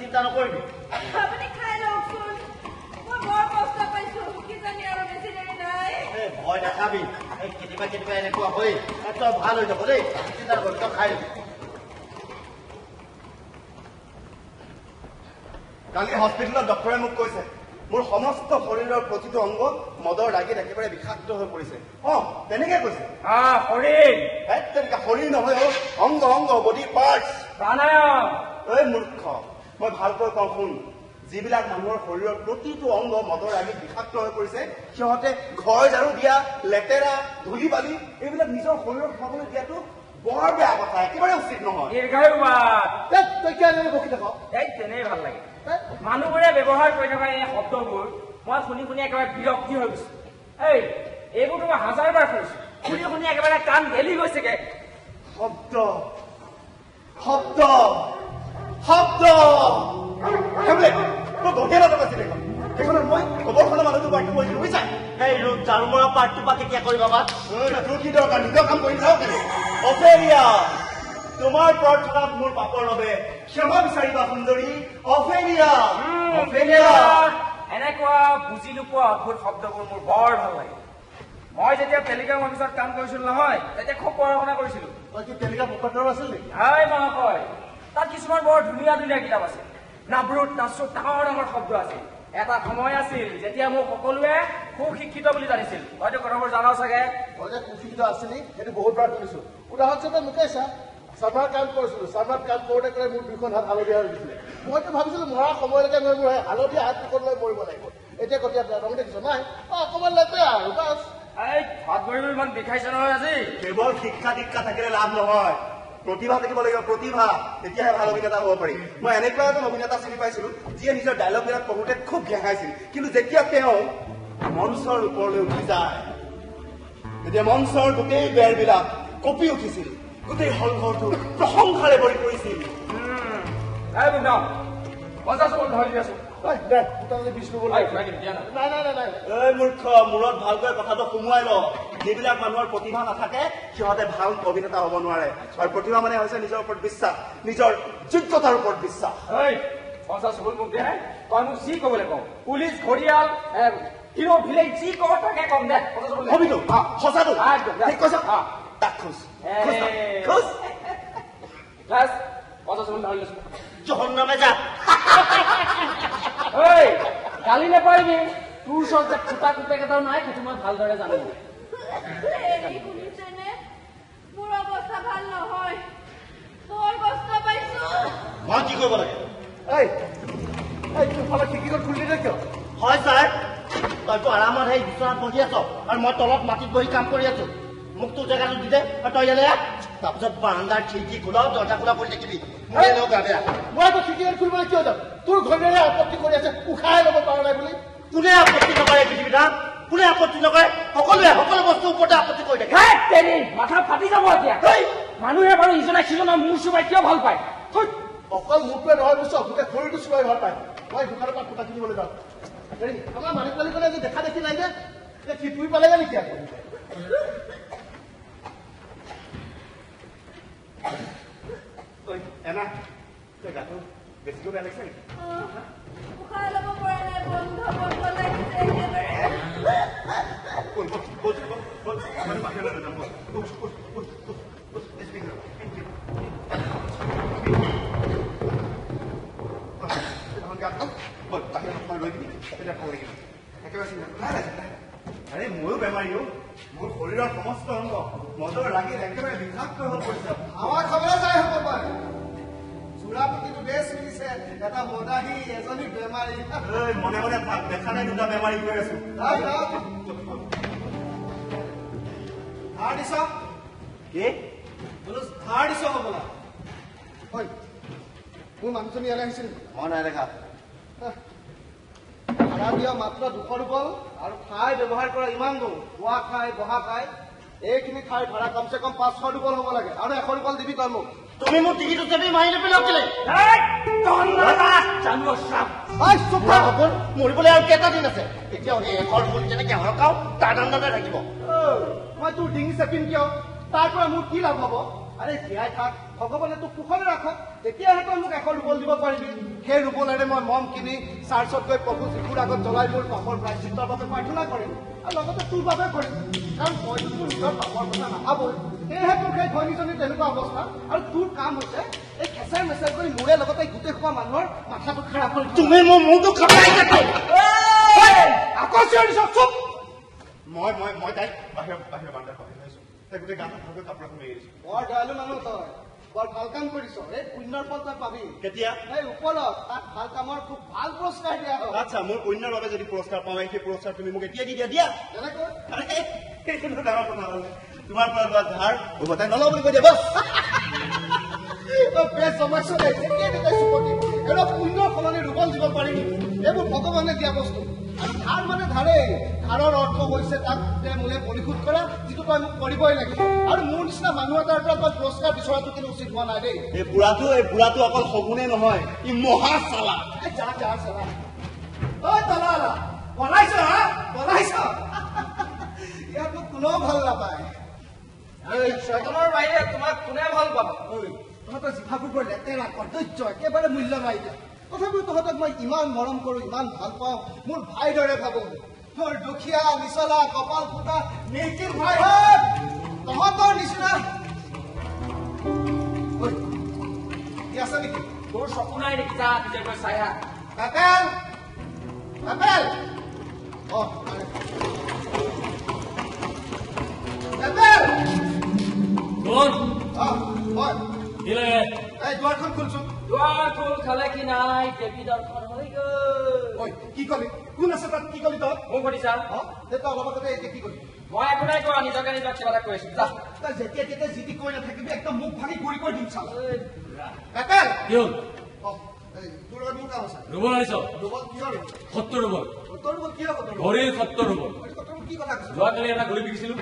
চিন্তা নকৰিবি আপুনি খাই লওকচোন মই বৰ কষ্ট পাইছো কিজানি আৰু বেছি দেৰি নাই ভয় নাখাবি কেতিয়াবা কেতিয়াবা এনেকুৱা হয় তই ভাল হৈ যাব দেই চিন্তা নকৰিবি তই খাই লবি কালি হস্পিটেলত ডক্টৰে মোক কৈছে মোৰ সমস্ত শৰীৰৰ প্ৰতিটো অংগ মদৰ লাগি একেবাৰে বিষাক্ত হৈ পৰিছে তেনেকে কৈছে তেনেকে শৰীৰ নহয় অংগ অংগ বডি পাৰ্টছ প্ৰাণায়াম এই মূৰ্খ মই ভালকৈ কওঁ শুন যিবিলাক মানুহৰ শৰীৰৰ প্ৰতিটো অংগ মদৰ লাগি বিষাক্ত হৈ পৰিছে সিহঁতে ঘৰ ঝাৰু দিয়া লেতেৰা ধূলি বালি এইবিলাক নিজৰ শৰীৰত খাবলৈ দিয়াটো বৰ বেয়া কথা একেবাৰে উচিত নহয় তই কিয় বকি থাক তেনেই ভাল লাগে মানুহবোৰে ব্যৱহাৰ কৰি থকা এই শব্দবোৰ মই শুনি শুনি একেবাৰে বিৰক্তি হৈ গৈছো এইবোৰতো মই হাজাৰবাৰ শুনিছো শুনি শুনি একেবাৰে কাণ গেলি গৈছেগে শব্দ শব্দ শব্দ তই গঠিয়া নাছিল সেইখনত মই খবৰখনৰ মানুহটো বাৰ্থটো কৰিছিলো বুজিছা এই ঝাৰু মৰা পাৰ্টটো বা কেতিয়া কৰিবা বা তোৰ কি দৰকাৰ নিজৰ কাম কৰি যাওঁ কেনে অফেৰিয়া তোমাৰ ওপৰত থকা মোৰ পাপৰ বাবে ক্ষমা বিচাৰিবা সুন্দৰী অফেৰিয়া অফেৰিয়া এনেকুৱা বুজি নোপোৱা অদ্ভুত শব্দবোৰ মোৰ বৰ ভাল লাগে মই যেতিয়া টেলিগ্ৰাম অফিচত কাম কৰিছিলো নহয় তেতিয়া খুব পঢ়া শুনা কৰিছিলো তই কি টেলিগ্ৰাম মুখপাত্ৰ আছিল নেকি মহাশয় তাত কিছুমান বৰ ধুনীয়া ধুনীয়া কিতাপ আছে নাব্ৰুত নাচুত ডাঙৰ ডাঙৰ শব্দ আছিল এটা সময় আছিল যেতিয়া মোক সকলোৱে সুশিক্ষিত বুলি জানিছিল হয়তো কথাবোৰ জানাও চাগে মই যে সুশিক্ষিত আছিলি সেইটো বহুত বাৰ শুনিছো উদাহৰণস্বৰূপে মোকে চা চামাৰ কাম কৰিছিলো চামাৰ কাম কৰোঁতে কৰে মোৰ দুখন হাত হালধীয়া হৈ গৈছিলে মইতো ভাবিছিলো মৰা সময়লৈকে মই মোৰ হালধীয়া হাত দুখন লৈ মৰিব লাগিব এতিয়া কঠীয়া ৰং দেখিছো নাই অকণমান লেতেৰা আৰু বাছ হাত ভৰিবোৰ ইমান বিষাইছে নহয় আজি কেৱল শিক্ষা দীক্ষা থাকিলে লাভ নহয় প্ৰতিভা থাকিব লাগিব প্ৰতিভা তেতিয়াহে ভাল অভিনেতা হ'ব পাৰি মই এনেকুৱা এজন অভিনেতা চিনি পাইছিলো যিয়ে নিজৰ ডায়লগবিলাক পঢ়োঁতে খুব ঘেঁহাইছিল কিন্তু যেতিয়া তেওঁ মঞ্চৰ ওপৰলৈ উঠি যায় তেতিয়া মঞ্চৰ গোটেই বেৰবিলাক কঁপি উঠিছিল গোটেই হলঘৰটো প্ৰশংসাৰে ভৰি পৰিছিল মূৰ্খ মূৰত ভালকৈ কথাটো সোমোৱাই ল যিবিলাক মানুহৰ প্ৰতিভা নাথাকে সিহঁতে ভাল অভিনেতা হ'ব নোৱাৰে আৰু প্ৰতিভা মানে হৈছে নিজৰ ওপৰত বিশ্বাস নিজৰ যোগ্যতাৰ ওপৰত বিশ্বাস তই মোক যি কবলৈ কওঁ পুলিচ ঘৰিয়াল হিৰো ভিলেন যি কব তাকে কম দে হবিতো সঁচাটো ঠিক কৈছ গালি নাপাৰিবি তোৰ ওচৰত যে ফুটা কুপেক এটাও নাই সেইটো মই ভালদৰে জানো মোৰ অৱস্থা ভাল নহয় বৰ কষ্ট পাইছো মই কি কৰিব লাগে তোৰ ফালে খিৰিকীখন খুলি দিলে কিয় হয় ছাৰ তইতো আৰামত সেই বিচনাত বহি আছ আৰু মই তলত মাটিত বহি কাম কৰি আছো মোক তোৰ জেগাটো দি দে তই ইয়ালে তাৰপিছত বাৰাণ্ডাৰ খিৰিকী খোলা দৰ্জা খোলা কৰি থাকিবি মই আকৌ খিৰিকীখন খুলিবলৈ কিয় যাম তোৰ ঘৈণীয়েৰে আপত্তি কৰি আছে উশাহে ল'ব পৰা নাই বুলি কোনে আপত্তি নকৰে পৃথিৱীত কোনে আপত্তি নকৰে সকলোৱে সকলো বস্তুৰ ওপৰতে আপত্তি কৰি থাকে মাথা ফাটি যাব এতিয়া মানুহে বাৰু ইজনে সিজনৰ মূৰ চুবাই কিয় ভাল পায় অকল মোৰটোৱে নহয় বুজিছ গোটেই শৰীৰটো চুবাই ভাল পায় মই দোকানৰ পৰা ফুটা কিনিবলৈ যাওঁ আমাৰ মালিক মালিকনে আজি দেখা দেখি নাই যে খিপুৰি পালেগে নেকি আকৌ গাটো বেছিকৈ বেয়া লাগিছে নেকি উশাহ ল'ব পৰা নাই বন্ধ বন্ধ লাগিছে আৰে ময়ো বেমাৰী মোৰ শৰীৰৰ সমস্ত অংগ মদৰ লাগি একেবাৰে বিষাক্ত হৈ পৰিছে আমাৰ খবৰে যাই হ'ব পাৰে চুৰাপতিটো বেছ মিলিছে এটা মদাহী এজনী বেমাৰী মনে মনে ভাগ দেখা নাই দুটা বেমাৰী গৈ আছো ধাৰ দিছ কি বোলো ধাৰ দিছ হ'বলা হয় মোৰ মানুহজনী ইয়ালৈ আহিছিল মই নাই দেখা ভাড়া দিয়া মাত্ৰ 200 ৰূপল আৰু ঠাই ব্যৱহাৰ কৰা ইমান দূৰ খোৱা খাই বহা খাই এইখিনি ঠাই ভাড়া কমচে কম 500 ৰূপল হ'ব লাগে আৰু 100 ৰূপল দিবি তই মোক তুমি মোক টিকিট উঠাবি মাৰি নেপেলাও কেলে মৰিবলৈ আৰু কেইটা দিন আছে এতিয়া এঘৰ ফুল যেনেকে হৰকাও তাৰ দাণ্ডাতে থাকিব মই তোৰ ডিঙি চেপিম কিয় তাৰ পৰা মোৰ কি লাভ হ'ব আৰে জীয়াই থাক ভগৱানে তোক কুশলে ৰাখক তেতিয়াহে তই মোক 100 ৰুবল দিব পাৰিবি সেই ৰুবলেৰে মই মম কিনি চাৰ্চত গৈ প্ৰভু যীশুৰ আগত জ্বলাই মোৰ পাপৰ প্ৰায়শ্চিত্তৰ বাবে প্ৰাৰ্থনা কৰিম আৰু লগতে তোৰ বাবে কৰিম কাৰণ মইতো তোৰ নিজৰ পাপৰ কথা নাভাবোঁ সেয়েহে তোৰ সেই ঘৈণীজনী তেনেকুৱা অৱস্থা আৰু তোৰ কাম হৈছে এই খেঁচাই মেচাই কৰি মোৰে লগতে গোটেই সোপা মানুহৰ মাথাটো খাৰাপ কৰি তুমি মোৰ মূৰটো খাই আকৌ চিঞৰিছ চুপ মই তাইক বাহিৰৰ বান্দাৰ পাইছোঁ তাই গোটেই গাটো ভালকৈ কাপোৰখন মেলি দিছোঁ বৰ দয়ালু মানুহ তই বৰ ভাল কাম কৰিছ এই পুণ্যৰ ফল তই পাবি কেতিয়া এই ওপৰত তাত ভাল কামৰ খুব ভাল পুৰস্কাৰ দিয়া হয় আচ্ছা মোৰ পুণ্যৰ বাবে যদি পুৰস্কাৰ পাওঁ সেই পুৰস্কাৰ তুমি মোক এতিয়া দি দিয়া তেনেকৈ সেইখিনি ডাঙৰ কথা হ'লে তোমাৰ পৰা লোৱা ধাৰ উভতাই নলওঁ বুলি কৈ দিয়া বছ বেছ সমস্যা নাই যেতিয়াই তেতিয়াই চুপতি এটা পুণ্যৰ সলনি ৰুবল দিব পাৰি এইবোৰ ভগৱানে দিয়া বস্তু আৰু ধাৰ মানে ধাৰেই ধাৰৰ অৰ্থ হৈছে তাক মোলে পৰিশোধ কৰা যিটো তই মোক কৰিবই লাগিব আৰু মোৰ নিচিনা মানুহ এটাৰ পৰা তই পুৰস্কাৰ বিচৰাটো কিন্তু উচিত হোৱা নাই দেই এই বুঢ়াটো অকল সগুনে নহয় ই মহা চালা যা চালা ঐ তালা বনাইছ হা বনাইছ ইয়াত মোক কোনেও ভাল নাপায় ছয়জনৰ বাহিৰে তোমাক কোনে ভাল পাব তহঁতৰ জিভাবোৰ বৰ লেতেৰা কৰ্তব্য একেবাৰে মূল্য নাই দিয়া তথাপিও তহঁতক মই ইমান মৰম কৰোঁ ইমান ভাল পাওঁ মোৰ ভাইৰ দৰে ভাবোঁ মোৰ দুখীয়া নিচলা কপাল ফুটা নিৰ্কিল ভাই তহঁতৰ নিচিনা আছে নেকি তোৰ চকু নাই নেকি যা নিজে গৈ চাই আহ আপেল এই দুৱাৰখন খুলছোন দুৱাৰ খোল খালে কি নাই দেৱী দৰ্শন হৈ গ'ল কি কলি কোন আছে তাত কি কলি তই মোক সুধিছা তই অলপ আগতে এতিয়া কি কলি মই একো নাই কোৱা নিজকে নিজক কিবা এটা কৈছো যা তই যেতিয়া তেতিয়া জিতি কৰি নাথাকিবি একদম মুখ ভাঙি কৰি দিম চাল আপেল কি হ'ল তোৰ লগত মোৰ কাম আছে ৰুবল আনিছ ৰুবল কিহৰ 70 ৰুবল তোৰ ৰুবল কিহৰ ঘড়ীৰ 70 ৰুবল কি কথা কৈছ যোৱাকালি এটা ঘড়ী বিকিছিলো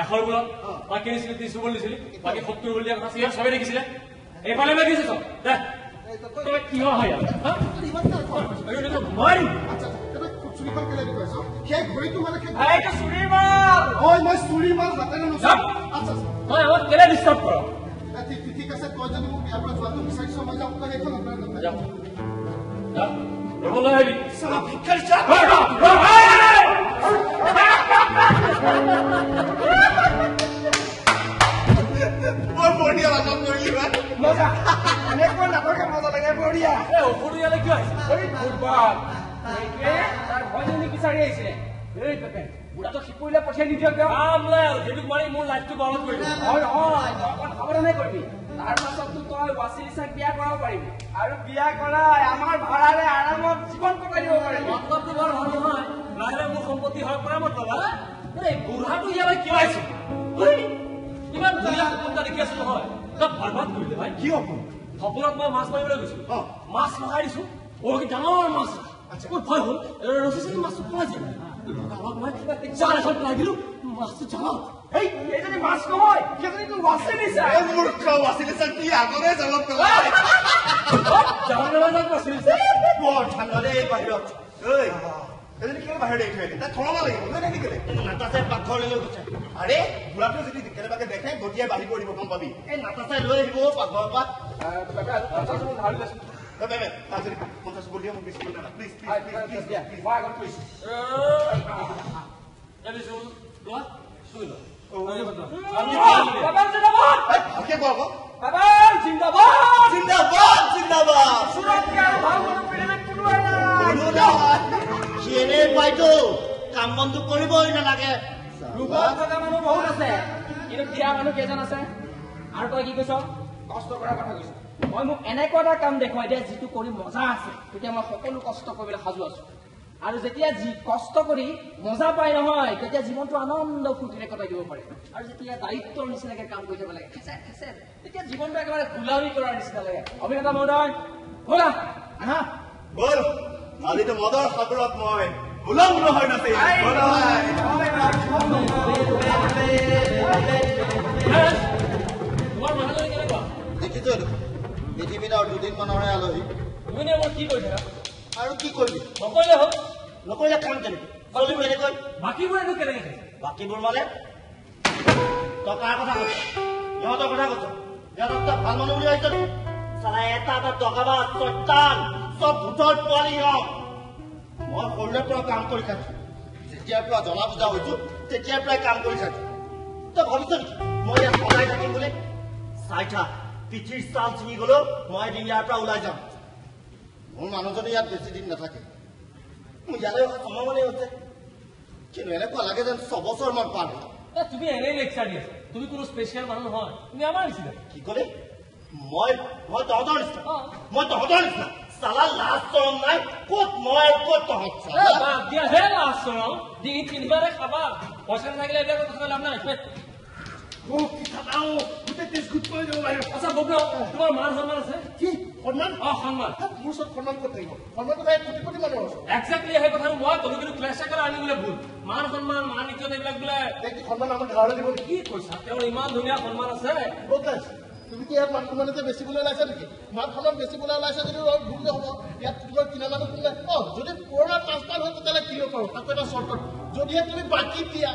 100 ৰুবলত মই কিনিছিলো 30 ৰুবল দিছিলি বাকী 70 ৰুবল দিয়া কথা আছিল চবে দেখিছিলে এইফালে মই দিছো চব দে তই কিয় হয় চুৰিখন কেলে দেখুৱাইছ সেই ঘড়ীটো মানে এইটো চুৰি মাল মই চুৰি মাল হাতেৰে নুচুম আচ্ছা তই আমাক কেলে ডিষ্টাৰ্ব কৰ ঠিক আছে তই যদি মোক ইয়াৰ পৰা যোৱাটো বিচাৰিছ মই যাম তই সেইখন যাম ৰুবল আহিবি ভিক্ষাৰী চা বৰ বঢ়িয়া নাটক কৰিলি বা মজা এনেকুৱা নাটকে মজা লাগে বঢ়িয়া অসুবিধালে কিয় আহিছে ফুটবল এইটোৱে তাৰ ভয়জনী বিচাৰি আহিছিলে এই পেপে বুঢ়াটো শিপুৰিলে পঠিয়াই নিদিয় কিয় কাম নাই আৰু সেইটোক মাৰি মোৰ লাইফটো বৰবাদ কৰি দিম হয় অকণ সাৱধানে কৰিবি তাৰ পাছততো তই ৱাচিলিচাক বিয়া কৰাব পাৰিবি আৰু বিয়া কৰাই আমাৰ ভাড়াৰে আৰামত জীৱন কটাই দিব পাৰিবি মতলবটো বৰ ভাল নহয় লাহে মোৰ সম্পত্তি হয় পৰা মই পাবা এই বুঢ়াটো ইয়ালৈ কিয় আহিছে ইমান ধুনীয়া সপোন দেখি আছো নহয় তই বৰবাদ কৰিলে ভাই কি হ'ব সপোনত মই মাছ মাৰিবলৈ গৈছো মাছ লগাই দিছো কি ডাঙৰ মাছ মোৰ ভয় হ'ল ৰচি চি মাছটো পলাই যায় মই জাল এখন পেলাই দিলো মাছটো জালত এইজনী মাছ নহয় সেইজনীতো ৱাচিলিচা এই মূৰ্খ ৱাচিলিচা কি আগৰে জালত পেলাই জালত ৱাচিলিচা বৰ ঠাণ্ডা দেই বাহিৰত ঐ এজনী কিয় বাহিৰত এৰি থৈ আহিলি তাই থৰমা লাগিব লৈ নাহিলি কেলে নাটাচাই পাকঘৰলৈ লৈ গৈছে আৰে বুঢ়াটো যদি কেনেবাকে দেখে গতিয়ে বাঢ়ি কৰি দিব গম পাবি এই নাটাচাই লৈ আহিব পাকঘৰৰ পৰা ধাৰি লৈছো তাক যদি 50 ৰুবল দিয়ে মোক 20 ৰুবল প্লিজ দিয়া মই আগত কৈছো বাবা জিন্দাবাদ ভালকে কওঁ আকৌ বাবা জিন্দাবাদ জিন্দাবাদ সুৰক্ষা আৰু ভাল মানুহ পিৰিমিড কোনোৱে নাই সিয়েৰে পাইতো কাম বনটো কৰিবই নালাগে ৰুবত থকা মানুহ বহুত আছে কিন্তু দিয়া মানুহ কেইজন আছে আৰু তই কি কৈছ কষ্ট কৰাৰ কথা কৈছ মই মোক এনেকুৱা এটা কাম দেখুৱাই দে যিটো কৰি মজা আছে তেতিয়া মই সকলো কষ্ট কৰিবলৈ সাজু আছো আৰু যেতিয়া যি কষ্ট কৰি মজা পাই নহয় তেতিয়া জীৱনটো আনন্দ ফূৰ্তিৰে কটাই দিব পাৰে আৰু যেতিয়া দায়িত্বৰ নিচিনাকে কাম কৰি থাকিব লাগে খেচে তেতিয়া জীৱনটো একেবাৰে গোলামী কৰাৰ নিচিনা লাগে অভিনেতা মহোদয় ব'লা আহা বল আজিতো মদৰ সাগৰত মই গোলাম নহয় নাছিল তোমাৰ মানুহজনী কেনেকুৱা দেখিছো পৃথিৱীত আৰু দুদিনমানৰহে আলহী তুমি নে মই কি কৰি থাকা আৰু কি কৰিবি নকৰিলে হ'ল নকৰিলে কাম কেনেকৈ চলিব এনেকৈ বাকীবোৰ এনেও কেনেকে থাকে বাকীবোৰ মানে তই কাৰ কথা কৈছ ইহঁতৰ কথা কৈছ ইয়াত ভাল মানুহ বুলি ভাবিছ চালা এটা দগাবাজ চৈতান চব ভূতৰ পোৱালি হওক মই সৰুৰে পৰা কাম কৰি খাইছো যেতিয়াৰ পৰা জনা বুজা হৈছো তেতিয়াৰ পৰাই কাম কৰি খাইছো তই ভাবিছ নেকি মই ইয়াত সদায় থাকিম বুলি চাই থাক পিঠিৰ চাল ছিঙি গলেও মই এদিন ইয়াৰ পৰা ওলাই যাম মোৰ মানুহজনে ইয়াত বেছি দিন নাথাকে মোৰ ইয়ালৈ অহা সময় মানে হৈছে কিন্তু এনেকুৱা লাগে যেন 6 বছৰ মান পাৰ হ'ল তুমি এনেই লেকচাৰ দি আছা তুমি কোনো স্পেচিয়েল মানুহ নহয় তুমি আমাৰ নিচিনা কি ক'লে মই তহঁতৰ নিচিনা চালা লাজ চৰম নাই ক'ত মই আৰু ক'ত তহঁত দিয়াহে লাজ চৰম ডিঙিত তিনিবাৰে খাবা পইচা নাথাকিলে এইবিলাক কথা লাভ নাই আচ্ছা ববলু তোমাৰ মান সন্মান আছে কি সন্মান সন্মান মোৰ ওচৰত সন্মান ক'ত থাকিব সন্মান কথা কোটি কোটি মানুহ আছে একজেক্টলি সেই কথাটো মই ক'লো কিন্তু ক্লেচাৰ আনিবলৈ ভুল মান সন্মান মান ইজ্জত এইবিলাক বোলে সন্মান আমাক ধাৰলৈ দিব কি কৈছা তেওঁৰ ইমান ধুনীয়া সন্মান আছে তুমি কি ইয়াত মান সন্মান এতিয়া বেচিবলৈ ওলাইছা নেকি মান সন্মান বেচিবলৈ ওলাইছা যদি অলপ ভুল হ'ব ইয়াত তোমাৰ কিনা মানুহ কোনে যদি পুৰণা ট্ৰান্সফাৰ হয় তেতিয়াহ'লে কিনিব পাৰোঁ তাকো এটা চৰ্টত যদিহে তুমি বাকী দিয়া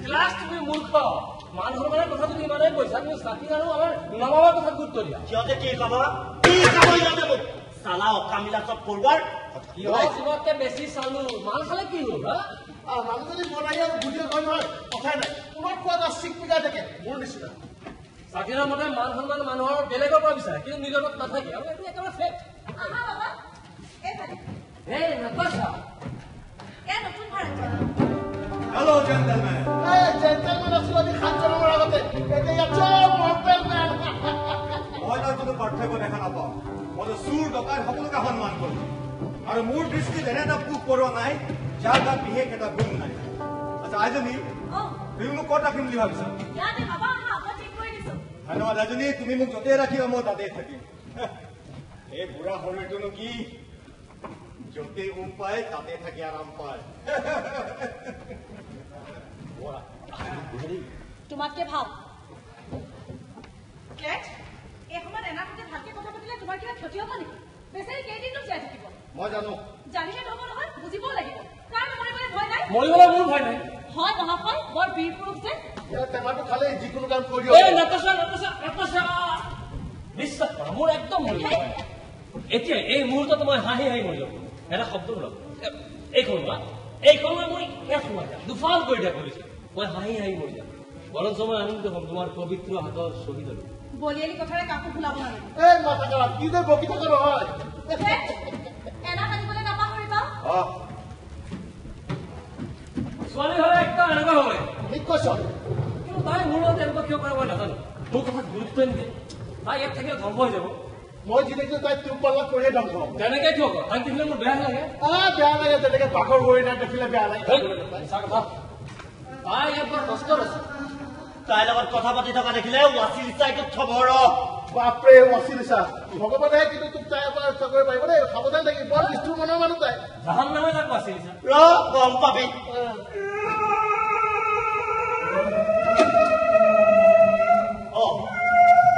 ক্লাছ তুমি মূৰ্খ মান সন্মানৰ কথা যদি ইমানেই কৈছা তুমি জাতি আৰু আমাৰ নমাবৰ কথা গুৰুত্ব দিয়া সিহঁতে কি খাব সিহঁতে মোক চালা অকামিলা চব কৰবাৰ চবতকে বেছি চালো মান খালে কি হ'ল মানুহজনী বনাই বুজি কয় নহয় কথাই নাই তোমাৰ খোৱা চিক পিকাই থাকে মোৰ নিচিনা চাকিৰৰ মতে মান সন্মান মানুহৰ বেলেগৰ পৰা বিচাৰে কিন্তু নিজৰ লগত নাথাকে আৰু এইটো একেবাৰে ফেক্ট নাতাশা নতুন ভাড়া Hello, gentlemen. Hey, gentlemen, আছো আমি খানজনৰ আগতে এতিয়া ইয়াত চব মৰ্টেল মেন মই তাৰ কোনো পাৰ্থক্য দেখা নাপাওঁ মই চুৰ ডকাইত সকলোকে সন্মান কৰোঁ আৰু মোৰ দৃষ্টিত এনে এটা পোক পৰোৱা নাই যাৰ তাত বিশেষ এটা গুণ নাই আচ্ছা আইজনী তুমি মোক ক'ত ৰাখিম বুলি ভাবিছা ধন্যবাদ আইজনী তুমি মোক য'তেই ৰাখিবা মই তাতেই থাকিম এই বুঢ়া শৰীৰটোনো কি য'তেই উম পায় তাতে থাকি আৰাম পায় তোমাতকে ভাল এই সময়ত এনাৰ সৈতে ভালকে কথা পাতিলে তোমাৰ কিবা ক্ষতি হ'ব নেকি বেচাৰি কেইদিননো জীয়াই থাকিব মই জানো জানিলে নহ'ব নহয় বুজিবও লাগিব কাৰ মৰিবলৈ ভয় নাই মৰিবলৈ মোৰ ভয় নাই হয় মহাশয় বৰ বীৰ পুৰুষ যে টেমাটো খালে যিকোনো কাম কৰি নাতাশা বিশ্বাস কৰা মোৰ একদম মৰিব এতিয়া এই মুহূৰ্তত মই হাঁহি হাঁহি মৰি যাম এটা শব্দ ওলাব এইখন মই শেষ হোৱা যাম দুফাল কৰি দিয়া কৰিছো মই হাঁহি হাঁহি মৰি যাম বৰঞ্চ মই আনন্দ হ'ম তোমাৰ পবিত্ৰ হাতৰ শ্বহীদ হ'লো বলিয়ালি কথাৰে কাকো ভুলাব নালাগে এই মাথা কৰা কি যে বকি থকা নহয় এনা সানিবলৈ নাপাহৰিবা ছোৱালী হ'লে একদম এনেকুৱা হয় ঠিক কৈছ কিন্তু তাই মোৰ লগত এনেকুৱা কিয় কৰে মই নাজানো মোৰ কথাত গুৰুত্ব নিদিয়ে তাই ইয়াত থাকিলে ধ্বংস হৈ যাব মই যি দেখিছো তাই তোৰ পাল্লা কৰিয়ে ধ্বংস হ'ব তেনেকে কিয় কয় তাই দেখিলে মোৰ বেয়া লাগে বেয়া লাগে তেনেকে পাখৰ কৰি তাই দেখিলে বেয়া লাগে মিছা কথা তাই ইয়াত বৰ কষ্ট আছে তাইৰ লগত কথা পাতি থকা দেখিলে ৱাচি লিচাইটোত থব বাপৰে ৱাচি লিচা ভগৱানে কিন্তু তোক তাই পৰা ৰক্ষা কৰিব পাৰিব দেই সাৱধান থাকি বৰ নিষ্ঠুৰ মনৰ মানুহ তাই জাহান নামে তাক ৱাচি লিচা গম পাবি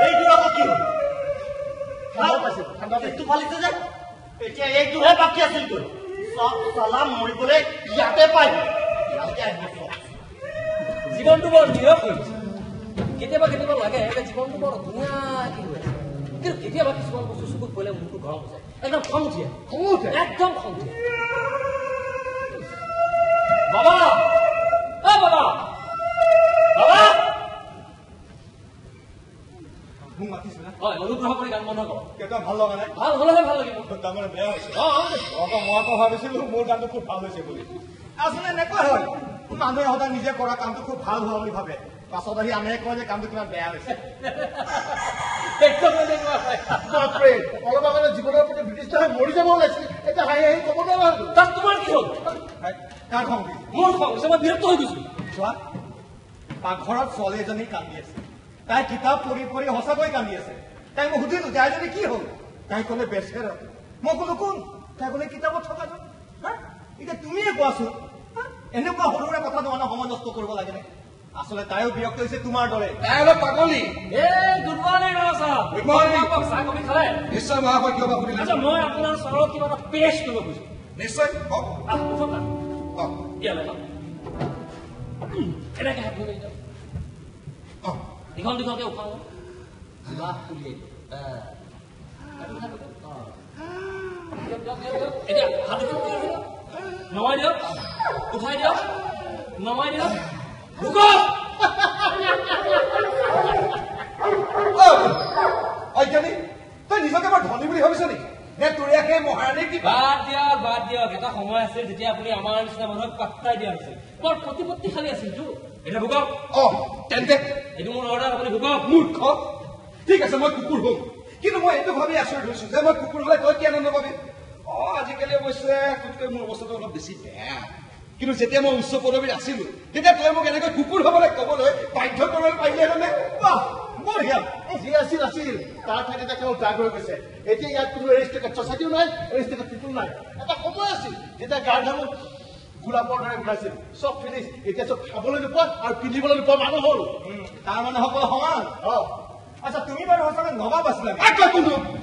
এইটো আকৌ কি হ'ল ঠাণ্ডা ফালিছে যে এতিয়া এইটোহে বাকী আছিল তোৰ চব চালাম মৰিবলৈ ইয়াতে পাই ইয়াতে আহিব জীৱনটো বৰ নীৰৱ হৈছে কেতিয়াবা কেতিয়াবা লাগে যে জীৱনটো বৰ ধুনীয়াকৈ হৈ আছে কিন্তু কেতিয়াবা কিছুমান বস্তু চকুত পৰিলে মনটো গৰম হৈ যায় একদম খং উঠে একদম খং উঠে বাবা বাবা বাবা মোক মাতিছিলা হয় অনুগ্ৰহ কৰি গান বন্ধ কৰক কেতিয়া ভাল লগা নাই ভাল হলেহে ভাল লাগিব তাৰমানে বেয়া হৈছে মই আকৌ ভাবিছিলো মোৰ গানটো খুব ভাল হৈছে বুলি আচলতে এনেকুৱা হয় মানুহে সদায় নিজে কৰা কামটো খুব ভাল হোৱা বুলি ভাবে পাছত আহি আনে কয় যে কামটো কিমান বেয়া হৈছে বাপৰে অলপ আগতে জীৱনৰ প্ৰতি ব্ৰিটিছ হৈ মৰি যাব ওলাইছিল এতিয়া হাঁহি হাঁহি ক'ব নোৱাৰা তাত তোমাৰ কি হ'ল কাৰ খং উঠিছে মোৰ খং হৈছে মই বিৰক্ত হৈ গৈছো চোৱা পাকঘৰত ছোৱালী এজনী কান্দি আছে তাই কিতাপ পঢ়ি পঢ়ি সঁচাকৈ কান্দি আছে তাই মই সুধিলো যে আইজনী কি হ'ল তাই ক'লে বেচেৰ মই ক'লো কোন তাই ক'লে কিতাপত থকা জন এতিয়া তুমিয়ে কোৱাচোন এনেকুৱা সৰু সুৰা কথা তোমাক সময় নষ্ট কৰিব লাগে নে আচলতে তাইও বিৰক্ত হৈছে তোমাৰ দৰে তাই অলপ পাগলী গুড মৰ্ণিং ৰজা ছাৰ Good morning. চাহ কফি খালে নিশ্চয় মহাশয় কিয় বা সুধিলে আচ্ছা মই আপোনাৰ চৰত কিবা এটা পেছ কৰিব খুজিছো নিশ্চয় কওক উঠক না কওক ইয়ালৈ এনেকে হাত ধৰি যাওক দীঘল দীঘলকে উশাহ লওঁ জিভাত উলিয়াই দিওঁ এতিয়া হাত নমাই দিয়ক উঠাই দিয়ক নমাই দিয়ক তই নিজকে বৰ ধনী বুলি ভাবিছ নেকি নে তোৰ একে মহাৰাণী কি বাদ দিয়ক এটা সময় আছিল যেতিয়া আপুনি আমাৰ নিচিনা মানুহক পাত্তাই দিয়া নাছিল বৰ প্ৰতিপত্তিশালী আছিলতো এতিয়া ভোকক তেন্তে এইটো মোৰ অৰ্ডাৰ আপুনি ভোকক মূৰ্খ ঠিক আছে মই কুকুৰ হম কিন্তু মই এইটো ভাবি আচৰিত হৈছো যে মই কুকুৰ হলে তই কি আনন্দ পাবি আজিকালি অৱশ্যে তোতকৈ মোৰ অৱস্থাটো অলপ বেছি বেয়া কিন্তু যেতিয়া মই উচ্চ পদবীত আছিলো তেতিয়া তই মোক এনেকৈ কুকুৰ হবলৈ কবলৈ বাধ্য কৰিবলৈ পাৰিলেহেঁতেনে বঢ়িয়া যি আছিল তাৰ ঠাইত এতিয়া কেৱল দাগ হৈ গৈছে এতিয়া ইয়াত কোনো এৰিষ্টিকেট ছচাইটিও নাই এৰিষ্টিকেট পিপুল নাই এটা সময় আছিল যেতিয়া গাৰ ঘামত গোলাপৰ দৰে ওলাইছিল চব ফিনিছ এতিয়া চব খাবলৈ নোপোৱা আৰু পিন্ধিবলৈ নোপোৱা মানুহ হ'ল তাৰ মানে সকলো সমান আচ্ছা তুমি বাৰু সঁচাকৈ নবাব আছিলা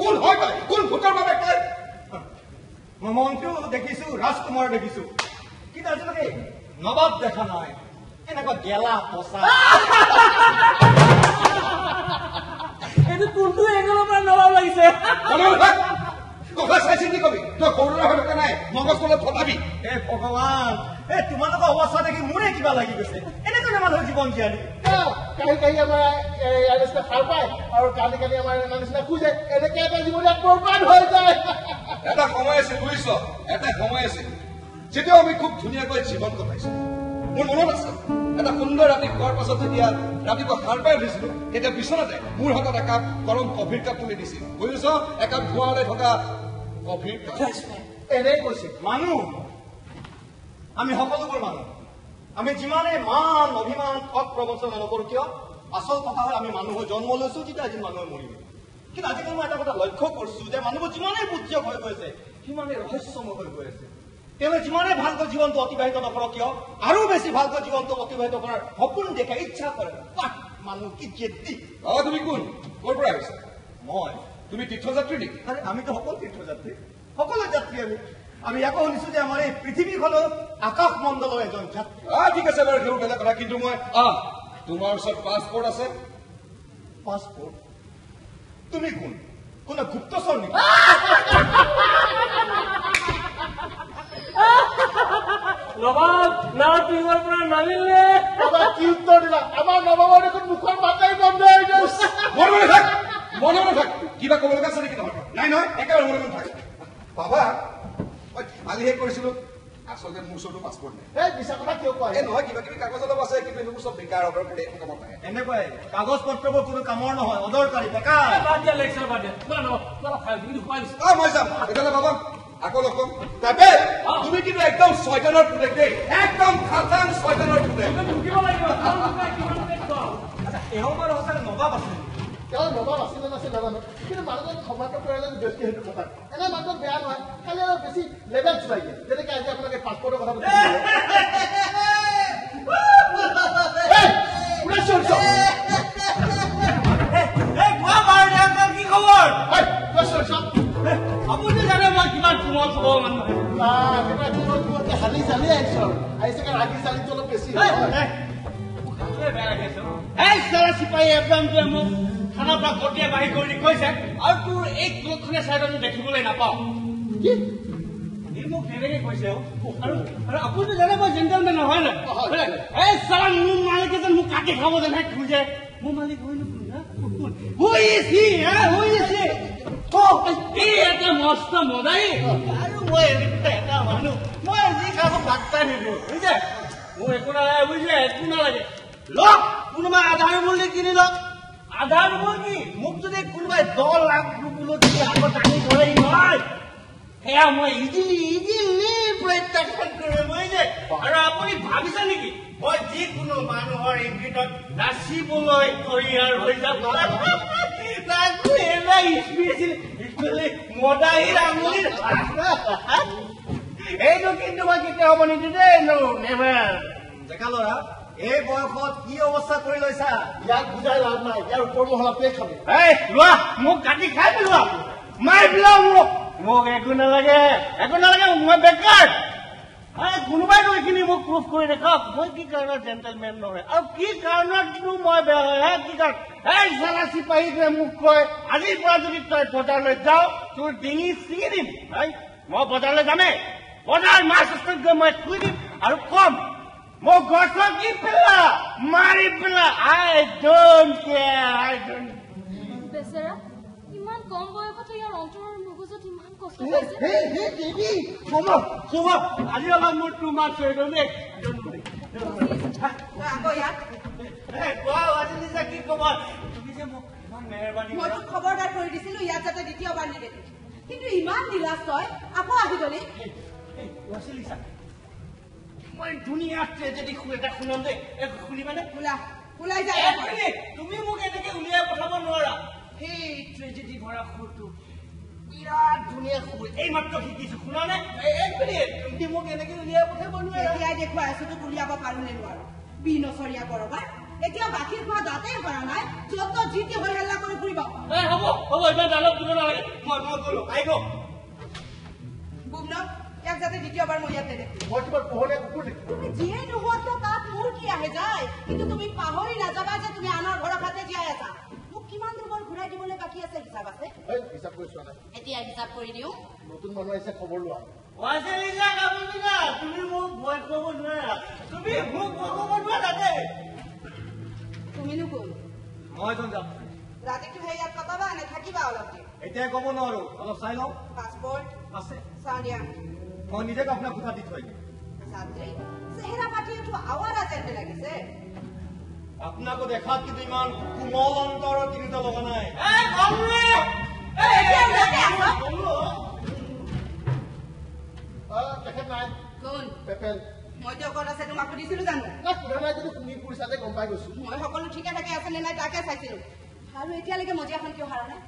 কোন হয় তই কোন ভোটৰ বাবে তই মই মন্ত্ৰীও দেখিছো ৰাজকুমাৰ দেখিছো কিন্তু আজিলৈকে নবাব দেখা নাই এনেকুৱা গেলা পচা এইটো কোনটো এংগলৰ পৰা নলাব লাগিছে কথা চাই চিন্তি কবি তই সৰুৰা হৈ থকা নাই মগজ তলত ফটাবি হে ভগৱান তোমালোকৰ অৱস্থা দেখি মোৰে কিবা লাগি গৈছে এনেকৈ মানুহৰ জীৱন জীয়ালি কাহি আমাৰ ইয়াৰ নিচিনা ভাল পায় আৰু কালি আমাৰ এনে নিচিনা খোজে এনেকে এটা জীৱন ইয়াত বৰবাদ হৈ যায় এটা সময় আছিল বুজিছ এটা সময় আছিল যেতিয়াও আমি খুব ধুনীয়াকৈ জীৱন কটাইছো মোৰ মনত আছে এটা সুন্দৰ ৰাতি খোৱাৰ পাছত যেতিয়া ৰাতিপুৱা সাৰ পাই উঠিছিলো তেতিয়া বিচনাতে মোৰ হাতত একাপ গৰম কফিৰ কাপ তুলি দিছিল বুজিছ একাপ ধোঁৱালে থকা কফিৰ কাপ এনেই কৈছিল মানুহ আমি সকলোবোৰ মানুহ আমি যিমানে মান অভিমান ঠগ প্ৰবঞ্চনা নকৰো কিয় আচল কথা হ'ল আমি মানুহ হৈ জন্ম লৈছো তেতিয়া এদিন মানুহে মৰিব কিন্তু আজিকালি মই এটা কথা লক্ষ্য কৰিছো যে মানুহবোৰ যিমানেই বুদ্ধিয়ক হৈ গৈছে সিমানেই ৰহস্যময় হৈ গৈ আছে তেওঁলোকে যিমানে ভালকৈ জীৱনটো অতিবাহিত নকৰক কিয় আৰু বেছি ভালকৈ জীৱনটো অতিবাহিত কৰাৰ সপোন দেখে ইচ্ছা কৰে মানুহ কি জেদি তুমি কোন ক'ৰ পৰা আহিছা মই তুমি তীৰ্থযাত্ৰী নেকি আৰে আমিতো সকলো তীৰ্থযাত্ৰী সকলো যাত্ৰী আমি ইয়াকো শুনিছো যে আমাৰ এই পৃথিৱীখনো আকাশ মণ্ডলৰ এজন যাত্ৰী ঠিক আছে বাৰু সেইটো বেলেগ কথা কিন্তু মই তোমাৰ ওচৰত পাছপৰ্ট আছে পাছপৰ্ট তুমি কোন কোনে গুপ্তচৰ নেকি নবাব নাও টিঙৰ পৰা নামিলে কি উত্তৰ দিলা আমাৰ নবাবৰ দেখোন মুখৰ মাতাই বন্ধ হৈ গৈছে মনে থাক কিবা ক'ব লগা আছে নেকি নহয় নহয় একেবাৰে মনে থাক বাবা মই ধেমালিহে কৰিছিলো আচলতে মোৰ ওচৰতো পাছপৰ্ট নাই মিছা কথা কিয় কোৱা নহয় কিবা কিবি কাগজ অলপ আছে কিন্তু এইবোৰ চব বেকাৰ কামত নাহে এনেকুৱাই কাগজ পত্ৰবোৰ কোনো কামৰ নহয় অদৰকাৰী বেকাৰ বাদ দিয়া লেকচাৰ বাদ দিয়া মই যাম তেতিয়াহ'লে বাবা আকৌ লগ পাম তুমি কিন্তু একদম ছয়জনৰ পুতেক দেই একদম খাটাং ছয়জনৰ পুতেক এওঁ বাৰু সঁচাকৈ নবাব আছে তেওঁ নবাব আছিলে নাছিল নাজানো কিন্তু মানুহজন সমাপ্ত কৰিলে ব্যক্তি সেইটো কথা এনে মানুহজন বেয়া নহয় খালি অলপ বেছি লেভেল চলাই দিয়ে যেনেকে আজি আপোনালোকে পাছপৰ্টৰ কথা কি খবৰ আপুনি জানে মই কিমান কোমল খবৰ মানুহ হালি চালি আহিছো আহিছে কাৰণ ৰাগি চালিটো অলপ বেছি চিপাহী একদমটোৱে মোক থানাৰ পৰা গতিয়ে বাহিৰ কৰি কৈছে আৰু তোৰ এই ক্লথখনে চাইডত দেখিবলৈ নাপাওঁ মোক তেনেকে কৈছে আৰু আপুনি জানে মই জেণ্টেলমেন নহয় ন এই চালা মোৰ মালিক এজন মোক কাটি খাব যেনে খোজে মোৰ মালিক হয় এটা মস্ত মদাই আৰু মই এটা মানুহ মই যি খাব পাত্তা নিদিওঁ বুজিছে মোৰ একো নালাগে বুজিছে একো নালাগে লওক কোনোবাই আধাৰ মূল্য কিনি লওক আধাৰ মূল্য কি মোক যদি কোনোবাই 10 লাখ ৰূপলৈ যদি আগত আনি ধৰে নহয় সেয়া মই ইজিলি প্ৰত্যাখ্যান কৰিম বুজিছে আৰু আপুনি ভাবিছে নেকি মই যিকোনো মানুহৰ ইংগিতত নাচিবলৈ তৈয়াৰ হৈ যাব মদাহীৰ আঙুলিৰ এইটো কিন্তু মই কেতিয়া হ'ব নিদি দেই ডেকা ল'ৰা এই বয়সত কি অৱস্থা কৰি লৈছা ইয়াক বুজাই লাভ নাই ইয়াৰ ওপৰ মহলাটোৱে খাবি লোৱা মোক কাটি খাই পেলোৱা মাৰি পেলাও মোক একো নালাগে মই বেকাৰ কোনোবাইতো এইখিনি মোক প্ৰুফ কৰি দেখাওক মই কি কাৰণত জেণ্টেলমেন নহয় আৰু কি কাৰণতনো মই বেয়া হয় হে কি কাৰণ এই চালা চিপাহীটোৱে মোক কয় আজিৰ পৰা যদি তই বজাৰলৈ যাওঁ তোৰ ডিঙি ছিঙি দিম মই বজাৰলৈ যামেই বজাৰ মাছ গৈ মই থুই দিম আৰু কম মোক গছক কি পেলা মাৰি পেলা আই ডোন্ট কেয়াৰ আই ডোন্ট বেচেৰা ইমান কম বয়সতে ইয়াৰ অন্তৰৰ মগজুত ইমান কষ্ট আজি অলপ মোৰ তোমাক থৈ দিওঁ দেই কি খবৰ তুমি যে মোক ইমান মেহৰবানী মই তোক খবৰদাৰ কৰি দিছিলো ইয়াত যাতে দ্বিতীয়বাৰ নিদেখি কিন্তু ইমান নিলাজ তই আকৌ আহি গলি মই ধুনীয়া ট্ৰেজেডি এটা শুনাম দেই শুনিবানে ওলাই যায় তুমি মোক এনেকে উলিয়াই পঠাব নোৱাৰা সেই ট্ৰেজেডি ভৰা সুৰটো বিৰাট ধুনীয়া সুৰ এই মাত্ৰ শিকিছো শুনা নে এক মিনিট তুমি মোক এনেকে উলিয়াই পঠাব নোৱাৰা এতিয়াই দেখুৱাই আছো তোক উলিয়াব পাৰো নে নোৱাৰো বিনচৰীয়া কৰবাৰ এতিয়া গাখীৰ খোৱা দাঁতেই কৰা নাই যত যি টি হৈ হাল্লা কৰি ফুৰিব হ'ব ইমান ডালক দিব নালাগে মই গলো আহিব বুমন ইয়াক যাতে দ্বিতীয়বাৰ মই ইয়াত নেদেখো মই তোমাৰ পোহনীয়া কুকুৰ দেখি তুমি যিয়ে নোহোৱা কিয় তাত মোৰ কি আহে যায় কিন্তু তুমি পাহৰি নাযাবা যে তুমি আনৰ ভৰসাতে জীয়াই আছা মোক কিমান দুবৰ ঘূৰাই দিবলৈ বাকী আছে হিচাপ আছে হিচাপ কৰি চোৱা নাই এতিয়া হিচাপ কৰি দিওঁ নতুন মানুহ আহিছে খবৰ লোৱা তুমি মোক ভয় খুৱাব নোৱাৰা তুমি মোক ভয় খুৱাব নোৱাৰা দেই তুমিনো কোন মই যাম ৰাতিটো সেই ইয়াত কটাবা নে থাকিবা অলপ দিন এতিয়াই ক'ব নোৱাৰো অলপ চাই লওঁ পাছপোৰ্ট আছে চাওঁ দিয়া মই নিজে আপোনাক কোঠা দি থৈ দিম ছাত্ৰী চেহেৰা পাতিটো আৱাৰা যেন লাগিছে আপোনাকো দেখাত কিন্তু ইমান কোমল অন্তৰৰ তিনিটা লগা নাই তেখেত নাই কোন পেপেল মইতো অকল আছে তোমাক সুধিছিলো জানো সোধা নাই যদি শুনি ফুৰিছা যে গম পাই গৈছো মই সকলো ঠিকে থাকে আছে নে নাই তাকে চাইছিলো আৰু এতিয়ালৈকে মজিয়াখন কিয় হাৰা নাই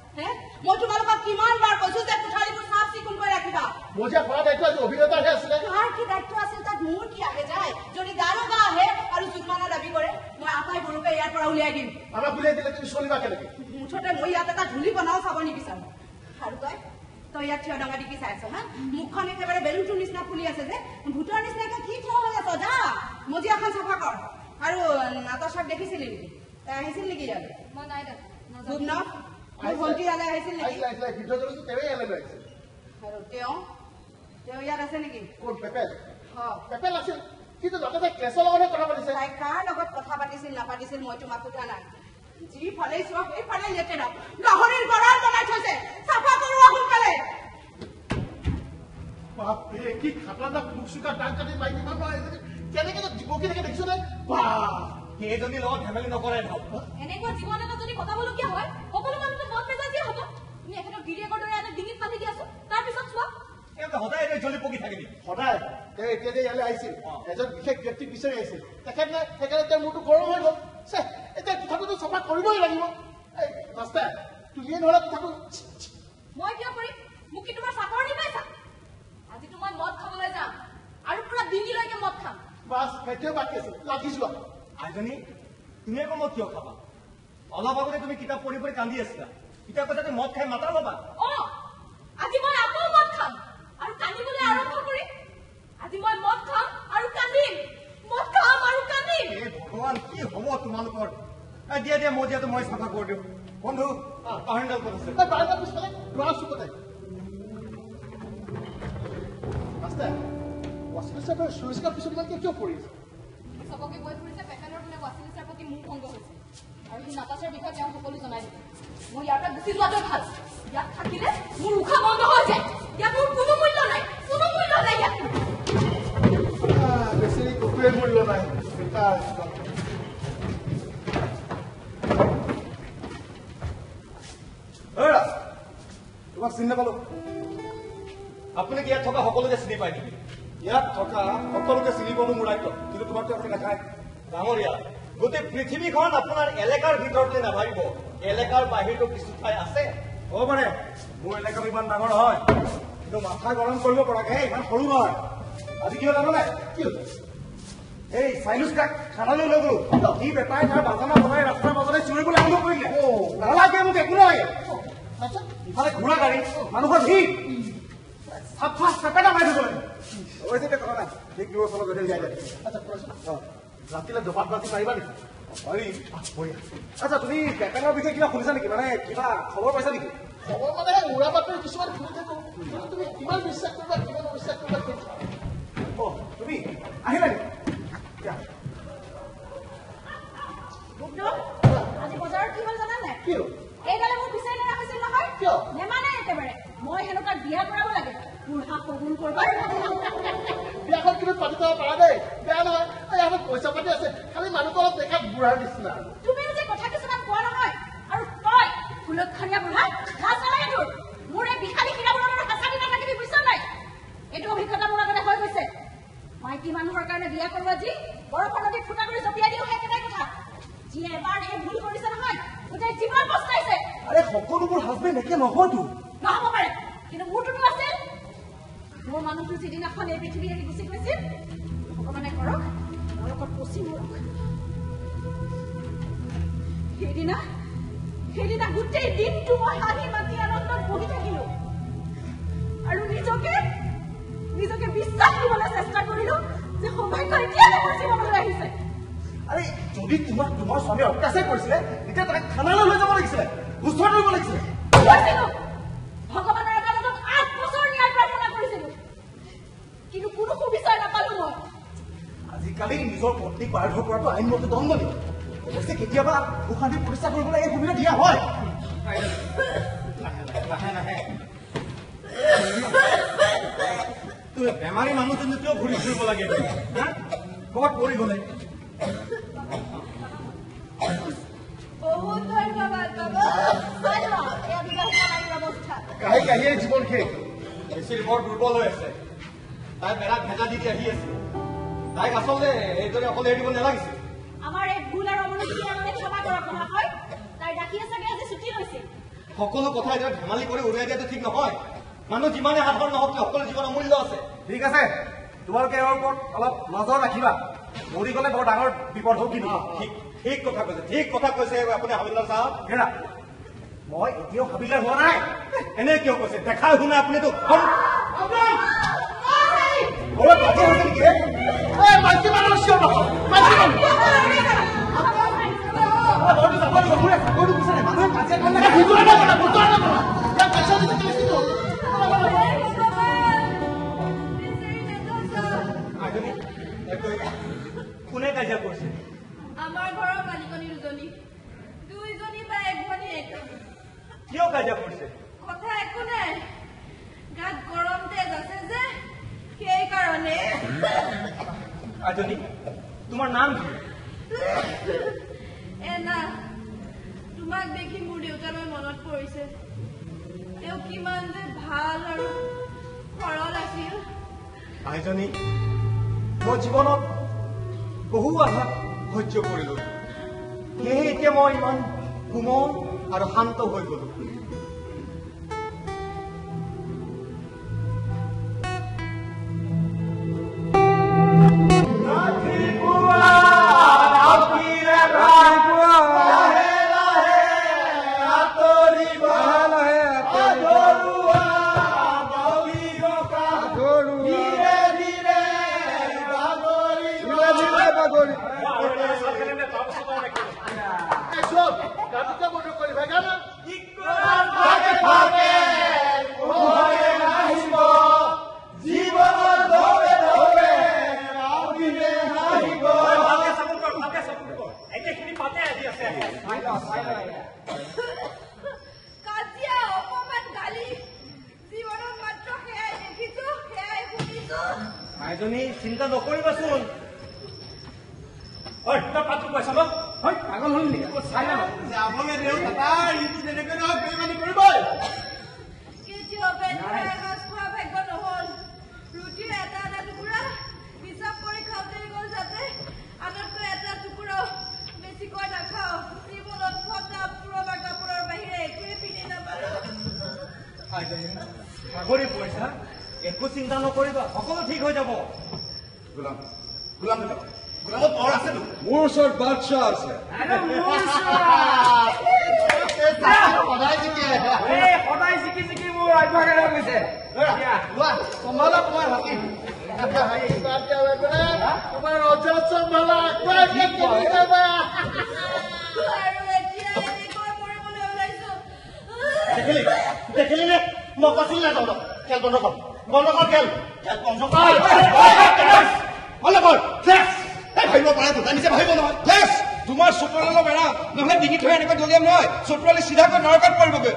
মই তোমালোকক কিমান বাৰ কৈছো যে কোঠালিবোৰ চাফ চিকুণ কৰি ৰাখিবা মজিয়া কৰা দায়িত্ব আজি অভিনেতাৰহে আছিলে কাৰ কি দায়িত্ব আছিল তাত মোৰ কি আহে যায় যদি দাৰোগা আহে আৰু জুৰ্মানা দাবী কৰে মই আটাই গৰুকে ইয়াৰ পৰা উলিয়াই দিম আমাক উলিয়াই দিলে তুমি চলিবা কেনেকে মুঠতে মই ইয়াত এটা ধূলি বনাও চাব নিবিচাৰো আৰু তই ইয়াত থিয় ডঙা দিকি চাই আছ হা মুখখন একেবাৰে বেলুনটোৰ নিচিনা ফুলি আছে যে ভূতৰ নিচিনাকে কি থিয় হৈ আছ যা মজিয়াখন চাফা কৰ আৰু নাতাশাক দেখিছিলি নেকি তাই আহিছিল নেকি ইয়াত মই নাই দেখা মোৰ ভণ্টি ইয়ালৈ আহিছিল নেকি আৰু তেওঁ ইয়াত আছে নেকি কোন পেপেল পেপেল আছিল কিন্তু তাতে তাই কেছৰ লগতহে কথা পাতিছে তাই কাৰ লগত কথা পাতিছিল নাপাতিছিল মই তোমাক সোধা নাই যি ফালেই চোৱা সেইফালে লেতেৰা গাহৰিৰ গঁড়াল বনাই থৈছে চাফা কৰোৱা সোনকালে বাপৰে কি খাতৰনাক মুখ চুকা টান কাটি মাইকী মানুহ আহিছে কেনেকে জীৱকী থাকে দেখিছো নে বাহ সেইজনী লগত ধেমালি নকৰাই ভাল এনেকুৱা জীৱন এটা যদি কটাবলগীয়া হয় সকলো মানুহটো মত মেজাজিয়ে হ'ব তুমি এখেতৰ গিৰিয়েকৰ দৰে এটা ডিঙিত বান্ধি দিয়াছো তাৰপিছত চোৱা সদায় এনে জ্বলি পকি থাকিবি সদায় তেওঁ এতিয়া যে ইয়ালৈ আহিছিল এজন বিশেষ ব্যক্তিক বিচাৰি আহিছিল তেখেত নাই সেইকাৰণে তেওঁৰ মূৰটো গৰম হৈ গ'ল এতিয়া কোঠাটোতো চাফা কৰিবই লাগিব ৰাস্তা তুমিয়ে নহ'লে কোঠাটো মই কিয় কৰিম মোক কি তোমাৰ চাকৰি পাইছা আজিতো মই মদ খাবলৈ যাম আৰু পুৰা ডিঙিলৈকে মদ খাম বাছ সেইটোৱে বাকী আছে লাগি যোৱা আইজনী তুমি আকৌ মদ কিয় খাবা অলপ আগতে তুমি কিতাপ পঢ়ি পঢ়ি কান্দি আছিলা কিতাপ কথা মদ খাই মাতা ল'বা আজি মই আকৌ মদ খাম আৰু কান্দিবলৈ আৰম্ভ কৰিম আজি মই মদ খাম আৰু কান্দিম মদ খাম আৰু কান্দিম ভগৱান কি হ'ব তোমালোকৰ দিয়া মজিয়াটো মই চাফা কৰি দিওঁ বন্ধু পাহৰিডাল ক'ত আছে বাৰটা পিছফালে ল'ৰা চুকতে ৰাস্তা ৱাচিলিচাৰ সুৰক্ষাৰ পিছত ইমানকে কিয় পৰি আছে চবকে কৈ ফুৰিছে পেপেলৰ বোলে ৱাচিলিচাৰ প্ৰতি মোৰ ভংগ হৈছে আৰু সি নাতাশাৰ বিষয়ে তেওঁ সকলো জনাই দিব মই ইয়াৰ পৰা গুচি যোৱাটোৱে ভাল ইয়াত থাকিলে মোৰ উশাহ বন্ধ হৈ যায় ইয়াত মোৰ কোনো মূল্য নাই ইয়াত বেছি ককুৱে মূল্য নাই তোমাক চিনি নাপালো আপুনি কি ইয়াত থকা সকলোকে চিনি পায় নেকি ইয়াত থকা সকলোকে চিনি পালো মোৰ দায়িত্ব কিন্তু তোমাকতো আপুনি নাখায় ডাঙৰীয়া গোটেই পৃথিৱীখন আপোনাৰ এলেকাৰ ভিতৰতে নাভাবিব এলেকাৰ বাহিৰতো কিছু ঠাই আছে হ'ব পাৰে মোৰ এলেকাটো ইমান ডাঙৰ নহয় কিন্তু মাথা গৰম কৰিব পৰাকে ইমান সৰু নহয় আজি কি হ'ল জানানে কি হ'ল এই চাইনুচ কাক খানালৈ লৈ গলো সি বেপাৰী তাৰ বাজানা বনাই ৰাস্তাৰ মাজতে চিঞৰিবলৈ আৰম্ভ কৰিলে নালাগে মোক একো নালাগে ইফালে ঘোঁৰা গাড়ী মানুহৰ ভিৰ চাফা চেপেটা মাৰি দিব লাগে ৰাতিলৈ দফাত বাতি মাৰিবা নেকি আচ্ছা তুমি পেপেনৰ বিষয়ে কিবা শুনিছা নেকি মানে কিবা খবৰ পাইছা নেকি খবৰ মানে উৰা বাতৰি কিছুমান শুনি থাকো তুমি কিমান বিশ্বাস কৰিবা কিমান অবিশ্বাস কৰিবা তুমি আহিলা নেকি আজি বজাৰত কি হ'ল জানা নাই কি এইডালে মোক বিচাৰি লগা হৈছিল নহয় কিয় নেমানে একেবাৰে মই সেনেকুৱা বিয়া কৰাব লাগে বুঢ়া শগুন কৰবা বিয়াখন কিন্তু পাতি যাব পাৰা দেই বেয়া নহয় আমাৰ পইচা পাতি আছে খালি মানুহটো অলপ দেখাত বুঢ়াৰ নিচিনা তুমিও যে কথা কিছুমান কোৱা নহয় আৰু তই কুলক্ষণীয়া বুঢ়া ঘাঁহ নালাগে তোৰ মোৰ এই বিশালী কিতাপবোৰৰ হাঁচানি নাথাকিবি বুজিছ নাই এইটো অভিজ্ঞতা মোৰ আগতে হৈ গৈছে মাইকী মানুহৰ কাৰণে বিয়া কৰোৱা যি বৰষুণ নদীত ফুটা কৰি জপিয়াই দিওঁ সেই একেটাই কথা যিয়ে এবাৰ সেই ভুল কৰিছে নহয় গোটেই জীৱন পস্তাইছে আৰে সকলোবোৰ হাজবেণ্ড একে নহয়তো নহ'ব পাৰে কিন্তু মোৰটোতো আছিল মোৰ মানুহটো যিদিনাখন এই পৃথিৱী এৰি গুচি গৈছিল ভগৱানে কৰক নৰকত পচি মৰক সেইদিনা গোটেই দিনটো মই হাঁহি মাতি আনন্দত বহি থাকিলো আৰু নিজকে বিশ্বাস দিবলৈ চেষ্টা কৰিলো যে সৌভাগ্য এতিয়াহে মোৰ জীৱনলৈ আহিছে আৰে যদি তোমাৰ স্বামী অত্যাচাৰ কৰিছিলে তেতিয়া তাক থানালৈ লৈ যাব লাগিছিলে সুস্থ কৰিব লাগিছিলে ভগৱানৰ আদালতত 8 বছৰ ন্যায় প্ৰাৰ্থনা কৰিছিলো কিন্তু কোনো সুবিচাৰ নাপালো মই আজিকালি নিজৰ পত্নীক বাধ্য কৰাটো আইনমতে দণ্ডনীয় অৱশ্যে কেতিয়াবা সুশান্তি প্ৰতিষ্ঠা কৰিবলৈ এই সুবিধা দিয়া হয় তুমি বেমাৰী মানুহজনী কিয় ঘূৰি ফুৰিব লাগে ক'ত পৰি গ'লে বহুত ধন্যবাদ বাবা এয়া বিবাহিত অৱস্থা কাহিয়ে জীৱন শেষ বেছি বৰ দুৰ্বল হৈ আছে তাই বেৰাত ভেজা দি আহি আছে তাইক আচলতে এইদৰে অকলে এৰি দিব নালাগিছিল আমাৰ এই ভুল আৰু অমনোযোগী কাৰণে ক্ষমা কৰক নহয় তাই ৰাখি চাগে আজি ছুটি লৈছিল সকলো কথা এতিয়া ধেমালি কৰি উলিয়াই দিয়াটো ঠিক নহয় মানুহ যিমানে সাধাৰণ নহওক সকলো জীৱনৰ মূল্য আছে ঠিক আছে তোমালোকে এওঁৰ ওপৰত অলপ নজৰ ৰাখিবা মৰি গ'লে বৰ ডাঙৰ বিপদ হওক কিন্তু ঠিক কথা কৈছে আপুনি হাবিলদাৰ চাওক হেৰা মই এতিয়াও হাবিলদাৰ হোৱা নাই এনে কিয় কৈছে দেখাই শুনা আপুনিতো কোনে কাজিয়া কৰিছে আমাৰ ঘৰৰ মালিকনী দুজনী বা এক ভনী কিয় কাজিয়া কৰিছে কথা একো নাই গাত গৰম তেজ আছে যে সেইকাৰণে আজনী তোমাৰ নাম কি এনা তোমাক দেখি মোৰ দেউতালৈ মনত পৰিছে তেওঁ কিমান যে ভাল আৰু সৰল আছিল আইজনী মই জীৱনত বহু আঘাত সহ্য কৰিলো সেয়েহে এতিয়া মই ইমান কোমল আৰু শান্ত হৈ গলো চিন্তা নকৰিবাচোন পাত্ৰ পইচা পাগল হল নেকি চাই যাবলৈ দেউ তেনেকৈ বেমানি কৰিব ৰুটিৰ এটা টুকুৰা হিচাপ কৰি খাওঁতে গ'ল যাতে আনতকৈ এটা টুকুৰা বেছিকৈ নাখাওঁ জীৱনত ফটা পুৰণা কাপোৰৰ বাহিৰে একোৱে পিন্ধি নাপালো ভাগৰি পইচা একো চিন্তা নকৰিবা সকলো ঠিক হৈ যাব গোলামত বৰ আছে মোৰ ওচৰত বাদশাহ আছে সদায় জিকি মোৰ অভ্যাস হৈ গৈছে চম্ভালা তোমাৰ হাতী তোমাৰ অজস্ৰ মালা যাবা দেখিলি নে মই কৈছিল না তহঁতক খেল বন্ধ কৰ খেল বন্ধ কৰ ভাবিব পাৰে দুটা নিজে ভাবিব নহয় তোমাৰ চতুৰালৰ বেৰা নহলে ডিঙি থৈ এনেকৈ দলিয়াম নহয় চতুৰালি চিধাকৈ নৰকাত পৰিবগৈ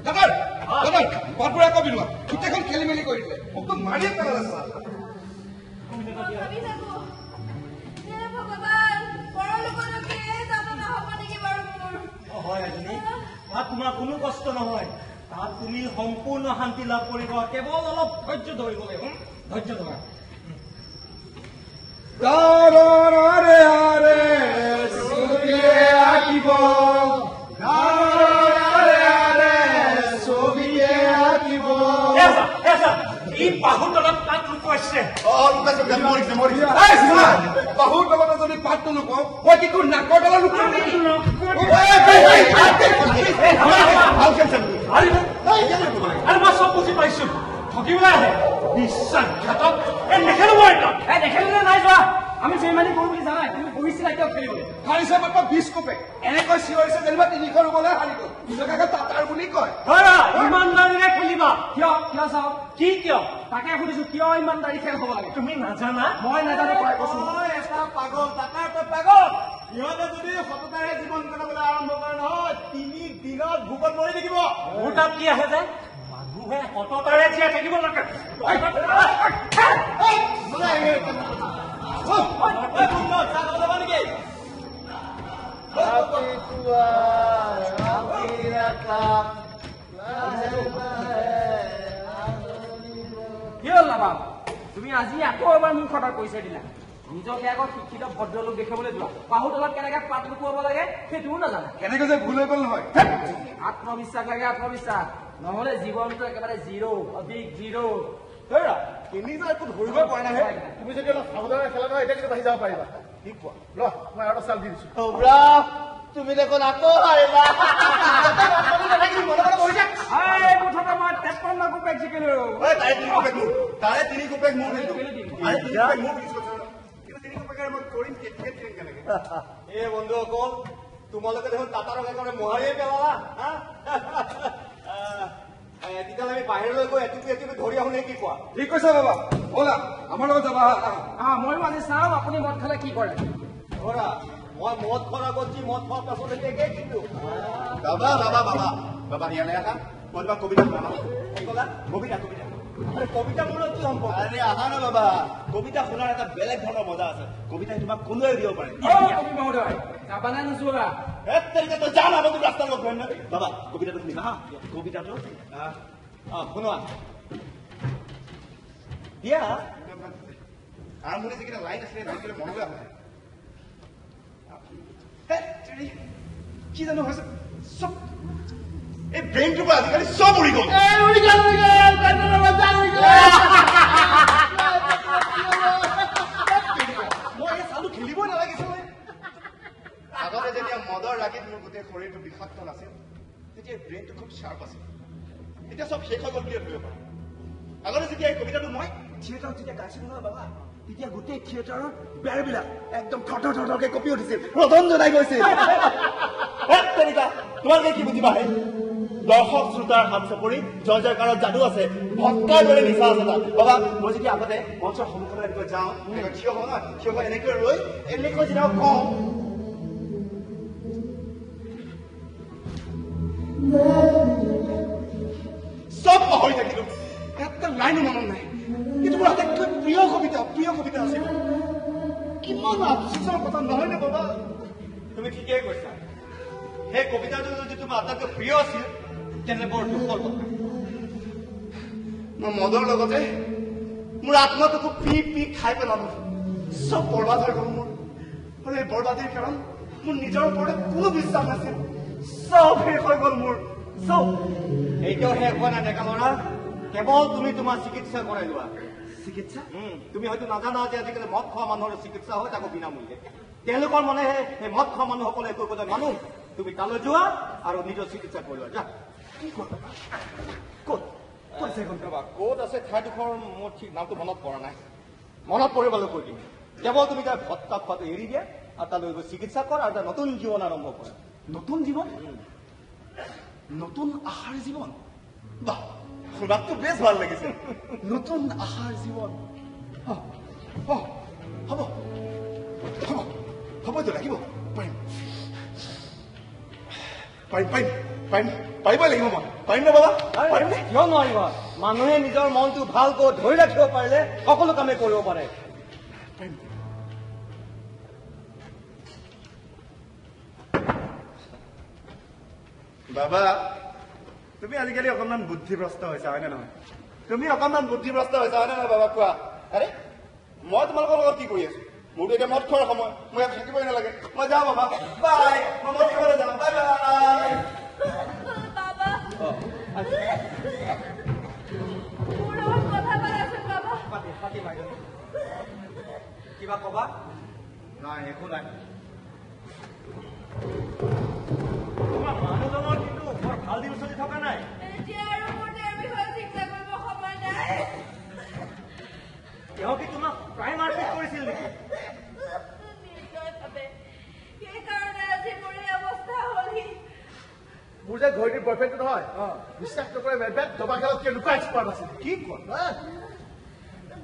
দাদাৰ পাতপুৰা কবি লোৱা গোটেইখন খেলি মেলি কৰি দিলে মোকতো মাৰিয়ে পেলালে তোমাৰ কোনো কষ্ট নহয় তাত তুমি সম্পূৰ্ণ শান্তি লাভ কৰিব কেৱল অলপ ধৈৰ্য ধৰিব লাগিব ধৈৰ্য ধৰা বাহুৰ তলত পাত লুকুৱাইছে বাহুৰ তলত যদি পাতটো লুকুৱাও মই কি তোৰ নাকৰ তলত লুকুৱাম আৰু মই চব বুজি পাইছো ঠকিবলৈ আহে বিশ্বাসঘাতক নেখেলো মই নেখেলিলে নাই যোৱা আমি জেইমানি কৰো বুলি জানাই তুমি বহিছিলা কিয় খেলিবলৈ হাৰিছে মাত্ৰ 20 কোপে এনেকৈ চিঞৰিছে যেনিবা 300 ৰুবলৈ হাৰি গ'ল নিজকে তাতাৰ বুলি কয় ইমানদাৰীৰে খেলিবা কিয় চাওঁ কিয় তাকে সুধিছো কিয় ইমানদাৰী খেল হ'ব লাগে তুমি নাজানা মই নাজানো কয় কৈছো এটা পাগল তাতাৰ তই পাগল সিহঁতে যদি সততাৰে জীৱন কটাবলৈ আৰম্ভ কৰে নহয় 3 দিনত ভোকত মৰি থাকিব মোৰ তাত কি আহে যে মানুহে সততাৰে জীয়াই থাকিব লাগে কি হ'ল নাপাম তুমি আজি আকৌ এবাৰ মোক খটা পইচা দিলা নিজকে আকৌ শিক্ষিত ভদ্ৰলোক দেখাবলৈ যোৱা বাহুৰ তলত কেনেকে পাত লুকুৱাব লাগে সেইটোও নাজানা কেনেকৈ যে ভুল হৈ গ'ল নহয় আত্মবিশ্বাস লাগে আত্মবিশ্বাস নহলে জীৱনটো একেবাৰে জিৰ' তুমি একো ধৰিব পৰা নাই তুমি যদি অলপ সাৱধানে খেলা নহয় এতিয়া কিন্তু বাঢ়ি যাব পাৰিবা কি কোৱা ল মই আৰু চাল দি দিছো তুমি দেখোন আকৌ হাৰিলা মুঠতে মই 53 কোপেক জিকিলো তাৰে 3 কোপেক মোৰ কিন্তু 3 কোপেকেৰে মই কৰিম কেনেকে এই বন্ধুসকল তোমালোকে দেখোন তাতাৰক একেবাৰে মোহাৰিয়ে পেলালা তেতিয়াহ'লে আমি বাহিৰলৈ গৈ এটুপি ধৰি আহো নে কি কোৱা ঠিক কৈছা বাবা ব'লা আমাৰ লগত যাবা ময়ো আজি চাওঁ আপুনি মদ খালে কি কৰে ধৰা মই মদ খোৱাৰ আগত যি মদ খোৱাৰ পাছত একেই কিন্তু বাবা ইয়ালৈ আহা মই তোমাক কবিতা শুনাম কি ক'লা কবিতা কবিতা মোৰ কি সম্ভৱ আহা না বাবা কবিতা শুনাৰ এটা বেলেগ ধৰণৰ মজা আছে কবিতাই তোমাক কোনোৱে দিব পাৰে কবি মহোদয় যাবানে নোযোৱা তই যা না তুমি ৰাস্তাৰ লগত ঘূৰি নহয় বাবা কবিতাটো শুনিবা হা কবিতাটো শুনোৱা দিয়া আৰম্ভণি যিকেইটা লাইন আছিলে মনলৈ আহে কি জানো হৈছে চব এই ব্ৰেইনটোৰ পৰা আজিকালি চব উৰি গ'ল মই এই চালু খেলিবই নালাগিছিল আগতে যেতিয়া মদৰ লাগি মোৰ গোটেই শৰীৰটো বিষাক্ত নাছিল তেতিয়া ব্ৰেইনটো খুব শাৰ্প আছিল এতিয়া চব শেষ হৈ গ'ল বুলি ধৰিব পাৰো আগতে যেতিয়া এই কবিতাটো মই থিয়েটাৰত যেতিয়া গাইছিলো নহয় বাবা তেতিয়া গোটেই থিয়েটাৰৰ বেৰবিলাক একদম থৰকে কঁপি উঠিছিল ৰদন জনাই গৈছিল তোমালোকে কি বুজিবা হে দৰ্শক শ্ৰোতাৰ হাত চাপৰি জয় জয়কাৰত যাদু আছে ভক্তৰ দৰে নিচা আছে তাত বাবা মই যেতিয়া আগতে মঞ্চৰ সন্মুখলৈ এনেকৈ যাওঁ এনেকৈ থিয় হওঁ নহয় থিয় হৈ এনেকৈ ৰৈ এনেকৈ যেতিয়া কওঁ চব পাহৰি থাকিলো এটা লাইনো মনত নাই কিন্তু মোৰ আটাইতকৈ প্ৰিয় কবিতা আছিল কিমান আফচোচৰ কথা নহয় নে বাবা তুমি ঠিকেই কৈছা সেই কবিতাটো যদি তোমাৰ আটাইতকৈ প্ৰিয় আছিল তেনে বৰ দুখৰ কথা মই মদৰ লগতে মোৰ আত্মাটোকো পি খাই পেলালো চব বৰবাদ হৈ গ'ল মোৰ আৰু এই বৰবাদীৰ কাৰণ মোৰ নিজৰ ওপৰতে কোনো বিশ্বাস নাছিল চব শেষ হৈ গ'ল মোৰ চব এইটোও শেষ হোৱা নাই ডেকা ল'ৰা কেৱল তুমি তোমাৰ চিকিৎসা কৰাই লোৱা চিকিৎসা তুমি হয়তো নাজানা যে আজিকালি মদ খোৱা মানুহৰ চিকিৎসা হয় তাকো বিনামূল্যে তেওঁলোকৰ মনেহে সেই মদ খোৱা মানুহসকলে একো একোজন মানুহ তুমি তালৈ যোৱা আৰু নিজৰ চিকিৎসা কৰি লোৱা যা ক'ত ক'ত আছে এখন ৰবা ক'ত আছে ঠাইডোখৰ মোৰ ঠিক নামটো মনত পৰা নাই মনত পৰিবলৈ কৈ দিম কেৱল তুমি তাৰ ভত্তা খোৱাটো এৰি দিয়া আৰু তালৈ গৈ চিকিৎসা কৰ আৰু এটা নতুন জীৱন আৰম্ভ কৰা নতুন জীৱন নতুন আশাৰ জীৱন বাহ শুনাতটো বেছ ভাল লাগিছে নতুন আশাৰ জীৱন হ'ব হ'ব হ'ব হ'বতো লাগিব পাৰিম পাৰিম পাৰিম পাৰিম পাৰিবই লাগিব মই পাৰিম নে বাবা পাৰিম নে কিয় নোৱাৰিব মানুহে নিজৰ মনটো ভালকৈ ধৰি ৰাখিব পাৰিলে সকলো কামেই কৰিব পাৰে পাৰিম বাবা তুমি আজিকালি অকণমান বুদ্ধিভ্ৰষ্ট হৈছা হয়নে নহয় তুমি অকণমান বুদ্ধিভ্ৰষ্ট হৈছা হয়নে নহয় বাবা কোৱা আৰে মই তোমালোকৰ লগত কি কৰি আছো মোৰতো এতিয়া মদ খোৱাৰ সময় মই ইয়াত থাকিবই নালাগে মই যাওঁ বাবা বাই মই মদ খাবলৈ যাওঁ বাই বাই বাবা মোৰ লগত কথা পাতিছে বাবা পাতি বাইদেউ কিবা কবা নাই একো নাই তোমাৰ মানুহজনৰ কিন্তু বৰ ভাল দিন চলি থকা নাই এতিয়া আৰু মোৰ তেওঁৰ বিষয়ে চিন্তা কৰিব সময় নাই তেওঁ কি তোমাক প্ৰায় মাৰপিট কৰিছিল নেকি নিশ্চয়ভাৱে সেইকাৰণে আজি মোৰ এই অৱস্থা হ'লহি মোৰ যে ঘড়ীৰ বয়ফ্ৰেণ্ডটো নহয় বিশ্বাস নকৰে মেলবেট দবা খেলত কেনেকুৱা এক্সপাৰ্ট আছিল কি কোৱা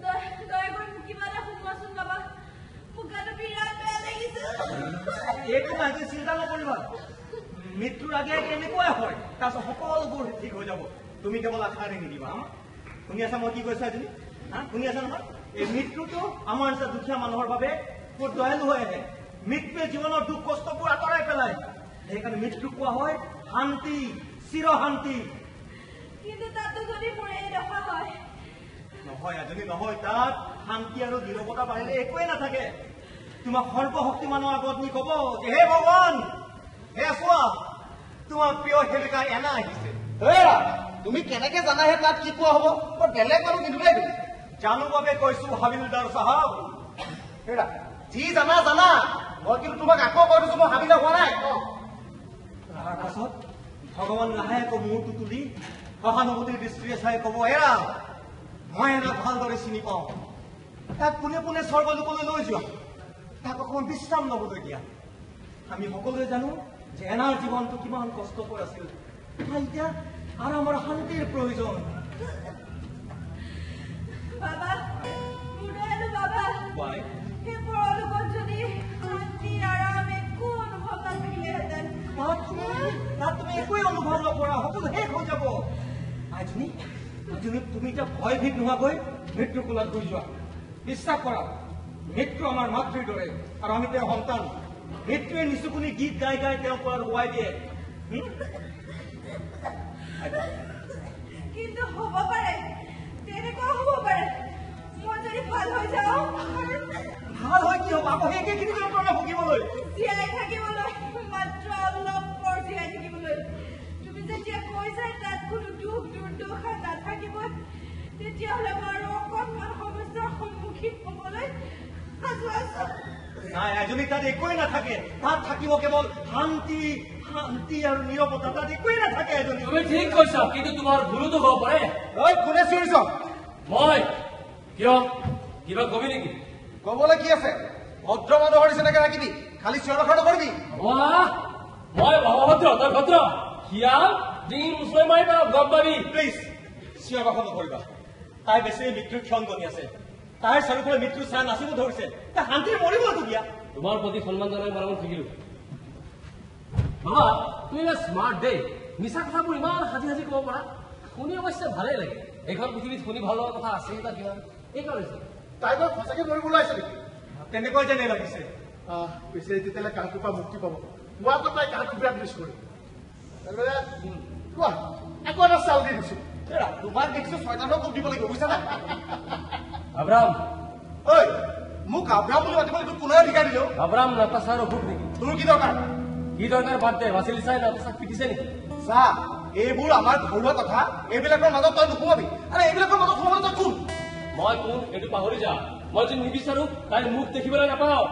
দয়া কৰি মোক কিবা এটা শুনোৱাচোন বাবা মোক গাটো বিৰাট বেয়া লাগিছে একো নাই তুমি চিন্তা নকৰিবা মৃত্যুৰ আগে কেনেকুৱা হয় তাৰপিছত সকলোবোৰ ঠিক হৈ যাব তুমি কেৱল আশাৰে নিদিবা শুনি আছা মই কি কৈছো আজি শুনি আছা নহয় এই মৃত্যুটো আমাৰ নিচিনা দুখীয়া মানুহৰ বাবে বৰ দয়ালু হৈ আহে মৃত্যুৱে জীৱনৰ দুখ কষ্টবোৰ আঁতৰাই পেলায় সেইকাৰণে মৃত্যু কোৱা হয় শান্তি চিৰ শান্তি কিন্তু তাতো যদি মোৰ এই দশা হয় নহয় এজনী নহয় তাত শান্তি আৰু নীৰৱতা বাঢ়িলে একোৱেই নাথাকে তোমাক সৰ্বশক্তিমানৰ আগত নি কব যে হে ভগৱান হে চোৱা তোমাৰ প্ৰিয় সেৱিকা এনা আহিছে তুমি কেনেকে জানাহে তাত কি কোৱা হ'ব বৰ বেলেগ মানুহ কিন্তু দেই জানো বাবে কৈছো হাবিলদাৰ চাহাব হেৰা যি জানা জানা মই কিন্তু তোমাক আকৌ কৈ দিছো মই হাবিলা হোৱা নাই তাৰ পাছত ভগৱান লাহেকৈ মূৰটো তুলি সহানুভূতিৰ দৃষ্টিৰে চাই কব এৰা মই এনাক ভালদৰে চিনি পাওঁ তাক পোনে পোনে স্বৰ্গলোকলৈ লৈ যোৱা তাক অকণমান বিশ্ৰাম ল'বলৈ দিয়া আমি সকলোৱে জানো যে এনাৰ জীৱনটো কিমান কষ্টকৰ আছিল এতিয়া আৰু আমাৰ শান্তিৰ প্ৰয়োজন বাবা মোৰ দয়ালু বাবা Why? সেই পৰলোকত যদি শান্তি আৰাম একো অনুভৱ নাথাকিলেহেঁতেন তাত তুমি একোৱেই অনুভৱ নকৰা সকলো শেষ হৈ যাব আইজনী তুমি এতিয়া ভয় ভীত নোহোৱাকৈ মৃত্যুৰ কোলাত গৈ যোৱা বিশ্বাস কৰা মৃত্যু আমাৰ মাতৃৰ দৰে আৰু আমি তেওঁৰ সন্তান মৃত্যুৱে নিচুকুনি গীত গাই গাই তেওঁৰ কোলাত শুৱাই দিয়ে কিন্তু হ'ব পাৰে তেনেকুৱা হ'ব পাৰে মই যদি ভাল হৈ যাওঁ ভাল হয় কি হ'ব আকৌ সেইখিনি যন্ত্ৰণা ভুগিবলৈ জীয়াই থাকিবলৈ মাত্ৰ অলপ পৰ জীয়াই থাকিবলৈ তুমি যেতিয়া কৈছা তাত কোনো দুখ দুৰ্দশা নাথাকিবই তেতিয়াহ'লে মই আৰু অকণমান সমস্যাৰ সন্মুখীন হ'বলৈ সাজু আছো নাই এজনী তাত একোৱেই নাথাকে তাত থাকিব কেৱল শান্তি শান্তি আৰু নীৰৱতা তাত একোৱেই নাথাকে এজনী তুমি ঠিক কৈছা কিন্তু তোমাৰ ভুলতো হ'ব পাৰে কোনে চিঞৰিছ মই কিয় কিবা কবি নেকি কবলৈ কি আছে ভদ্ৰ মানুহৰ নিচিনাকে ৰাখিবি খালি চিঞৰ বাখৰ নকৰিবি মই ভদ্ৰ তই ভদ্ৰ শিয়াল ডিঙি মুচলাই মাৰি গম পাবি প্লিজ চিঞৰ বাখৰ নকৰিবা তাই বেছি মৃত্যুৰ ক্ষণ গণি আছে তাইৰ চাৰিওফালে মৃত্যুৰ ছাঁ নাচিব ধৰিছে তাই শান্তিৰে মৰিবতো দিয়া তোমাৰ প্ৰতি সন্মান জনাই মই থাকিলো বাবা তুমি ইমান স্মাৰ্ট দেই মিছা কথাবোৰ ইমান সাজি সাজি ক'ব পাৰা শুনি অৱশ্যে ভালেই লাগে এইখন পৃথিৱীত শুনি ভাল লগা কথা আছে তাত কিমান এইকাৰণে তাই বাৰু সঁচাকে মৰিবলৈ আহিছে নেকি তেনেকৈ যেনে লাগিছে পিছে তেতিয়াহ'লে কাহটোৰ পৰা মুক্তি পাব মই আকৌ তাই কাহটো বিৰাট মিছ কৰিম কোৱা আকৌ এটা চাল দি দিছো তোমাক দেখিছো ছয়টানো কোপ দিব লাগিব বুজিছা না আব্ৰাম ঐ মোক আব্ৰাম বুলি মাতিবলৈ তোক কোনে অধিকাৰ দিলো আব্ৰাম নাতাশাৰ অসুখ নেকি তোৰ কি দৰকাৰ কি দৰকাৰ বাদ দে বাচিলি চাই নাতাশাক পিটিছে নেকি চা এইবোৰ আমাৰ ঘৰুৱা কথা এইবিলাকৰ মাজত তই নোসোমাবি আৰু এইবিলাকৰ মাজত সোমাবলৈ তই কোন মই কোন এইটো পাহৰি যা মই যদি নিবিচাৰো তাইৰ মুখ দেখিবলৈ নাপাওঁ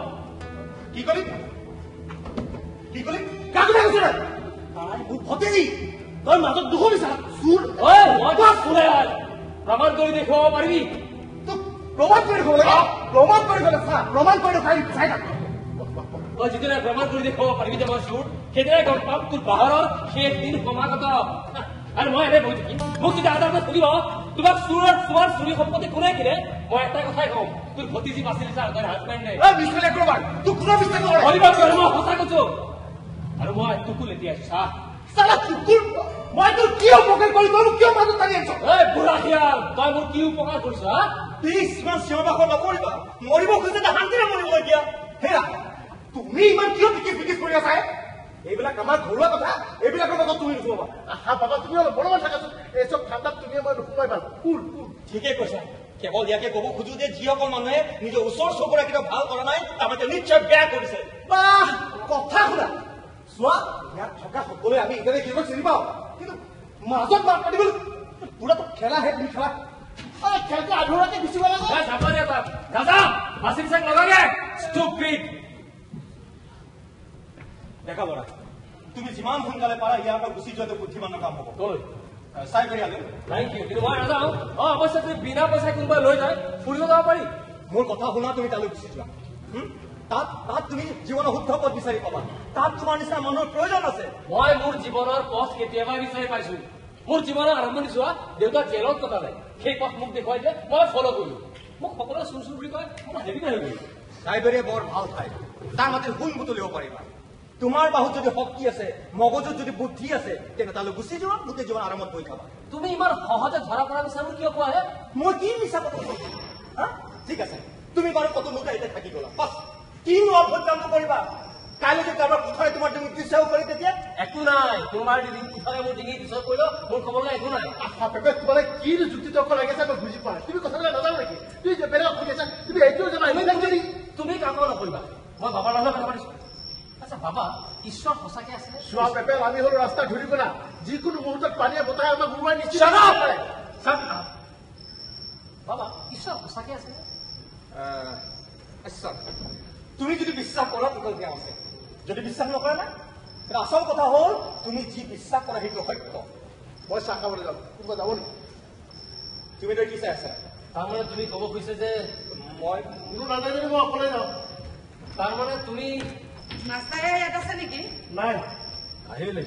কি কলি কাক কৈছে তাই মোৰ ভতিজী তই মাজত দুখনিছা চুৰ ঐ মই কোনে প্ৰমাণ কৰি দেখুৱাব পাৰিবি তোক প্ৰমাণ কৰি দেখুৱাব লাগে প্ৰমাণ কৰি দেখুৱাব প্ৰমাণ কৰি দেখুৱাই চাই থাক তই যিদিনা প্ৰমাণ কৰি দেখুৱাব পাৰিবি যে মই চোৰ সেইদিনাই গম পাম তোৰ বাহৰৰ শেষ দিন সমাগত আৰু মই এনে বহি থাকিম মোক যদি আদালতত সুধিব তোমাক তোমাৰ চুৰি সম্পত্তি কোনে কিনে মই এটা কথাই কওঁ তোৰ ভতিজী বাচিলি ছাৰ তই হাজবেণ্ডে বিশ্বাস নকৰবা তোক কোনো বিশ্বাস নকৰে মই সঁচা কৈছো আৰু মই তোকো লেটি আছো চা চালা কুকুৰ মই তোৰ কি উপকাৰ কৰি তই কিয় মাজত টানি আনিছ এই বুঢ়া শিয়াল তই মোৰ কি উপকাৰ কৰিছ হা প্লিজ ইমান চিঞৰ বাখৰ নকৰিবা মৰিব খুজিছে শান্তিৰে মৰিব এতিয়া হেৰা তুমি ইমান কিয় বিকিছ কৰি আছা এইবিলাক আমাৰ ঘৰুৱা কথা এইবিলাকৰ লগত তুমি নুসুমাবা আহা বাবা তুমি অলপ বলমান থাকাচোন এই চব ঠাণ্ডাত তুমি মই নুসুমাই পালো কুল ঠিকে কৈছা কেৱল ইয়াকে ক'ব খোজো যে যিসকল মানুহে নিজৰ ওচৰ চকুৰে কেতিয়াও ভাল কৰা নাই তাৰমানে নিশ্চয় বেয়া কৰিছে বাহ কথা শুনা চোৱা ইয়াত থকা সকলোৱে আমি ইজনে সিজনক চিনি পাওঁ কিন্তু মাজত মাত পাতিবলৈ পুৰা খেলা হে তুমি খেলা খেলটো আধৰুৱাকে গুচি গ'লা বাচিলি চাক লগাগে ষ্টুপিড দেখা বৰা তুমি যিমান সোনকালে পাৰা ইয়াৰ পৰা গুচি যোৱাটো বুদ্ধিমানৰ কাম হ'ব চাই কৰি আনিলো থেংক ইউ কিন্তু মই নাযাওঁ অৱশ্যে তুমি বিনা পইচাই কোনোবাই লৈ যায় ফুৰিব যাব পাৰি মোৰ কথা শুনা তুমি তালৈ গুচি যোৱা তাত তুমি জীৱনৰ শুদ্ধ পথ বিচাৰি পাবা তাত তোমাৰ নিচিনা মানুহৰ প্ৰয়োজন আছে মই মোৰ জীৱনৰ পথ কেতিয়াবা বিচাৰি পাইছো মোৰ জীৱনৰ আৰম্ভণি চোৱা দেউতাক জেলত কটালে সেই পথ মোক দেখুৱাই দিয়ে মই ফল' কৰিলো মোক সকলোৱে চুৰ চুৰ বুলি কয় মই হেবিকা হৈ গলো চাইবেৰিয়া বৰ ভাল ঠাই তাৰ মাতে সোণ বুটলিব পাৰিবা তোমাৰ বাহুত যদি শক্তি আছে মগজুত যদি বুদ্ধি আছে তেনে তালৈ গুচি যোৱা গোটেই জীৱন আৰামত বহি খাবা তুমি ইমান সহজে ধৰা পৰা বিচাৰো কিয় কোৱা হে মই কি মিছা কথা কৈছো ঠিক আছে তুমি বাৰু কত নোটাইতে থাকি গলা বাছ কিনো অদ্ভুত কামটো কৰিবা কাইলৈ যদি কাৰোবাৰ কোঠাৰে তোমাৰ ডিঙি পিছাও কৰি তেতিয়া একো নাই তোমাৰ ডিঙি কোঠাৰে মোৰ ডিঙি পিছত কৰিলেও মোৰ খবৰ নাই একো নাই আহা পেপে তোমালে কি যুক্তি তৰ্ক লাগিছে মই বুজি পোৱা নাই তুমি কথাবিলাক নাজানো নেকি তুমি যে বেলেগক সুধি আছা তুমি এইটোও জানা তুমি কাম নকৰিবা মই বাবাৰ লগত কথা পাতিছো আচ্ছা বাবা ঈশ্বৰ সঁচাকে আছে চোৱা পেপে আমি হলো ৰাস্তা ঘূৰিব না যিকোনো মুহূৰ্তত পানীয়ে বতাহে আমাক উৰুৱাই নিশ্চিত বাবা ঈশ্বৰ সঁচাকে আছে তুমি যদি বিশ্বাস কৰা তেতিয়া জ্ঞান আছে যদি বিশ্বাস নকৰা না কিন্তু আচল কথা হ'ল তুমি যি বিশ্বাস কৰা সেইটো সত্য মই চাহ খাবলৈ যাওঁ কোনোবা যাব নেকি তুমি তই কি চাই আছা তাৰমানে তুমি ক'ব খুজিছে যে মই কোনো নাযায় যদি মই অকলে যাওঁ তাৰমানে তুমি মাষ্টাৰে ইয়াত আছে নেকি নাই আহিলে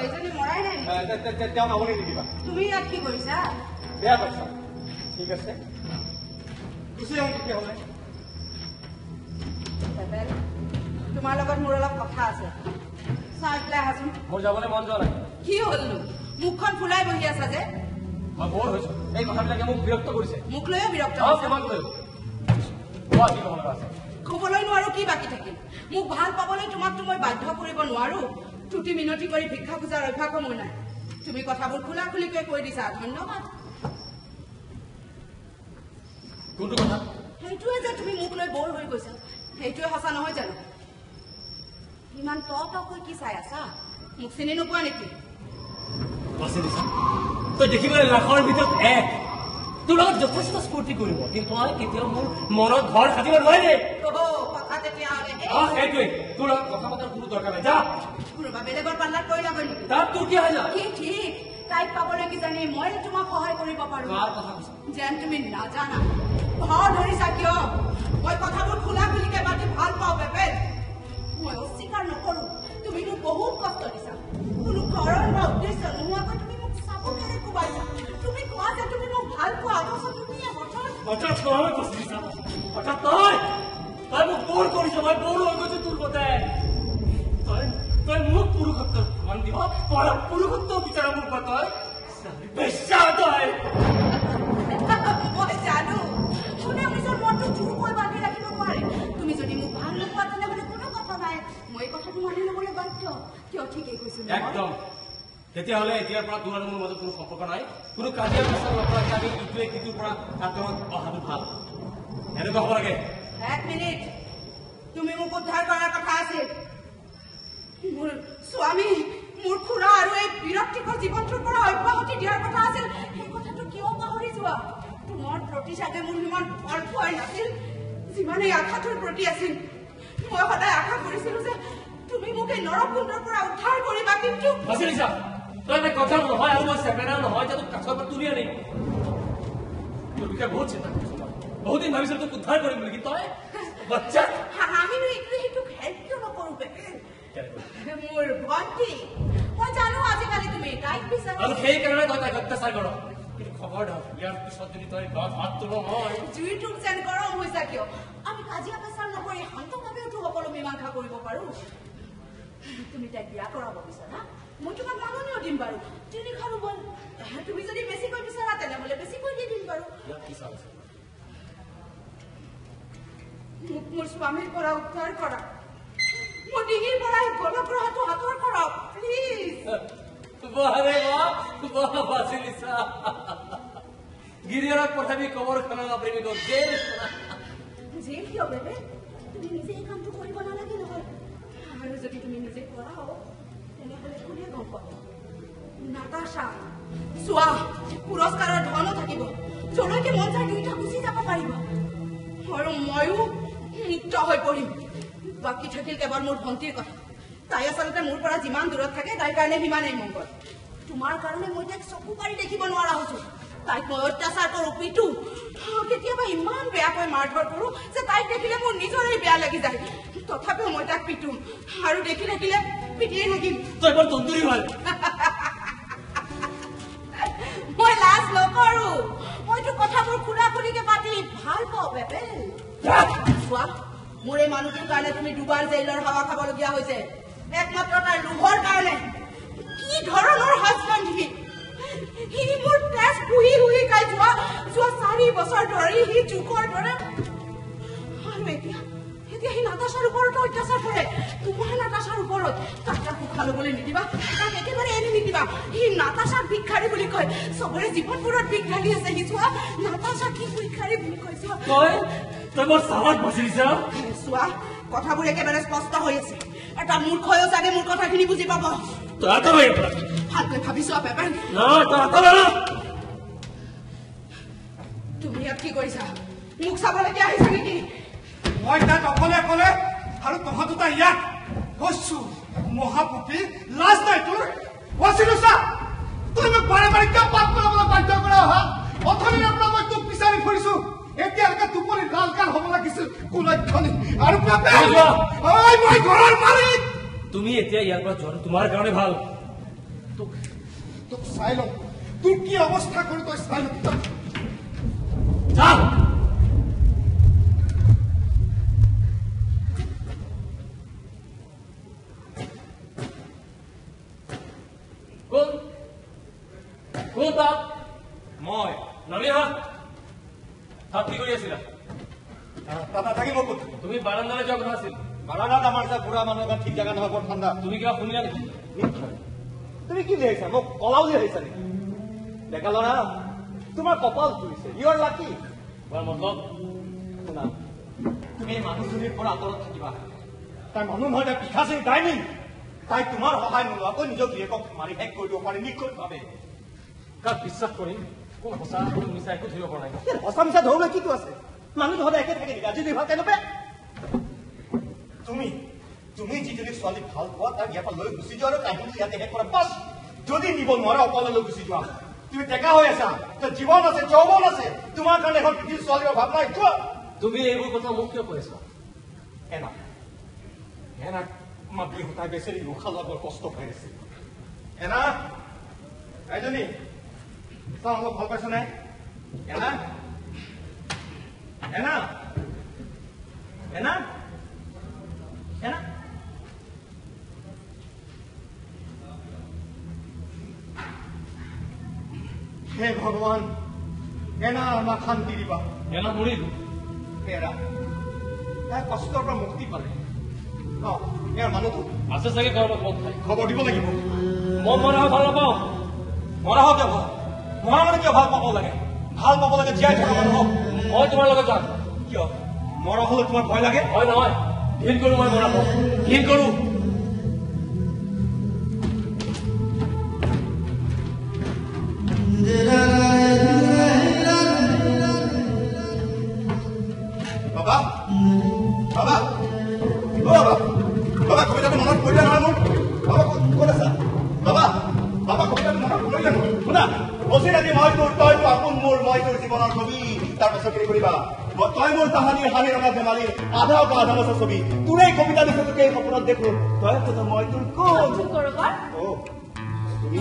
এইজনী মৰাই নাই নেকি তেওঁ নামনি নিদিবা তুমি ইয়াত কি কৰিছা বেয়া পাইছা ঠিক আছে গুচি যাওঁ তেতিয়াহ'লে তোমাৰ লগত মোৰ অলপ কথা আছে চাই পেলাই আহাচোন মোৰ যাবলৈ মন যোৱা নাই কি হ'লনো মুখখন ফুলাই বহি আছা যে মই বৰ হৈছো এই কথাবিলাকে মোক বিৰক্ত কৰিছে মোক লৈও বিৰক্ত তোমাক লৈ কি ক'ব লগা আছে ক'বলৈ নোৱাৰো কি বাকী থাকিল মোক ভাল পাবলৈ তোমাকতো মই বাধ্য কৰিব নোৱাৰো টুটি মিনতি কৰি ভিক্ষা খোজাৰ অভ্যাসো মোৰ নাই তুমি কথাবোৰ খোলা খুলিকৈ কৈ দিছা ধন্যবাদ কোনটো কথা সেইটোৱে যে তুমি মোক লৈ বৰ হৈ গৈছা সেইটোৱে সঁচা নহয় জানো ইমান তকৈ কি চাই আছা মোক চিনি নোপোৱা নেকি তই দেখিবলৈ লাখৰ ভিতৰত এক তোৰ লগত যথেষ্ট স্ফূৰ্তি কৰিব কিন্তু তই কেতিয়াও মোৰ মনত ঘৰ সাজিব নোৱাৰিলে কথা তেতিয়াহ'লে সেইটোৱে তোৰ লগত কথা পতাৰ কোনো দৰকাৰ নাই যা কোনোবা বেলেগৰ পাল্লাত পৰি যাবই নেকি তাত তোৰ কি হয় না কি ঠিক তাইক পাবলৈ কিজানি মই তোমাক সহায় কৰিব পাৰো কাৰ কথা কৈছা যেন তুমি নাজানা ভৰ ধৰিছা কিয় মই কথাবোৰ খোলা খুলিকে পাতি ভাল পাওঁ বেপেল মই অস্বীকাৰ নকৰো তুমি মোক বহুত কষ্ট দিছা কোনো কাৰণ বা উদ্দেশ্য নোহোৱাকৈ তুমি মোক চাবকেৰে কোবাইছা তুমি কোৱা যে তুমি মোক ভাল পোৱা অথচ তুমি হঠাৎ তই মোক বৰ কৰিছ মই বৰ হৈ গৈছো তোৰ মতে তই মোক পুৰুষত্ব মান দিব পৰা পুৰুষত্ব বিচাৰা মোক তই বেশ্যা তই মই জানো কোনে নিজৰ মনটো জোৰকৈ বান্ধি ৰাখিব পাৰে তুমি যদি মোক ভাল নোপোৱা তেনেহ'লে কোনো কথা নাই মই কথাটো মানি ল'বলৈ বাধ্য কিয় ঠিকেই কৈছো একদম তেতিয়াহ'লে এতিয়াৰ পৰা তোৰ আৰু মোৰ মাজত কোনো সম্পৰ্ক নাই কোনো কাজিয়া পেচাল নকৰাকে আমি ইটোৱে সিটোৰ পৰা আঁতৰত অহাটো ভাল এনেকুৱা হ'ব লাগে এক মিনিট তুমি মোক উদ্ধাৰ কৰাৰ কথা আছিল মোৰ স্বামী মোৰ খুৰা আৰু এই বিৰক্তিকৰ জীৱনটোৰ পৰা অব্যাহতি দিয়াৰ কথা আছিল সেই কথাটো কিয় পাহৰি যোৱা তোমাৰ প্ৰতি চাগে মোৰ সিমান ভাল পোৱাই নাছিল যিমানেই আশাটোৰ প্ৰতি আছিল মই সদায় আশা কৰিছিলো যে তুমি মোক এই নৰকুণ্ডৰ পৰা উদ্ধাৰ কৰিবা কিন্তু বাচিলিছা তই এটা কথা নহয় আৰু মই চেপেনা নহয় যে তোক কাছৰ পৰা তুলি আনিম তোৰ বিষয়ে বহুত চিন্তা কৰিছো বহুত দিন ভাবিছিলো তোক উদ্ধাৰ কৰিম বুলি তই বাচ্চা আমিনো এইটো সেইটোক হেল্প কিয় নকৰো মোৰ ভণ্টি মই জানো আজিকালি তুমি তাইক বিচাৰা আৰু সেইকাৰণে তই তাইক অত্যাচাৰ কৰ কিন্তু খবৰদাৰ ইয়াৰ পিছত যদি তই গাত হাত তোল নহয় জুইটোক যেন গৰম হৈছা কিয় আমি কাজিয়া পেচাৰ নকৰি শান্তভাৱে উঠো সকলো মীমাংসা কৰিব পাৰো তুমি তাইক বিয়া কৰাব বিচাৰা মই তোমাক মাননীয় দিম বাৰু 3খন ৰুবল তুমি যদি বেছিকৈ বিচাৰা তেনেহ'লে বেছিকৈ দি দিম বাৰু মোৰ স্বামীৰ পৰা উদ্ধাৰ কৰা মোৰ ডিঙিৰ পৰা গলগ্ৰহটো হাতৰ কৰা প্লিজ বাৰে বাহ বাচিলিছা গিৰিয়াৰক পঠাবি খবৰ খানা প্ৰেমিক জেল জেল কিয় বেবে তুমি নিজে এই কামটো কৰিব নালাগে নহয় আৰু যদি তুমি নিজে কৰাও তেনেহ'লে কোনে গম পাব নাতাশা চোৱা পুৰস্কাৰৰ ধনো থাকিব যলৈকে মন যায় দুইটা গুচি যাব পাৰিব আৰু ময়ো মুক্ত হৈ পৰিম বাকী থাকিল কেৱল মোৰ ভণ্টিৰ কথা তাই আচলতে মোৰ পৰা যিমান দূৰত থাকে তাইৰ কাৰণে সিমানেই মংগল তোমাৰ কাৰণে মই তাইক চকু পাৰি দেখিব নোৱাৰা হৈছো তাইক মই অত্যাচাৰ কৰো পিটো কেতিয়াবা ইমান বেয়াকৈ মাৰধৰ কৰো যে তাইক দেখিলে মোৰ নিজৰেই বেয়া লাগি যায় তথাপিও মই তাক পিটো আৰু দেখি থাকিলে পিটিয়ে থাকিম তই বৰ তন্দুৰী ভাল মই লাজ নকৰো মইতো কথাবোৰ খুৰা খুৰিকে পাতি ভাল পাওঁ বেবে চোৱা মোৰ এই মানুহটোৰ কাৰণে তুমি দুবাৰ জেইলৰ হাৱা খাবলগীয়া হৈছে একমাত্ৰ তাইৰ লোভৰ কাৰণে কি ধৰণৰ হাজবেণ্ড সি মোৰ তেজ পুহি হুহি খাই যোৱা 4 বছৰ ধৰি সি জোকৰ দৰে আৰু এতিয়া সি নাতাশাৰ ওপৰতো অত্যাচাৰ কৰে তোমাৰ নাতাশাৰ ওপৰত তাক সুখা ল'বলৈ নিদিবা তাক একেবাৰে এৰি নিদিবা সি নাতাশাক ভিক্ষাৰী বুলি কয় চবৰে জীৱনবোৰত ভিক ঢালি আছে সি চোৱা নাতাশাক কি ভিক্ষাৰী বুলি কয় চোৱা তই বৰ চালাক বাচিলিছা চোৱা কথাবোৰ একেবাৰে স্পষ্ট হৈ আছে এটা মূৰ্খয়ো চাগে মোৰ কথাখিনি বুজি পাব ভালকৈ ভাবি চোৱা পেপেন তুমি ইয়াত কি কৰিছা মোক চাবলৈকে আহিছা নেকি মই তাত অকলে অকলে আৰু তহঁত দুটা ইয়াত বসছো মহাপুপি লাজ নাই তোৰ বসিলো চা তই মোক বাৰে বাৰে কিয় পাপ কৰাবলৈ বাধ্য কৰা অহা অথনিৰ পৰা মই তোক বিচাৰি ফুৰিছো এতিয়ালৈকে টোপনি লালকাল হ'ব লাগিছিল কুলক্ষণি আৰু মই ঘৰৰ মালিক তুমি এতিয়া ইয়াৰ পৰা যোৱা তোমাৰ কাৰণে ভাল তোক চাই লওঁ তোৰ কি অৱস্থা কৰি তই চাই লওঁ যা মই নামি আহা তাত কি কৰি আছিলা তাত থাকি মই ক'ত তুমি বাৰান্দালৈ যোৱা কথা আছিল বাৰান্দাত আমাৰ যে বুঢ়া মানুহৰ ঠিক জেগা নহয় বৰ ঠাণ্ডা তুমি কিবা শুনিলা নেকি তুমি কি বুলি আহিছা মোক কলাও বুলি আহিছা নেকি ডেকা ল'ৰা তোমাৰ কপাল ফুৰিছে ইয়ৰ লাকি মতলব শুনা তুমি এই মানুহজনীৰ পৰা আঁতৰত থাকিবা তাই মানুহ নহয় তাই পিখাচিং ডাইনিং তাই তোমাৰ সহায় নোলোৱাকৈ নিজৰ গিৰিয়েকক মাৰি শেষ কৰি দিব পাৰে নিশ্চয়ভাৱে কাক বিশ্বাস কৰিম কোন সঁচা কোন মিছা একো ধৰিব পৰা নাই সঁচা মিছা ধৰিবলৈ কিটো আছে মানুহ সদায় একে থাকে নেকি আজি দুই ভাল তেনেকুৱা তুমি যিজনী ছোৱালীক ভাল পোৱা তাক ইয়াৰ পৰা লৈ গুচি যোৱা আৰু কাহিনী ইয়াতে শেষ কৰা বাছ যদি নিব নোৱাৰা অকলে লৈ গুচি যোৱা তুমি ডেকা হৈ আছা তোৰ জীৱন আছে যৌৱন আছে তোমাৰ কাৰণে এখন পৃথিৱীৰ ছোৱালীৰ অভাৱ নাই যোৱা তুমি এইবোৰ কথা মোক কিয় কৈ আছা এনা আমাৰ বিহুতাই বেচেৰি উশাহ লোৱা বৰ কষ্ট পাই আছে এনা এজনী চা অলপ ভাল পাইছ নাই এনা এনা এনা এনা হে ভগৱান এনা আমাক শান্তি দিবা এনা মৰিল এৰা তাই কষ্টৰ পৰা মুক্তি পালে ইয়াৰ মানুহটো আছে চাগে ঘৰত মদ খাই খবৰ দিব লাগিব মই মৰা ভাল নাপাওঁ মৰা হওক কিয় মৰা মানে কিয় ভাল পাব লাগে জীয়াই থকা মানুহক মই তোমাৰ লগত যাম কিয় মৰা হলে তোমাৰ ভয় লাগে হয় নহয় ঘিণ কৰো মই মৰা ঘিণ কৰো বাবা কবিতাটো মনত মই তোৰ জীৱনৰ ছবি তাৰপাছত কি কৰিবা তই মোৰ তাহানিৰ হাঁহি ৰঙা ধেমালিৰ আধা বছৰ ছবি তোৰ এই কবিতা লিখি তোকে এই সপোনত দেখো তই সোধ মই তোৰ কোন তুমি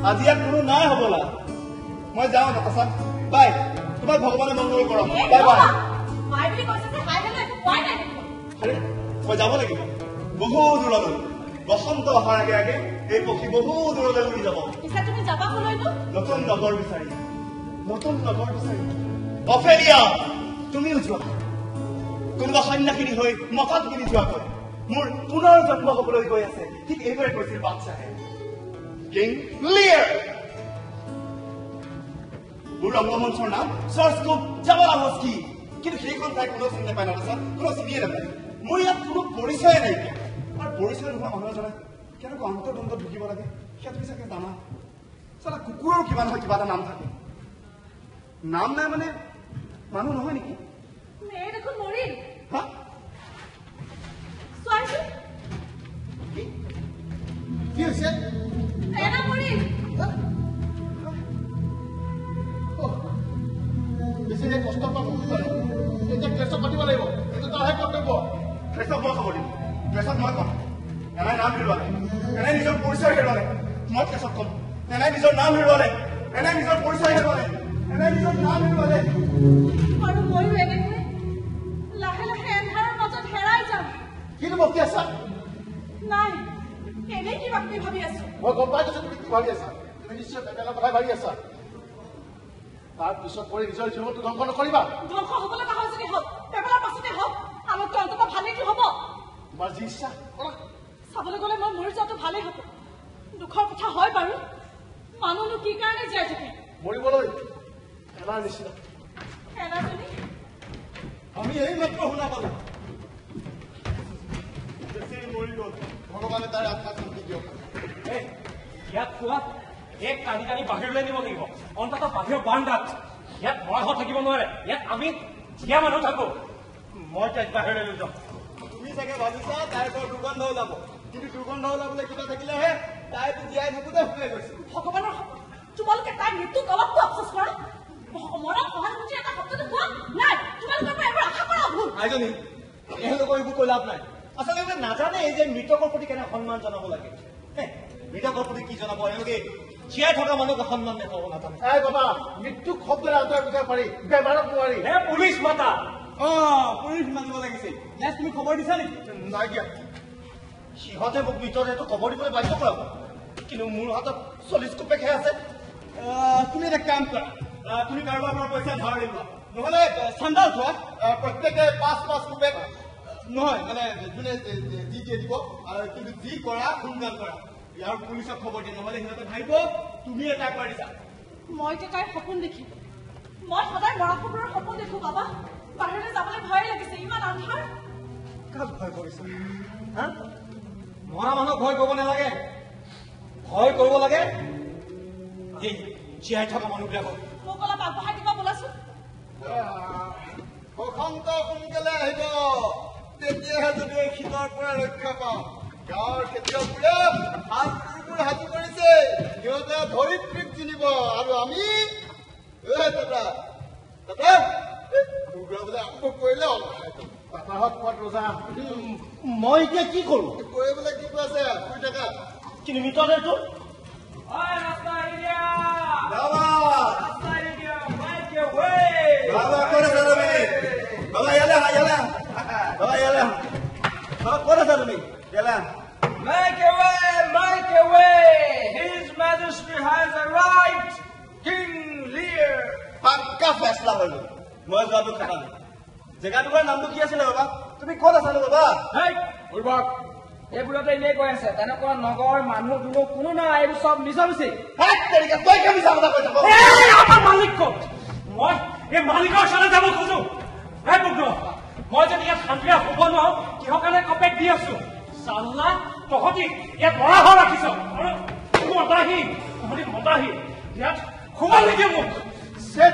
আজি ইয়াত কোনো নাই হবলা মই যাওঁ নাপাছা বাই তোমাক ভগৱানে মংগল কৰক বাই বাই মই যাব লাগিব বহু দূৰলৈ বসন্ত অহাৰ আগে আগে এই পক্ষী বহু দূৰলৈ উৰি যাব নতুন নগৰ বিচাৰি অফেলিয়া তুমিও যোৱা কোনোবা সন্যাসিনী হৈ মকাত মিলি যোৱাকৈ মোৰ পুনৰ জন্ম হবলৈ গৈ আছে ঠিক এইদৰে কৈছিল বাদশ্বাহে কিং লিয়াৰ মোৰ ৰংগমঞ্চৰ নাম চৰ্চকুপ জামালামস্কি কিন্তু সেইখন ঠাই কোনো চিনি নাপায় নাপায় কোনো চিনিয়ে নাপায় মোৰ ইয়াত কোনো পৰিচয় নাইকিয়া আৰু পৰিচয় নোহোৱা মানুহ এজনে কেনেকুৱা অন্তৰ্দ্বন্দ্বত ঢুকিব লাগে সেয়া তুমি চাগে জানা চালা কুকুৰৰ কিবা নহয় কিবা এটা নাম থাকে নাম নাই মানে মানুহ নহয় নেকি কি হৈছে বেছি কষ্ট এতিয়া কেছত পাতিব লাগিব কিন্তু তাৰহে কৰ্তব্য কেছত মই খবৰ দিম কেছত মই কম এনাই নাম হেৰুৱালে এনাই নিজৰ পৰিচয় হেৰুৱালে মই কেছত কম এনাই নিজৰ নাম হেৰুৱালে এনাই নিজৰ পৰিচয় হেৰুৱালে এনাই নিজৰ নাম হেৰুৱালে আৰু ময়ো এনেকৈ লাহে লাহে এন্ধাৰৰ মাজত হেৰাই যাম কিনো বকি আছা নাই এনেই কিবা কিবি ভাবি আছো মই গম পাই গৈছো তুমি কি ভাবি আছা তুমি নিশ্চয় পেকেলৰ কথাই ভাবি আছা তাৰ পিছত কৰি নিজৰ জীৱনটো ধ্বংস নকৰিবা ধ্বংস হবলৈ কাহৰ যদি হওক পেপাৰৰ পাছতে হওক আমাকতো অন্তত ভালেইটো হব তোমাৰ যি ইচ্ছা চাবলৈ গ'লে মই মৰি যোৱাটো ভালেই হব দুখৰ কথা হয় বাৰু মানুহনো কি কাৰণে জীয়াই থাকে মৰিবলৈ এলাৰ নিচিনা এনাজনী আমি এই মাত্ৰ শুনা পালো মৰি গল ভগৱানে তাৰ আত্মা শান্তি দিয়ক ইয়াত খোৱা এক টানি টানি বাহিৰলৈ নিব লাগিব অন্ততঃ বাহিৰৰ বান্দাত ইয়াত মৰাহ থাকিব নোৱাৰে ইয়াত আমি জীয়া মানুহ থাকো মই তাইক বাহিৰলৈ লৈ যাম তুমি চাগে ভাবিছা তাইৰ বৰ দুৰ্গন্ধ ওলাব কিন্তু দুৰ্গন্ধ ওলাবলৈ কিবা থাকিলেহে তাইতো জীয়াই থাকোতে শুকাই গৈছে ভগৱানৰ তোমালোকে তাইৰ মৃত্যুক অলপতো আফচোচ কৰা মনত সহানুভূতিৰ এটা শব্দটো কোৱা নাই তোমালোকৰ পৰা এবাৰ আশা কৰা ভুল আইজনী এওঁলোকৰ এইবোৰ কৈ লাভ নাই আচলতে এওঁলোকে নাজানে যে মৃতকৰ প্ৰতি কেনে সন্মান জনাব লাগে মৃতকৰ প্ৰতি কি জনাব এওঁলোকে জীয়াই থকা মানুহক সন্মান দেখাব নাজানে এই বাবা মৃত্যুক শব্দৰে আঁতৰাই বুজাব পাৰি বেমাৰক নোৱাৰি পুলিচ মাতা পুলিচ মাতিব লাগিছিল নেক্সট তুমি খবৰ দিছা নেকি নাই দিয়া সিহঁতে মোক মৃতদেহটো খবৰ দিবলৈ বাধ্য কৰাব কিন্তু মোৰ হাতত 40 কোপেকহে আছে তুমি এটা কাম কৰা তুমি কাৰোবাৰ পৰা পইচা ধাৰ লোৱা নহলে চান্দা উঠোৱা প্ৰত্যেকে 5 কোপেক নহয় মানে যোনে যি দিব আৰু কিন্তু যি কৰা সোনকাল কৰা ইয়াৰ পুলিচক খবৰ দিয়া নহলে সিহঁতে ভাবিব তুমি এটা কৰিছা মই তাইৰ সপোন দেখিম মই সদায় মৰা খবৰৰ সপোন দেখো বাবা বাহিৰলৈ যাবলৈ ভয় লাগিছে ইমান আন্ধাৰ কাক ভয় কৰিছা মৰা মানুহক ভয় কৰিব নালাগে ভয় কৰিব লাগে এই জীয়াই থকা মানুহবিলাকক মোক অলপ আগবঢ়াই দিব বোলাচোন বসন্ত সোনকালে আহিব তেতিয়াহে যদি এই শীতৰ পৰা ৰক্ষা পাওঁ গাঁৱৰ খেতিয়কবোৰে হাতবোৰ সাজু কৰিছে সিহঁতে ধৰিত্ৰীক চিনিব আৰু আমি বোলে আকৌ কৰিলে পাপাহত পোৱাত ৰজা মই এতিয়া কি কৰো কৰিবলৈ কি কৈ আছে শুই থাকা কিন্তু মৃতদেহটো Make away! His Majesty has arrived! King Lear! পাক্কা ফেচলা হলো মই যোৱাটো খাটালো জেগাটুকুৰাৰ নামটো কি আছিলে বাবা তুমি ক'ত আছানো বাবা পূৰ্বক এইবোৰতে এনেই কৈ আছে তেনেকুৱা নগৰ মানুহ দুনুহ কোনো নাই এইবোৰ চব মিছা মিছি তই কেমি মিছা কথা কৈ থাক আমাৰ মালিক ক'ত মই এই মালিকৰ ওচৰলৈ যাব খোজো মই যদি ইয়াত শান্তিৰে শুব নোৱাৰো কিহৰ কাৰণে কপেক দি আছো চাল্লা তহঁতি ইয়াত মৰা হৈ ৰাখিছ আৰু মতাহি তহঁতি মতাহি ইয়াত শুবা নিদিয়ে মোক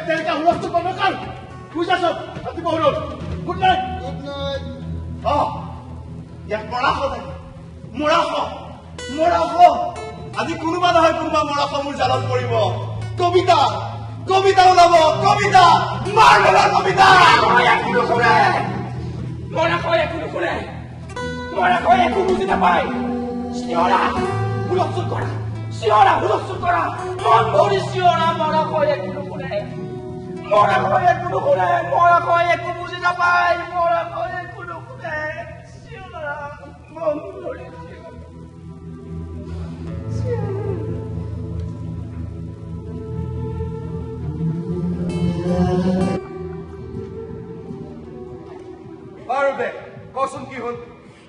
তেনেকা হুলস্থ নকল বুজাছ ৰাতিপুৱা হ'ল গুড নাইট ইয়াত মৰা হয় মৰাশ আজি কোনোবা নহয় কোনোবা মৰাশ মোৰ জালত পৰিব কবিতা কবিতা ওলাব কবিতা মাৰ মেলা কবিতা মৰাশয় একো বুজি নাপায় চিঞৰা হুলস্থুল কৰা চিঞৰা হুলস্থুল কৰা মন ভৰি চিঞৰা মৰাশয় একো নুশুনে মৰাশয় একো বুজি নাপায় মৰাশয় একো নুশুনে চিঞৰা মন ভৰি বাৰু দে কচোন কি হ'ল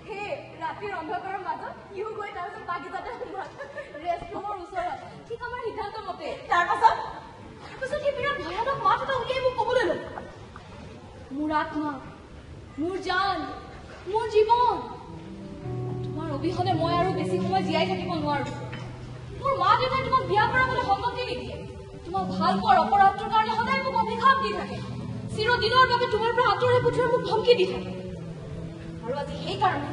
হে ৰাতিৰ অন্ধকাৰৰ মাজত ইহু গৈ তাৰপিছত বাগিচাতে সোমাল ৰেষ্টৰুমৰ ওচৰত ঠিক আমাৰ সিদ্ধান্ত মতে তাৰপাছত সি বিৰাট ভয়ানক মাত এটা উলিয়াই মোক ক'বলৈ ল'লে মোৰ আত্মা মোৰ জান মোৰ জীৱন তোমাৰ অবিহনে মই আৰু বেছি সময় জীয়াই থাকিব নোৱাৰো মোৰ মা দেউতাই তোমাক বিয়া কৰাবলৈ সন্মতি নিদিয়ে তোমাক ভাল পোৱাৰ অপৰাধটোৰ কাৰণে সদায় মোক অভিশাপ দি থাকে চিৰদিনৰ বাবে তোমাৰ পৰা আঁতৰাই পঠিওৱাৰ মোক ধমকি দি থাকে আৰু আজি সেইকাৰণে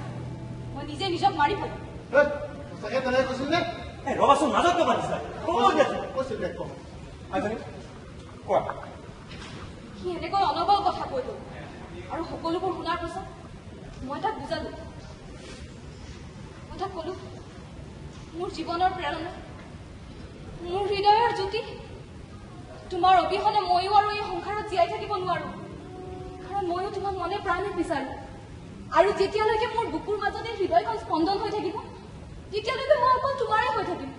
মই নিজে নিজক মাৰি পেলাম সঁচাকে তেনেকে কৈছিল নে ৰবাচোন মাজত কিয় মাতিছা কৈছিল দে কম কোৱা সি এনেকৈ অনবল কথা কৈ গ'ল আৰু সকলোবোৰ শুনাৰ পাছত মই তাক বুজালো মই তাক ক'লো মোৰ জীৱনৰ প্ৰেৰণা মোৰ হৃদয়ৰ জ্যোতি তোমাৰ অবিহনে ময়ো আৰু এই সংসাৰত জীয়াই থাকিব নোৱাৰো কাৰণ ময়ো তোমাক মনে প্ৰাণে বিচাৰো আৰু যেতিয়ালৈকে মোৰ বুকুৰ মাজতে হৃদয়খন স্পন্দন হৈ থাকিব তেতিয়ালৈকে মই অকল তোমাৰে হৈ থাকিম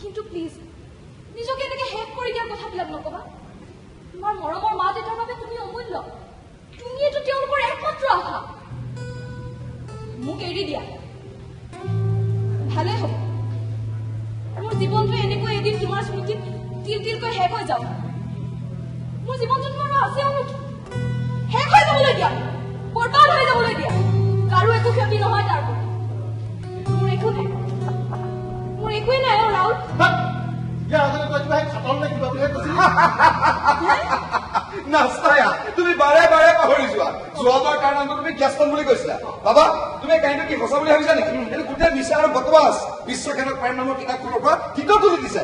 কিন্তু প্লিজ নিজকে এনেকে শেষ কৰি দিয়াৰ কথাবিলাক নকবা তোমাৰ মৰমৰ মা দেউতাৰ বাবে তুমি অমূল্য তুমিয়েতো তেওঁলোকৰ একমাত্ৰ আশা মোক এৰি দিয়া ভালে হ'ব মোৰ জীৱনটো এনেকৈ এদিন তোমাৰ স্মৃতিত তিল তিলকৈ শেষ হৈ যাওক মোৰ জীৱনটো তোমাৰ আছেও শেষ হৈ যাবলৈ দিয়া বৰবাদ হৈ যাবলৈ দিয়া কাৰো একো ক্ষতি নহয় তাৰ পৰা মোৰ একোৱেই নাই ৰাহুল নাস্তায়া তুমি বাৰে বাৰে পাহৰি যোৱা যোৱাবাৰ কাৰণটো তুমি জ্ঞাপন বুলি কৈছিলা বাবা তুমি কাহিনীটো কি সঁচা বুলি ভাবিছা নেকি এইটো গোটেই মিছা আৰু বকবাছ বিশ্বখেনক প্ৰেম নামৰ কিতাপখনৰ পৰা কিতাপ তুলি দিছে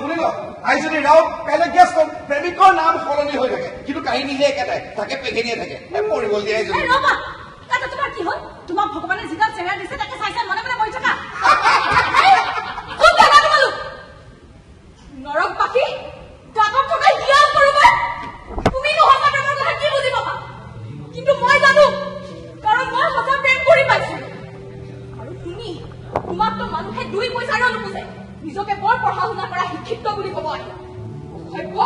শুনি ল আই যদি ৰাউত কাইলৈ জ্ঞাপন প্ৰেমিকৰ নাম সলনি হৈ থাকে কিন্তু কাহিনীহে একেটাই তাকে পেঘেনিয়ে থাকে মৰি গ'ল দিয়া তোমাৰ কি হ'ল তোমাক ভগৱানে যিডাল চেহেৰা দিছে তাকে চাই চাই মনে মনে বহি থকা নৰক পাখি গাঁতত থকা হিয়াল কৰোবাৰ তুমি সঁচা প্ৰেমৰ কথা কি বুজি পাবা কিন্তু মই জানো কাৰণ মই সঁচা প্ৰেম কৰি পাইছো আৰু তোমাকতো মানুহে 2 পইচাৰো নুবুজে নিজকে বৰ পঢ়া শুনা কৰা শিক্ষিত বুলি ক'ব অসভ্য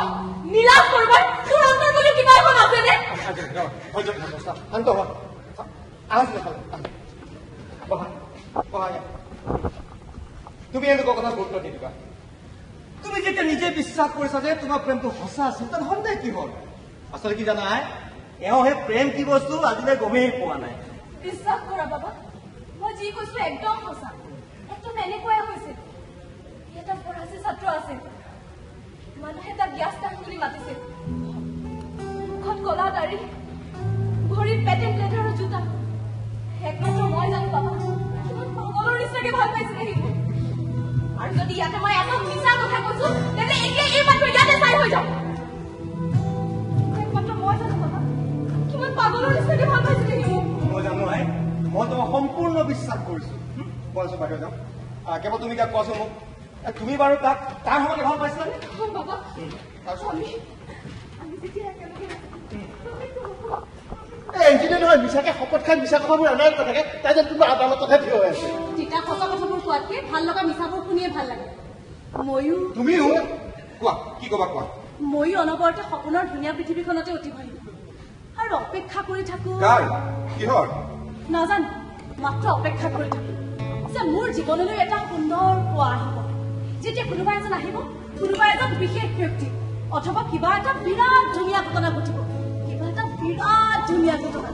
নিলাজ কৰবাৰ তোৰ অন্তৰ বুলি কিবা এখন আছে নে শান্ত হোৱা তুমি এনেকুৱা কথা গুৰুত্ব নিদিবা তুমি যেতিয়া নিজে বিশ্বাস কৰিছা যে তোমাৰ প্ৰেমটো সঁচা আছিল তাত সন্দেহ কি হ'ল আচলতে কি জানা এওঁ সেই প্ৰেম কি বস্তু আজিলৈ গমেই পোৱা নাই বিশ্বাস কৰা বাবা মই যি কৈছো একদম সঁচা একদম এনেকুৱাই হৈছিল এটা ফৰাচী ছাত্ৰ আছিল মানুহে তাক জ্ঞাস্তান বুলি মাতিছিল মুখত কলা দাড়ি ভৰিত পেটেণ্ট লেটাৰৰ জোতা একমাত্ৰ মই জানো বাবা কিমান পাগলৰ নিচিনাকে ভাল পাইছিলে সি আৰু যদি ইয়াতে মই এটা মিছা কথা কৈছো তেন্তে এতিয়া এই মাত্ৰ ইয়াতে চাই হৈ যাম একমাত্ৰ মই জানো বাবা কিমান পাগলৰ নিচিনাকে ভাল পাইছিলে সি মই জানো মই তোমাক সম্পূৰ্ণ বিশ্বাস কৰিছো কোৱাচোন বাইদেউ যাওঁ কেৱল তুমি তাক কোৱাচোন মোক তুমি বাৰু তাক তাৰ সমানে ভাল পাইছিলানে বাবা আমি যেতিয়া একেলগে ইঞ্জিনিয়াৰ নহয় মিছাকে শপত খাই মিছা কথাবোৰ এনাই কৈ থাকে তাই যেন তোমাৰ আদালততহে থিয় হৈ আছে তিতা সঁচা কথাবোৰ কোৱাতকে ভাল লগা মিছাবোৰ শুনিয়ে ভাল লাগে তুমিও কোৱা কি ক'বা কোৱা ময়ো অনবৰতে সপোনৰ ধুনীয়া পৃথিৱীখনতে অতিবাহিত আৰু অপেক্ষা কৰি থাকো কিহৰ নাজানো মাত্ৰ অপেক্ষা কৰি থাকো যে মোৰ জীৱনলৈ এটা সুন্দৰ পুৱা আহিব যেতিয়া কোনোবা এজন আহিব কোনোবা এজন বিশেষ ব্যক্তি অথবা কিবা এটা বিৰাট ধুনীয়া ঘটনা ঘটিব কিবা এটা বিৰাট ধুনীয়া ঘটনা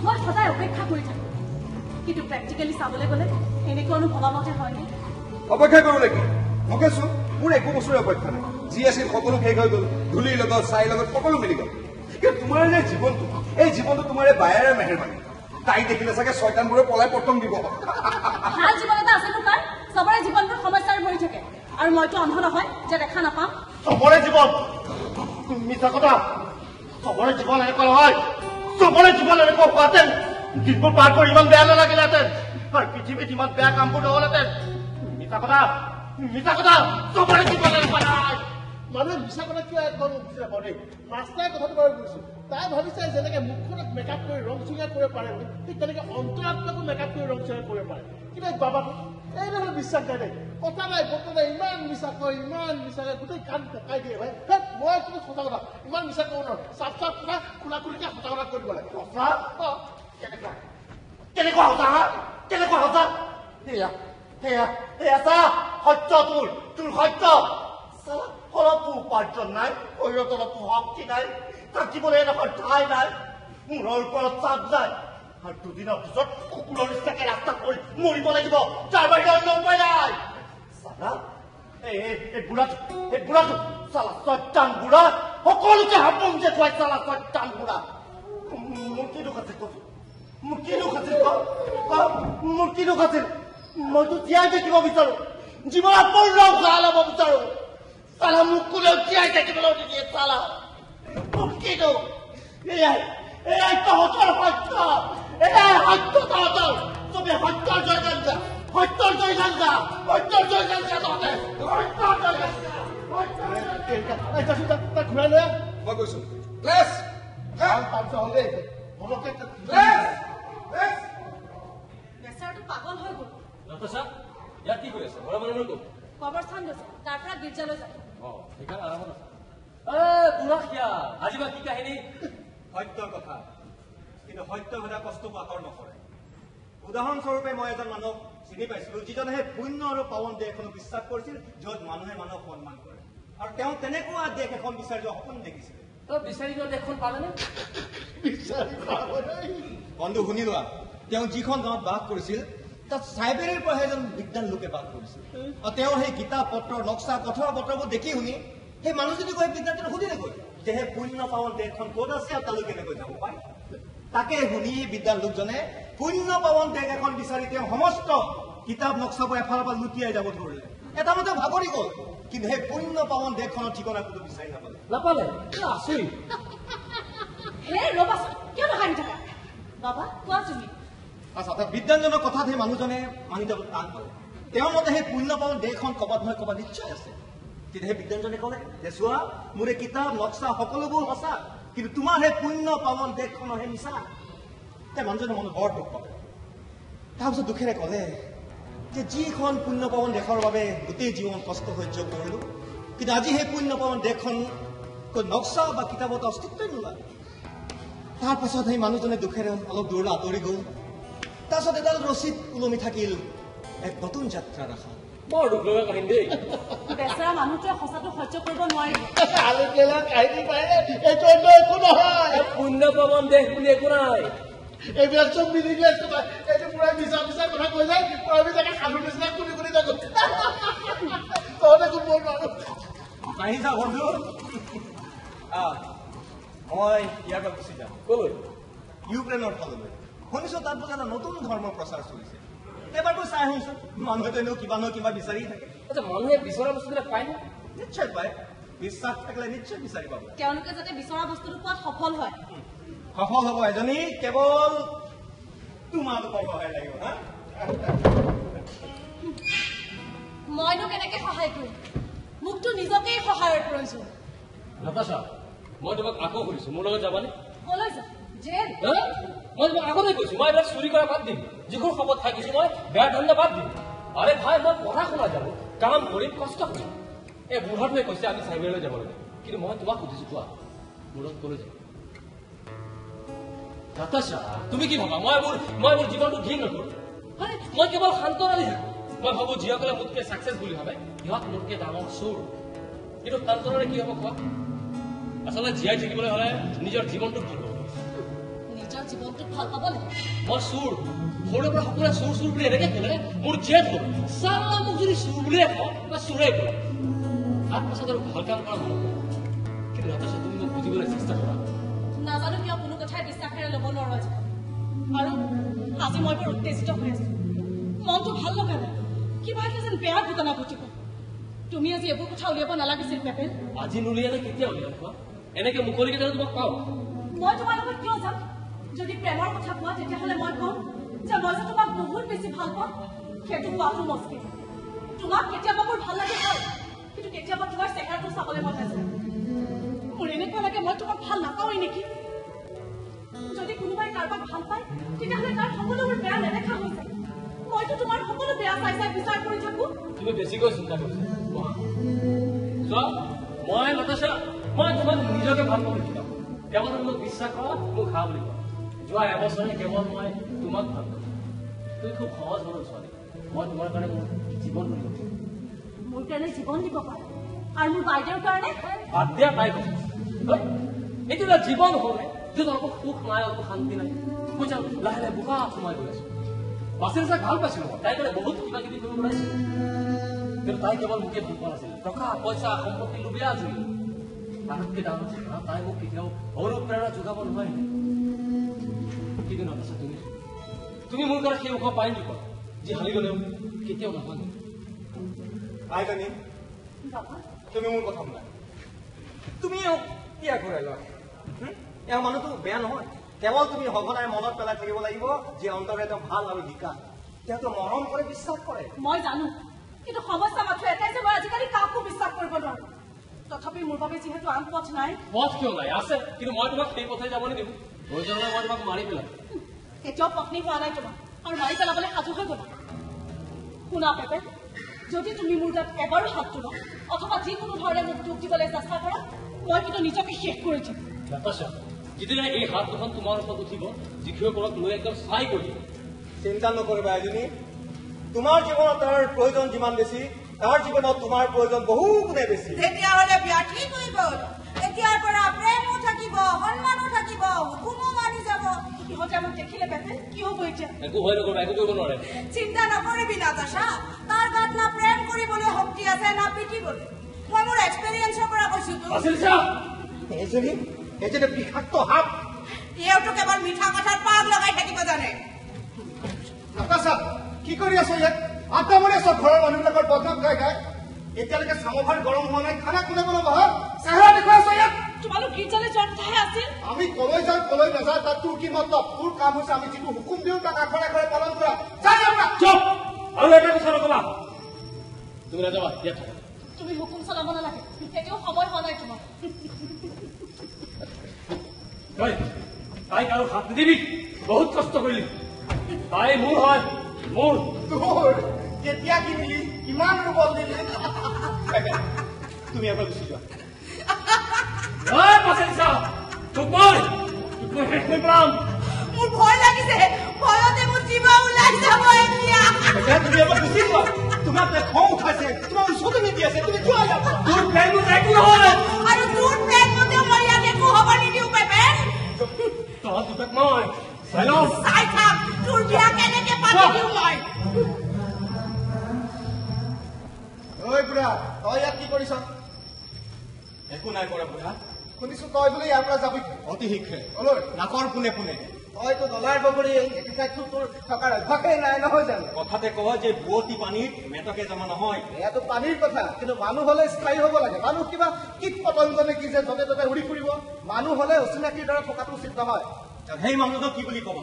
মই সদায় অপেক্ষা কৰি থাকো কিন্তু প্ৰেক্টিকেলি চাবলৈ গ'লে এনেকুৱানো ভবামতে হয়নে অপেক্ষা কৰো নেকি মোকে চোন মোৰ একো বছৰে অপেক্ষা নাই যি আছিল সকলো শেষ হৈ গ'ল ধূলিৰ লগত ছাইৰ লগত সকলো মিলি গ'ল কিন্তু তোমাৰ যে জীৱনটো এই জীৱনটো তোমাৰ বায়েৰে মেহেৰবানী তাই দেখিলে চাগে ছয়তানবোৰে পলাই পতং দিব ভাল জীৱন এটা আছে তাৰ চবৰে জীৱনবোৰ সমস্যাৰে ভৰি থাকে আৰু মইতো অন্ধ নহয় যে দেখা নাপাম চবৰে জীৱন মিছা কথা চবৰে জীৱন এনেকুৱা নহয় চবৰে জীৱন এনেকুৱা হোৱাহেঁতেন দিনবোৰ পাৰ কৰি ইমান বেয়া নালাগিলেহেঁতেন আৰু পৃথিৱীত ইমান বেয়া কামবোৰ নহ'লহেঁতেন মিছা কথা চবৰে জীৱন এনেকুৱা নহয় মানুহে মিছা কথা কিয় একদম বুজি নাপাওঁ দেই ৰাস্তাই কথাটো বাৰু বুজিছো তাই ভাবিছে যেনেকে মুখখনক মেকআপ কৰি ৰং চিঙা কৰিব পাৰে ঠিক তেনেকে অন্তৰাত্মাকো মেকআপ কৰি ৰং চিঙা কৰিব পাৰে কিন্তু বাবাটো এই নহ'লে বিশ্বাস নাই দেই কথা নাই বৰ্তমান নাই ইমান মিছা কয় গোটেই কাণ পকাই দিয়ে ভাই মই কিন্তু সঁচা কথা ইমান মিছা কওঁ নহয় চাফ কথা খোলা খুলিকে সঁচা কথা কৈ দিব লাগে কেনেকুৱা সঁচা সেয়া চা সত্য তোৰ সত্য অলপো উপাৰ্জন নাই শৰীৰত অলপো শক্তি নাই থাকিবলৈ এডোখৰ ঠাই নাই মূৰৰ ওপৰত চাপ যায় আৰু দুদিনৰ পিছত কুকুৰৰ নিচিনাকে ৰাস্তাত পৰি মৰিব লাগিব তাৰ বাহিৰে অন্য উপায় নাই চালা এই বুঢ়াটো চালা ছয়টান বুঢ়া সকলোকে সপোন দেখুৱাই চালা ছয়টান বুঢ়া মোৰ কি দুখ আছিল মোৰ কি দুখ আছিল মইতো জীয়াই থাকিব বিচাৰো জীৱনত পূৰ্ণ উশাহ ল'ব বিচাৰো চালা মোক কোনেও জীয়াই থাকিবলৈ নিদিয়ে চালা মোক কি দুখ এয়াই তহঁতৰ সত্য এয়াই সত্য তহঁতৰ তুমি সত্যৰ জয়গান গা তহঁতে তাক ঘূৰাই লৈ মই গৈছো ক্লাছ বেচাৰটো পাগল হৈ গ'ল নাতাশা ইয়াত কি কৰি আছে ঘৰৰ মানুহ গ'ল কবৰস্থান গৈছে তাৰ পৰা গীৰ্জালৈ যায় সেইকাৰণে আৰামত আছে বুঢ়া সিয়া আজি বা কি কাহিনী সত্যৰ কথা কিন্তু সত্য সদায় কষ্ট আঁতৰ নকৰে উদাহৰণস্বৰূপে মই এজন মানুহক চিনি পাইছিলো যিজনে পুণ্য আৰু পাৱন দেশ এখনক বিশ্বাস কৰিছিল য'ত মানুহে মানুহক সন্মান কৰে আৰু তেওঁ তেনেকুৱা দেশ এখন বিচাৰি যোৱা সপোন দেখিছিল বিচাৰি যোৱা দেশখন পালেনে বন্ধু শুনি লোৱা তেওঁ যিখন গাঁৱত বাস কৰিছিল তাত চাইবেৰিৰ পৰা এজন বিদ্যান লোকে বাস কৰিছিল আৰু তেওঁৰ সেই কিতাপ পত্ৰৰ নক্সা কথা বতৰাবোৰ দেখি শুনি সেই মানুহজনী গৈ বিদ্যাৰ্থীক সুধিলেগৈ যে সেই পুণ্য পাৱন দেশখন ক'ত আছে আৰু তালৈ কেনেকৈ যাব পাৰে তাকে শুনি বিদ্যান লোকজনে পুণ্য পাৱন দেশ এখন বিচাৰি তেওঁ সমস্ত কিতাপ নক্সাবোৰ এফালৰ পৰা লুটিয়াই যাব ধৰিলে এটা মতে ভাগৰি গ'ল কিন্তু সেই পুণ্য পাৱন দেশখনৰ ঠিকনা কোনো বিচাৰি নাপালে আচৰিত হে ৰবাচোন কিয় হাঁহি থাকা বাবা কোৱা তুমি আচ্ছা বিদ্যানজনৰ কথাত সেই মানুহজনে মানি যাব টান পালে তেওঁৰ মতে সেই পুণ্য পাৱন দেশখন ক'ৰবাত নহয় ক'ৰবাত নিশ্চয় আছে কিন্তু সেই বিদ্যানজনে ক'লে যে চোৱা মোৰ এই কিতাপ নক্সা সকলোবোৰ সঁচা কিন্তু তোমাৰ সেই পুণ্য পাৱন দেশখনৰ সেই মিছা তেওঁ মানুহজনে মনত বৰ দুখ পালে তাৰপিছত দুখেৰে ক'লে যে যিখন পুণ্য পাৱন দেশৰ বাবে গোটেই জীৱন কষ্ট সহ্য কৰিলো কিন্তু আজি সেই পুণ্য পাৱন দেশখন নক্সা বা কিতাপত অস্তিত্বই নোলায় তাৰপাছত সেই মানুহজনে দুখেৰে অলপ দূৰলৈ আঁতৰি গ'ল তাৰপিছত এডাল ৰছীত ওলমি থাকিল এক নতুন যাত্ৰাৰ আশা বৰ দুখ লগা কাহিনী দেই বেচেৰা মানুহটোৱে সঁচাটো সহ্য কৰিব নোৱাৰিব কাহিনী পাৰে এইটো অন্য একো নহয় পুণ্য পাৱন দেশ বুলি একো নাই এইবিলাক চব মিলি গৈ আছে এইটো পুৰা মিছা কথা কৈ যায় আমি তাকে সাধু নিচিনা কুনি যাব তহঁতে একো বৰ মানুহ কাহিনী চা বন্ধু মই ইয়াৰ পৰা গুচি যাম ক'লৈ ইউক্ৰেইনৰ ফাললৈ শুনিছো তাত বোলে এটা নতুন ধৰ্মৰ প্ৰচাৰ চলিছে এবাৰ গৈ চাই আহিছো মানুহেতো এনেও কিবা নহয় কিবা বিচাৰি থাকে আচ্ছা মানুহে বিচৰা বস্তুবিলাক পায় নে নিশ্চয় পায় বিশ্বাস থাকিলে নিশ্চয় বিচাৰি পাব তেওঁলোকে যাতে বিচৰা বস্তুটো পোৱাত সফল হয় সফল হ'ব এজনী কেৱল তোমালোকৰ সহায় লাগিব হা মইনো কেনেকে সহায় কৰিম মোকতো নিজকেই সহায়ৰ প্ৰয়োজন নাতাশা মই তোমাক আকৌ সুধিছো মোৰ লগত যাবানে কলৈ যা জেল মই তোমাক আগতে কৈছো মই এইবিলাক চুৰি কৰা বাদ দিম যিখন খবৰত থাকিছো মই বেয়া ধান্দা বাদ দিম আৰে ভাই মই পঢ়া শুনা যাব কাম কৰিম কষ্ট কৰিম এই বুঢ়াটোৱে কৈছে আমি চাইবেৰিয়ালৈ যাব লাগে কিন্তু মই তোমাক সুধিছো কোৱা মোৰ লগত কলৈ যাম নাতাশা তুমি কি ভাবা মই মোৰ জীৱনটো ঘিণ নকৰো মই কেৱল শান্তনা দি থাকো মই ভাবো যিসকলে মোতকে চাকচেছ বুলি ভাবে সিহঁত মোতকে ডাঙৰ চোৰ কিন্তু শান্তনাৰে কি হ'ব কোৱা আচলতে জীয়াই থাকিবলৈ হ'লে নিজৰ জীৱনটোক ভাল পাব নিজৰ জীৱনটোক ভাল পাব লাগে মই চোৰ সৰুৰে পৰা সকলোৱে চোৰ চোৰ বুলি এনেকে ক'লে মোৰ জেদ হ'ল চালা মোক যদি চোৰ বুলিয়ে কওঁ বা চোৰে কওঁ তাৰ পাছত আৰু ভাল কাম কৰা মনত কিন্তু নাতাশা তুমি মোক বুজিবলৈ চেষ্টা কৰা নাজানো কিয় কোনো কথাই বিশ্বাসেৰে ল'ব নোৱাৰো আজিকালি আৰু আজি মই বৰ উত্তেজিত হৈ আছো মনটো ভাল লগা নাই কিবা এটা যেন বেয়া ঘটনা ঘটিব তুমি আজি এইবোৰ কথা উলিয়াব নালাগিছিল পেপেল আজি নুলিয়ালে কেতিয়া উলিয়াম কোৱা এনেকে মুকলিকে তোমাক পাওঁ মই তোমাৰ লগত কিয় যাম যদি প্ৰেমৰ কথা কোৱা তেতিয়াহ'লে মই কম যে মই যে তোমাক বহুত বেছি ভাল পাওঁ সেইটো কোৱাটো মুস্কিল তোমাক কেতিয়াবা বৰ ভাল লাগে হয় কিন্তু কেতিয়াবা তোমাৰ চেহেৰাটো চাবলৈ মন নাযায় মোৰ এনেকুৱা লাগে মই তোমাক ভাল নাপাওঁই নেকি যদি কোনোবাই কাৰোবাক ভাল পায় তেতিয়াহ'লে তাৰ সকলোবোৰ বেয়া নেদেখা হৈ যায় মইতো তোমাৰ সকলো বেয়া চাই চাই বিচাৰ কৰি থাকো তুমি বেছিকৈ চিন্তা কৰিছা চোৱা মই নাতাশা মই তোমাক নিজকে ভাল পাব শিকাম কেৱল তুমি মোক বিশ্বাস কৰা মোক খা বুলি কোৱা যোৱা এবছৰে কেৱল মই তোমাক ভাল পাওঁ তুমি খুব সহজ সৰল ছোৱালী মই তোমাৰ কাৰণে মোৰ জীৱন দিব পাৰিম মোৰ কাৰণে জীৱন দিব পাৰা আৰু মোৰ বাইদেউৰ কাৰণে বাদ দিয়া তাই কথা এইটো এটা জীৱন হ'লে য'ত অলপ সুখ নাই অলপ শান্তি নাই মই যাওঁ লাহে লাহে বোকা সোমাই গৈ আছো বাছেৰে চাই ভাল পাইছিলো তাইৰ কাৰণে বহুত কিবা কিবি কৰিব পাৰিছিলো কিন্তু তাই কেৱল মোকে ভাল পোৱা নাছিল টকা পইচা সম্পত্তি লুবিয়া আজৰি তাতকৈ ডাঙৰ আছিল তাই মোক কেতিয়াও অনুপ্ৰেৰণা যোগাব নোৱাৰে কিন্তু নাথাচা তুমি মোৰ কাৰণে সেই ওখ পাই নিবা যি হাৰি গ'লেও কেতিয়াও নাভাঙে আইজনী তুমি মোৰ কথা শুনা তুমি কিয় ঘূৰাই লোৱা এওঁ মানুহটো বেয়া নহয় কেৱল তুমি সঘনাই মনত পেলাই থাকিব লাগিব যে অন্তৰে তেওঁ ভাল আৰু বিকাশ তেওঁতো মৰম কৰে বিশ্বাস কৰে মই জানো কিন্তু সমস্যা মাত্ৰ এটাই যে মই আজিকালি কাকো বিশ্বাস কৰিব নোৱাৰো তথাপি মোৰ বাবে যিহেতু আন পথ নাই পথ কিয় নাই আছে কিন্তু মই তোমাক সেই পথে যাব নিদিওঁ প্ৰয়োজন হ'লে মই তোমাক মাৰি পেলাম কেতিয়াও পত্নী হোৱা নাই তোমাক আৰু মাৰি পেলাবলৈ সাজু হৈ গ'লা শুনা পেপে যদি তুমি মোৰ গাত এবাৰো হাত তোলা অথবা যিকোনো ধৰণে মোক দুখ দিবলৈ চেষ্টা কৰা মই কিন্তু নিজকে শেষ কৰি দিম নাতাশা যিদিনা এই হাত দুখন তোমাৰ ওপৰত উঠিব যিসকলক লৈ একদম চাই কৰি চিন্তা নকৰিবা এজনী তোমাৰ জীৱনত তাৰ প্ৰয়োজন যিমান বেছি তাৰ জীৱনত তোমাৰ প্ৰয়োজন বহু গুণে বেছি তেতিয়াহ'লে বিয়া ঠিক হৈ গ'ল এতিয়াৰ পৰা প্ৰেমো থাকিব সন্মানো থাকিব হুকুমো মানি যাব সিহঁতে মোক দেখিলে পেপে কি হ'ব এতিয়া একো ভয় নকৰিবা একো কৰিব নোৱাৰে চিন্তা নকৰিবি নাতাশা তাৰ গাত না প্ৰেম কৰিবলৈ শক্তি আছে না পিটিবলৈ মই মোৰ এক্সপেৰিয়েঞ্চৰ পৰা কৈছো এজনী এজনী বিষাক্ত সাপ এওঁতো কেৱল মিঠা কথাত পাগ লগাই থাকিব জানে নাতাশা কি কৰি আছ ইয়াত আক্ৰমণে আছ ঘৰৰ মানুহবিলাকৰ বদনাম গাই গাই এতিয়ালৈকে চামভাৰ গৰম হোৱা নাই খানা কোনে বনাব হা চেহেৰা দেখুৱাই আছ ইয়াত তোমালোক গীৰ্জালৈ যোৱাৰ কথাহে আছিল আমি কলৈ যাওঁ কলৈ নাযাওঁ তাত তোৰ কি মতলব তোৰ কাম হৈছে আমি যিটো হুকুম দিওঁ তাক আখৰে আখৰে পালন কৰা যাই যাওঁ চুপ আৰু এটা কথা নকবা তুমি নাযাবা ইয়াত তুমি হুকুম চলাব নালাগে এতিয়াও সময় হোৱা নাই তোমাৰ তাইক আৰু হাত নিদিবি বহুত কষ্ট কৰিলি তাই মোৰ হয় মোৰ তোৰ কেতিয়া কিনিলি কিমান ৰুবল দিলি তুমি এবাৰ গুচি যোৱা মোৰ ভয় লাগিছে ভয়তে মোৰ জীৱা ওলাই যাব এতিয়া তুমি এবাৰ গুচি যোৱা তোমাক খং উঠাইছে তোমাৰ ওচৰতে নিদি আছে তুমি যোৱা তোৰ প্লেন একো নহয় আৰু তোৰ প্লেন মতেও মই ইয়াত একো হ'ব নিদিওঁ পেপে তহঁত দুটাক মই চাই থাক তোৰ বিয়া কেনেকে পাতি দিওঁ মই ঐ বুঢ়া তই ইয়াত কি কৰিছ একো নাই কৰা বুঢ়া শুনিছো তই বোলে ইয়াৰ পৰা যাবি অতি শীঘ্ৰে অলয় নাকৰ পোনে পোনে তইতো ডলাৰ বগৰী এটি ঠাইতো তোৰ থকাৰ অভ্যাসেই নাই নহয় জানো কথাতে কয় যে বুৱতী পানীত মেটকে জমা নহয় এয়াতো পানীৰ কথা কিন্তু মানুহ হলে স্থায়ী হ'ব লাগে মানুহ কিবা কীট পতংগ নেকি যে য'তে ত'তে উৰি ফুৰিব মানুহ হলে অচিনাকিৰ দৰে থকাটো উচিত নহয় সেই মানুহটোক কি বুলি ক'ব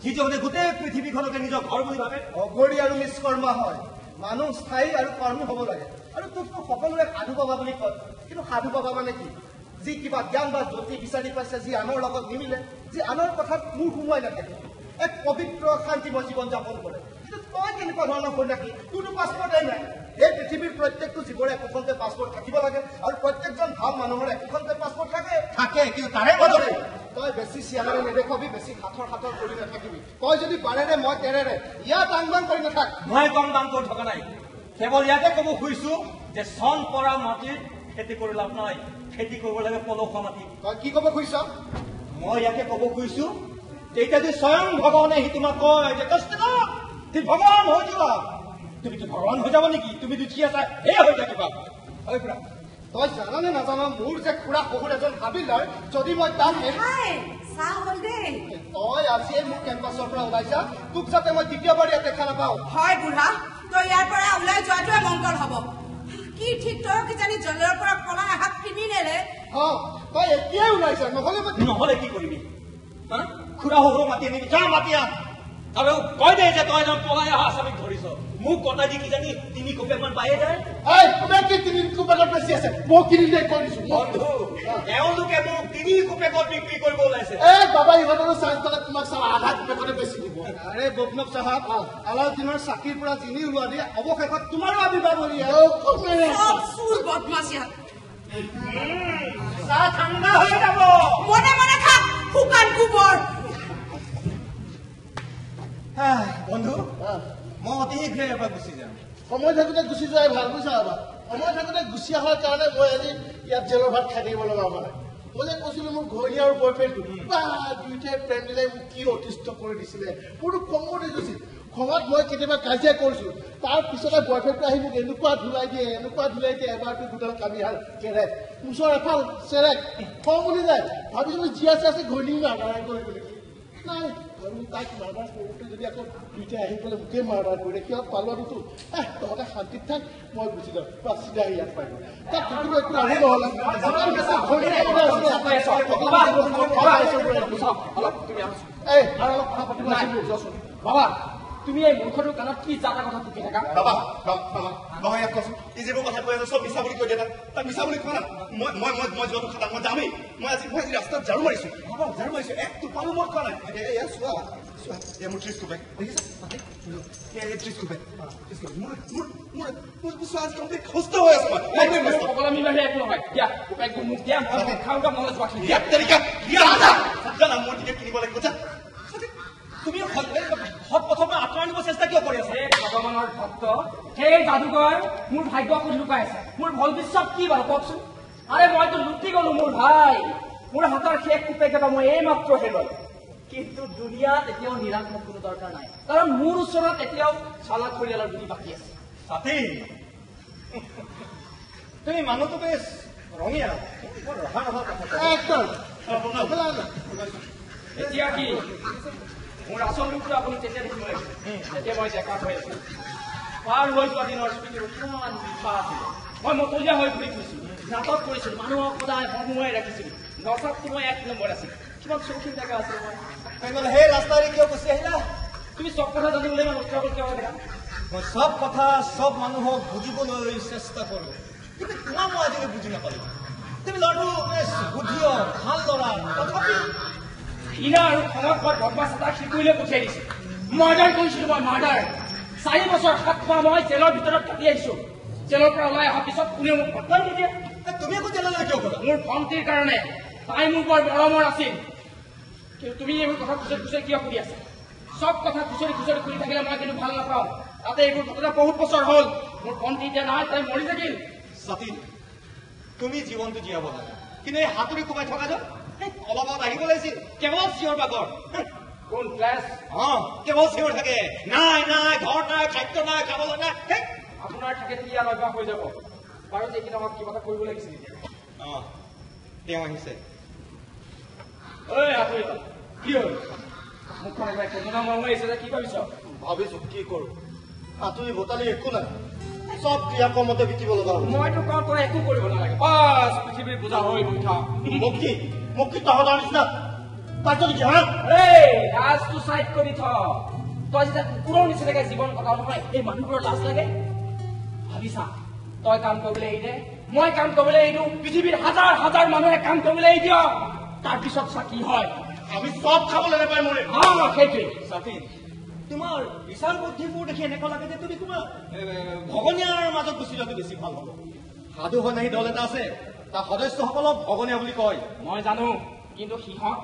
যিজনে গোটেই পৃথিৱীখনকে নিজৰ ঘৰ বুলি ভাবে অগৰী আৰু নিষ্কৰ্ম হয় মানুহ স্থায়ী আৰু কৰ্মী হ'ব লাগে আৰু তোকতো সকলোৰে সাধু পাবা বুলি কয় কিন্তু সাধু পাবা মানে কি যি কিবা জ্ঞান বা জ্যোতি বিচাৰি পাইছে যি আনৰ লগত নিমিলে যি আনৰ কথাত মূৰ সোমোৱাই নাথাকে এক পবিত্ৰ শান্তিময় জীৱন যাপন কৰে কিন্তু তই কেনেকুৱা ধৰণৰ সন্যাসী তোৰতো পাছপৰ্টেই নাই এই পৃথিৱীৰ প্ৰত্যেকটো জীৱৰে একোখনতে পাছপৰ্ট থাকিব লাগে আৰু প্ৰত্যেকজন ভাল মানুহৰ একোখনতে পাছপৰ্ট থাকে কিন্তু তাৰে বদলে তই বেছি চিয়াৰে নেদেখাবি বেছি হাতৰ কৰি নাথাকিবি তই যদি বাৰেৰে মই তেৰেৰে ইয়াত আংবান কৰি নাথাক মই কম দাম কৰি থকা নাই কেৱল ইয়াতে ক'ব খুজিছো যে চন পৰা মাটিত খেতি কৰি লাভ নাই খেতি কৰিব লাগে পলসুৱা মাটি তই কি ক'ব খুজিছ মই ইয়াকে ক'ব খুজিছো যে এতিয়া যে স্বয়ং ভগৱানে আহি তোমাক কয় যে কষ্ট তুমি ভগৱান হৈ যোৱা তুমিতো ভগৱান হৈ যাব নেকি তুমি দুখী আছা সেয়া হৈ থাকিবা হয় খুৰা তই জানানে নাজানো মোৰ যে খুৰা শহুৰ এজন হাবিলদাৰ যদি মই তাক সঁচা হ'ল দেই তই আজিয়ে মোৰ কেম্পাছৰ পৰা ওলাইছা তোক যাতে মই দ্বিতীয়বাৰ ইয়াত দেখা নাপাওঁ হয় বুঢ়া তই ইয়াৰ পৰা ওলাই যোৱাটোৱে মংগল হ'ব কি ঠিক তই কিজানি জেলৰ পৰা পলাই অহা ক্ৰিমিনেলে তই এতিয়াই ওলাইছা নহ'লে কি কৰিবি খুৰা শহুৰ মাতি আনিবি যা মাতি আন আৰু কয় দে যে তই এজন পলাই অহা আছামিক ধৰিছ মোক কটাই দি কিজানি 3 কোপেকমান পায়ে যায় কোনে কি 3 কোপেকত বেছি আছে মই কিনি দে কৈ দিছো বন্ধু এওঁলোকে মোক 3 কোপেকত বিক্ৰী কৰিব ওলাইছে বাবা ইহঁতৰো চাঞ্চ পালে তোমাক চাব আধা কোপেকতে বেছি দিব আৰে বৈষ্ণৱ চাহাব আলাউদ্দিনৰ চাকিৰ পৰা জিনি ওলোৱা দিয়ে অৱশেষত তোমাৰো আবিৰ্ভাৱ হ'ল সব চুৰ বদমাছ ইয়াত চাহ ঠাণ্ডা হৈ যাব মনে মনে থাক শুকান গোবৰ বন্ধু মই অতি শীঘ্ৰে এবাৰ গুচি যাম সময় থাকোঁতে গুচি যোৱাই ভাল বুজিছা বাবা সময় থাকোঁতে গুচি অহাৰ কাৰণে মই আজি ইয়াত জেলৰ ভাত খাই থাকিব লগা হোৱা নাই মই যে কৈছিলো মোৰ ঘৈণী আৰু বয়ফ্ৰেণ্ডটো দুয়োটাই প্ৰেম দিলে মোক কি অতিষ্ঠ কৰি দিছিলে মোৰতো খং উঠি গৈছিল খঙত মই কেতিয়াবা কাজিয়া কৰিছো তাৰ পিছতে বয়ফ্ৰেণ্ডটো আহি মোক এনেকুৱা ধুলাই দিয়ে এবাৰটো দুডাল কামিহাল কেৰেক ওচৰ এফাল চেৰেক খং উঠি যায় ভাবিছিলো যি আছে ঘৈণী মাৰ্ডাৰ কৰিব নেকি নাই আৰু তাক মাৰ্ডাৰ কৰোঁতে যদি আকৌ দুইটাই আহি পেলাই মোকেই মাৰ্ডাৰ কৰিলে সিহঁত পালোৱাটোতো তহঁতে শান্তিত থাক মই গুচি যাম পাছ চিধা আহি ইয়াত পাই গ'ল তাক থাকিব একো আহি নহ'লে বাবা তুমি এই মূৰ্খটোৰ কাণত কি জাতা কথা টুকি থাকা বাবা ইয়াক কচোন ই যিবোৰ কথা কৈ আছে চব মিছা বুলি কৈ দিয়া তাক মিছা বুলি কোৱা না মই যোৱাটো খাটাং মই যামেই মই আজি ৰাস্তাত ঝাৰু মাৰিছো এক টোপালো মই কোৱা নাই এয়া চোৱা এয়া মোৰ 30 কোপেক দেখিছা 30 কোপেক মোৰ বিশ্বাস কমপ্লিট কষ্ট হৈ আছে সকলো মিলি একো নহয় দিয়া কোপেকবোৰ মোক দিয়া মই খাওঁগা মনত যোৱা ইয়াত তাৰিখা জানা মোৰ টিকেট কিনিব লাগিব যা তুমি সৎ পথৰ পৰা আঁতৰাই নিব চেষ্টা কিয় কৰি আছা ভগৱানৰ ভক্ত সেই যাদুকৰ মোৰ ভাগ্যখন লুকাই আছে মোৰ ভৱিষ্যত কি বাৰু কওকচোন আৰে মইতো লুটি গলো মোৰ ভাই মোৰ হাতৰ শেষ কোপেকেইটা মই এইমাত্ৰ হেৰুৱালো কিন্তু দুনিয়াত এতিয়াও নিৰাশ মোৰ কোনো দৰকাৰ নাই কাৰণ মোৰ ওচৰত এতিয়াও চালাক পৰিয়ালৰ বুদ্ধি বাকী আছে সাথী তুমি মানুহটো বেছ ৰঙীয়া ৰহা এতিয়া কি মোৰ আচল ৰূপটো আপুনি তেতিয়া দেখিব লাগিব তেতিয়া মই ডেকা হৈ আছো পাৰ হৈ যোৱা দিনৰ স্মৃতিৰ কিমান নিশা আছিল মই মতলীয়া হৈ ঘূৰি ফুৰিছিলো নাটক কৰিছিলো মানুহক সদায় হহুৱাই ৰাখিছিলো নচাতটো মই 1 নম্বৰ আছিল কিমান চৌখিন জেগা আছিল মই সেই ৰাস্তাৰে কিয় গুচি আহিলা তুমি চব কথা জানিবলৈ ইমান উত্তৰ কিয় দেখা মই চব কথা চব মানুহক বুজিবলৈ চেষ্টা কৰো কিন্তু তোমাক মই আজিলৈ বুজি নাপালো তুমি ল'ৰাটো বুদ্ধিয় ভাল ল'ৰা তথাপি ইনা আৰু খঙত মই বদমাছ এটা শিকুইলৈ পঠিয়াই দিছো মাৰ্ডাৰ কৰিছিলো মই মাৰ্ডাৰ 4 বছৰ 7 মাহ মই জেলৰ ভিতৰত কাটি আহিছো জেলৰ পৰা ওলাই অহাৰ পিছত কোনেও মোক পঠাই নিদিয়ে তুমি আকৌ জেললৈ কিয় গ'লা মোৰ ভণ্টিৰ কাৰণে তাই মোৰ বৰ মৰমৰ আছিল কিন্তু তুমি এইবোৰ কথা খুচৰি কিয় কৰি আছা সব কথা খুচৰি কৰি থাকিলে মই কিন্তু ভাল নাপাওঁ তাতে এইবোৰ ঘটনা বহুত বছৰ হ'ল মোৰ ভণ্টি এতিয়া নাই তাই মৰি থাকিল সাথী তুমি জীৱনটো জীয়াব লাগে কিন্তু এই হাতুৰি কোবাই থকা যে অলপত আহিব লাগিছিল কেৱল চিঞৰ বাগৰ কোন ক্লাছ কেৱল চিঞৰ থাকে নাই ঘৰ নাই খাদ্য নাই খাবলৈ নাই আপোনাৰ থাকে ইয়াৰ অভ্যাস হৈ যাব বাৰু এইখিনি আমাক কিবা এটা কৰিব লাগিছিল তেওঁ আহিছে ঐ হাতুৰি কি হ'ল মুখখন একবাৰ কেনেকুৱা মৰমাৰিছে যে কি ভাবিছ ভাবিছো কি কৰো আঁতৰি বটালি একো নাই চব ক্ৰিয়া কৰ্মতে বিকিব লগা হ'ল মইতো কওঁ তই একো কৰিব নালাগে বাছ পৃথিৱীৰ বোজা হৈ গৈ থাক মোক কি তহঁতৰ নিচিনা পাইছ নেকি হা লাজটো চাইড কৰি থ তই যেতিয়া কুকুৰৰ নিচিনাকে জীৱন কটাও নহয় এই মানুহবোৰৰ লাজ লাগে ভাবিছা তই কাম কৰিবলৈ এৰি দে মই কাম কৰিবলৈ এৰি দিওঁ পৃথিৱীৰ হাজাৰ হাজাৰ মানুহে কাম কৰিবলৈ এৰি দিয়ক তাৰপিছত চা কি হয় আমি চব খাবলৈ নাপাই মৰে সেইটোৱে সাথী তোমাৰ বিশাল বুদ্ধিবোৰ দেখি এনেকুৱা লাগে যে তুমি তোমাৰ ভগনীয়াৰ মাজত গুচি যোৱাটো বেছি ভাল হ'ব সাধু সন্যাসী দল এটা আছে তাৰ সদস্যসকলক ভগনীয়া বুলি কয় মই জানো কিন্তু সিহঁত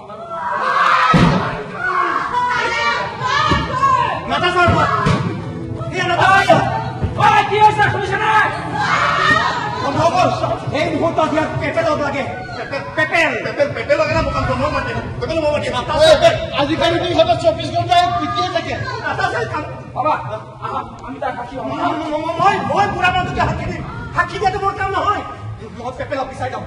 কি হৈছে শুনিছে নাই এই মুহূৰ্তত ইয়াত পেপেলক লাগে পেপেল লগে না মোক মই মাতিম আজিকালি 24 ঘণ্টাই পিটিয়ে থাকে বাবা আমি তাৰ সাক্ষী হ'ম মই বুঢ়া মানুহকে সাক্ষী দিম সাক্ষী দিয়াটো মোৰ কাম নহয় মই পেপেলক বিচাৰি যাওঁ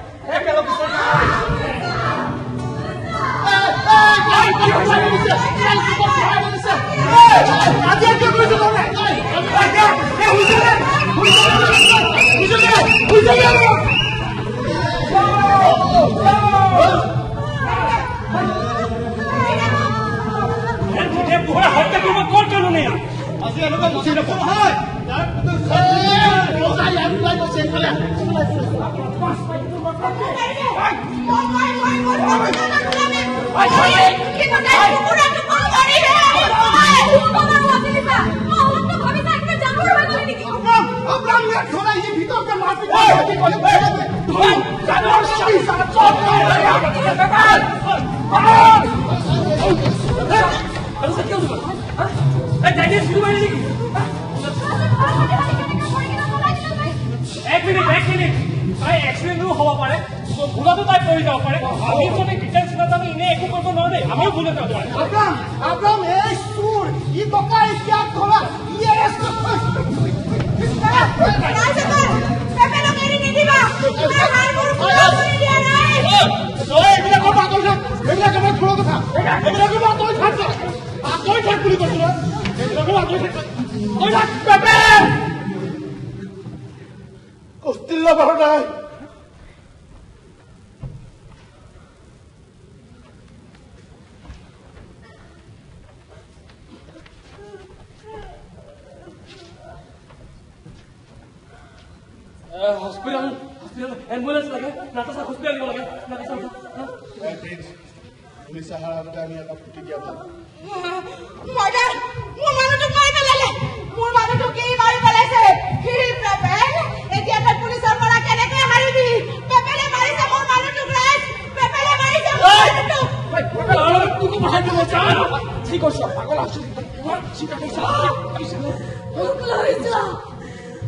হত্যা কৰিব ক'ৰ কাৰণে আজি এনেকুৱা বুজি নাপাওঁ হয় এক মিনিট এক্সিডেণ্টো হ'ব পাৰে ভুলতো তাই পৰি যাব পাৰে আমি যদি ডিটেইলছ নাজানো এনে একো কৰিব নোৱাৰো দেই আমিও ভুল যাব পাৰে আব্ৰাম এই চুৰ ই টকা এতিয়া ধৰা ই এৰেষ্ট কৌষ্টিল্য বাৰু নাই হস্পিটেল এম্বুলেন্স লাগে নাটাচা হস্পিটেল দিব লাগে নাটাচা পুলিচ অহাৰ আগতে আমি এটা ফুটি দিয়া ভাল মোৰ মানুহটোক মাৰি পেলালে মোৰ মানুহটোক কি মাৰি পেলাইছে এতিয়া তই পুলিচৰ পৰা কেনেকৈ হাৰিবি পেপেলে মাৰিছে মোৰ মানুহটোক ৰাইজ পেপেলে মাৰিছে মোৰ মানুহটোক তোক বাহাই দিব চাও ঠিক আছে পাগল আছো চিন্তা কৰিছা মোক লৈ যা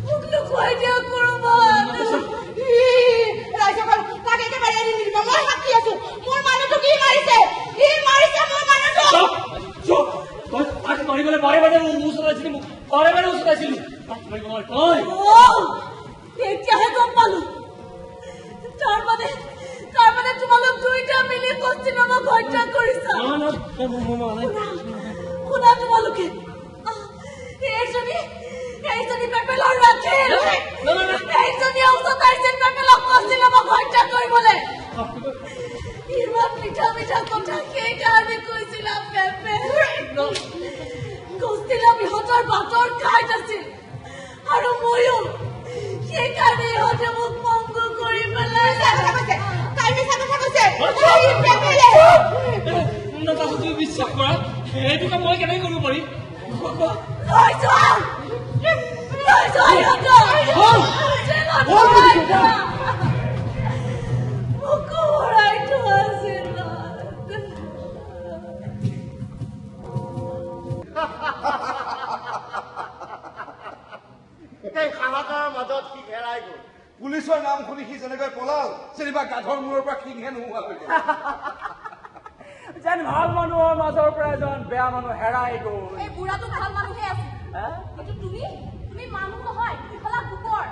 মোক লুকুৱাই দিয়া কুৰবান ৰাইজসকল তাক একেবাৰে এৰি নিদিব মই সাক্ষী আছো মোৰ মানুহটোক কি মাৰিছে মোৰ মানুহটোক তই তাক মাৰিবলৈ বাৰে বাৰে ওচৰাইছিলি মোক বাৰে বাৰে ওচৰাইছিলি তাক মাৰিব নোৱাৰি তই এতিয়াহে গম পালো তাৰ মানে তোমালোক দুইটা মিলি পশ্চিমবংগ হত্যা কৰিছা শুনা তোমালোকে এইজনী পেপেলৰ ৰাখিল এইজনী অৱতাৰিছিল পেপেলক পশ্চিমবংগ হত্যা কৰিবলৈ ইমান মিঠা মিঠা কথা সেইকাৰণে কৈছিলা পেপেল কৌষ্টিলা বিহঁতৰ বাটৰ কাইট আছিল আৰু ময়ো সেইকাৰণে ইহঁতে মোক মংগ কৰি পেলাই তুমি বিশ্বাস কৰা এইটো কাম মই কেনেকৈ কৰিব পাৰিম মাজত সি হেৰাই গল পুলিচৰ নাম শুনি সি যেনেকৈ পলাল যেনিবা গাধৰ মূৰৰ পৰা সিংহে নোহোৱা হৈ গ'ল যেন ভাল মানুহৰ মাজৰ পৰা এজন বেয়া মানুহ হেৰাই গ'ল এই বুঢ়াটো ভাল মানুহে আছে কিন্তু তুমি মানুহ নহয় ইফালা কুকুৰ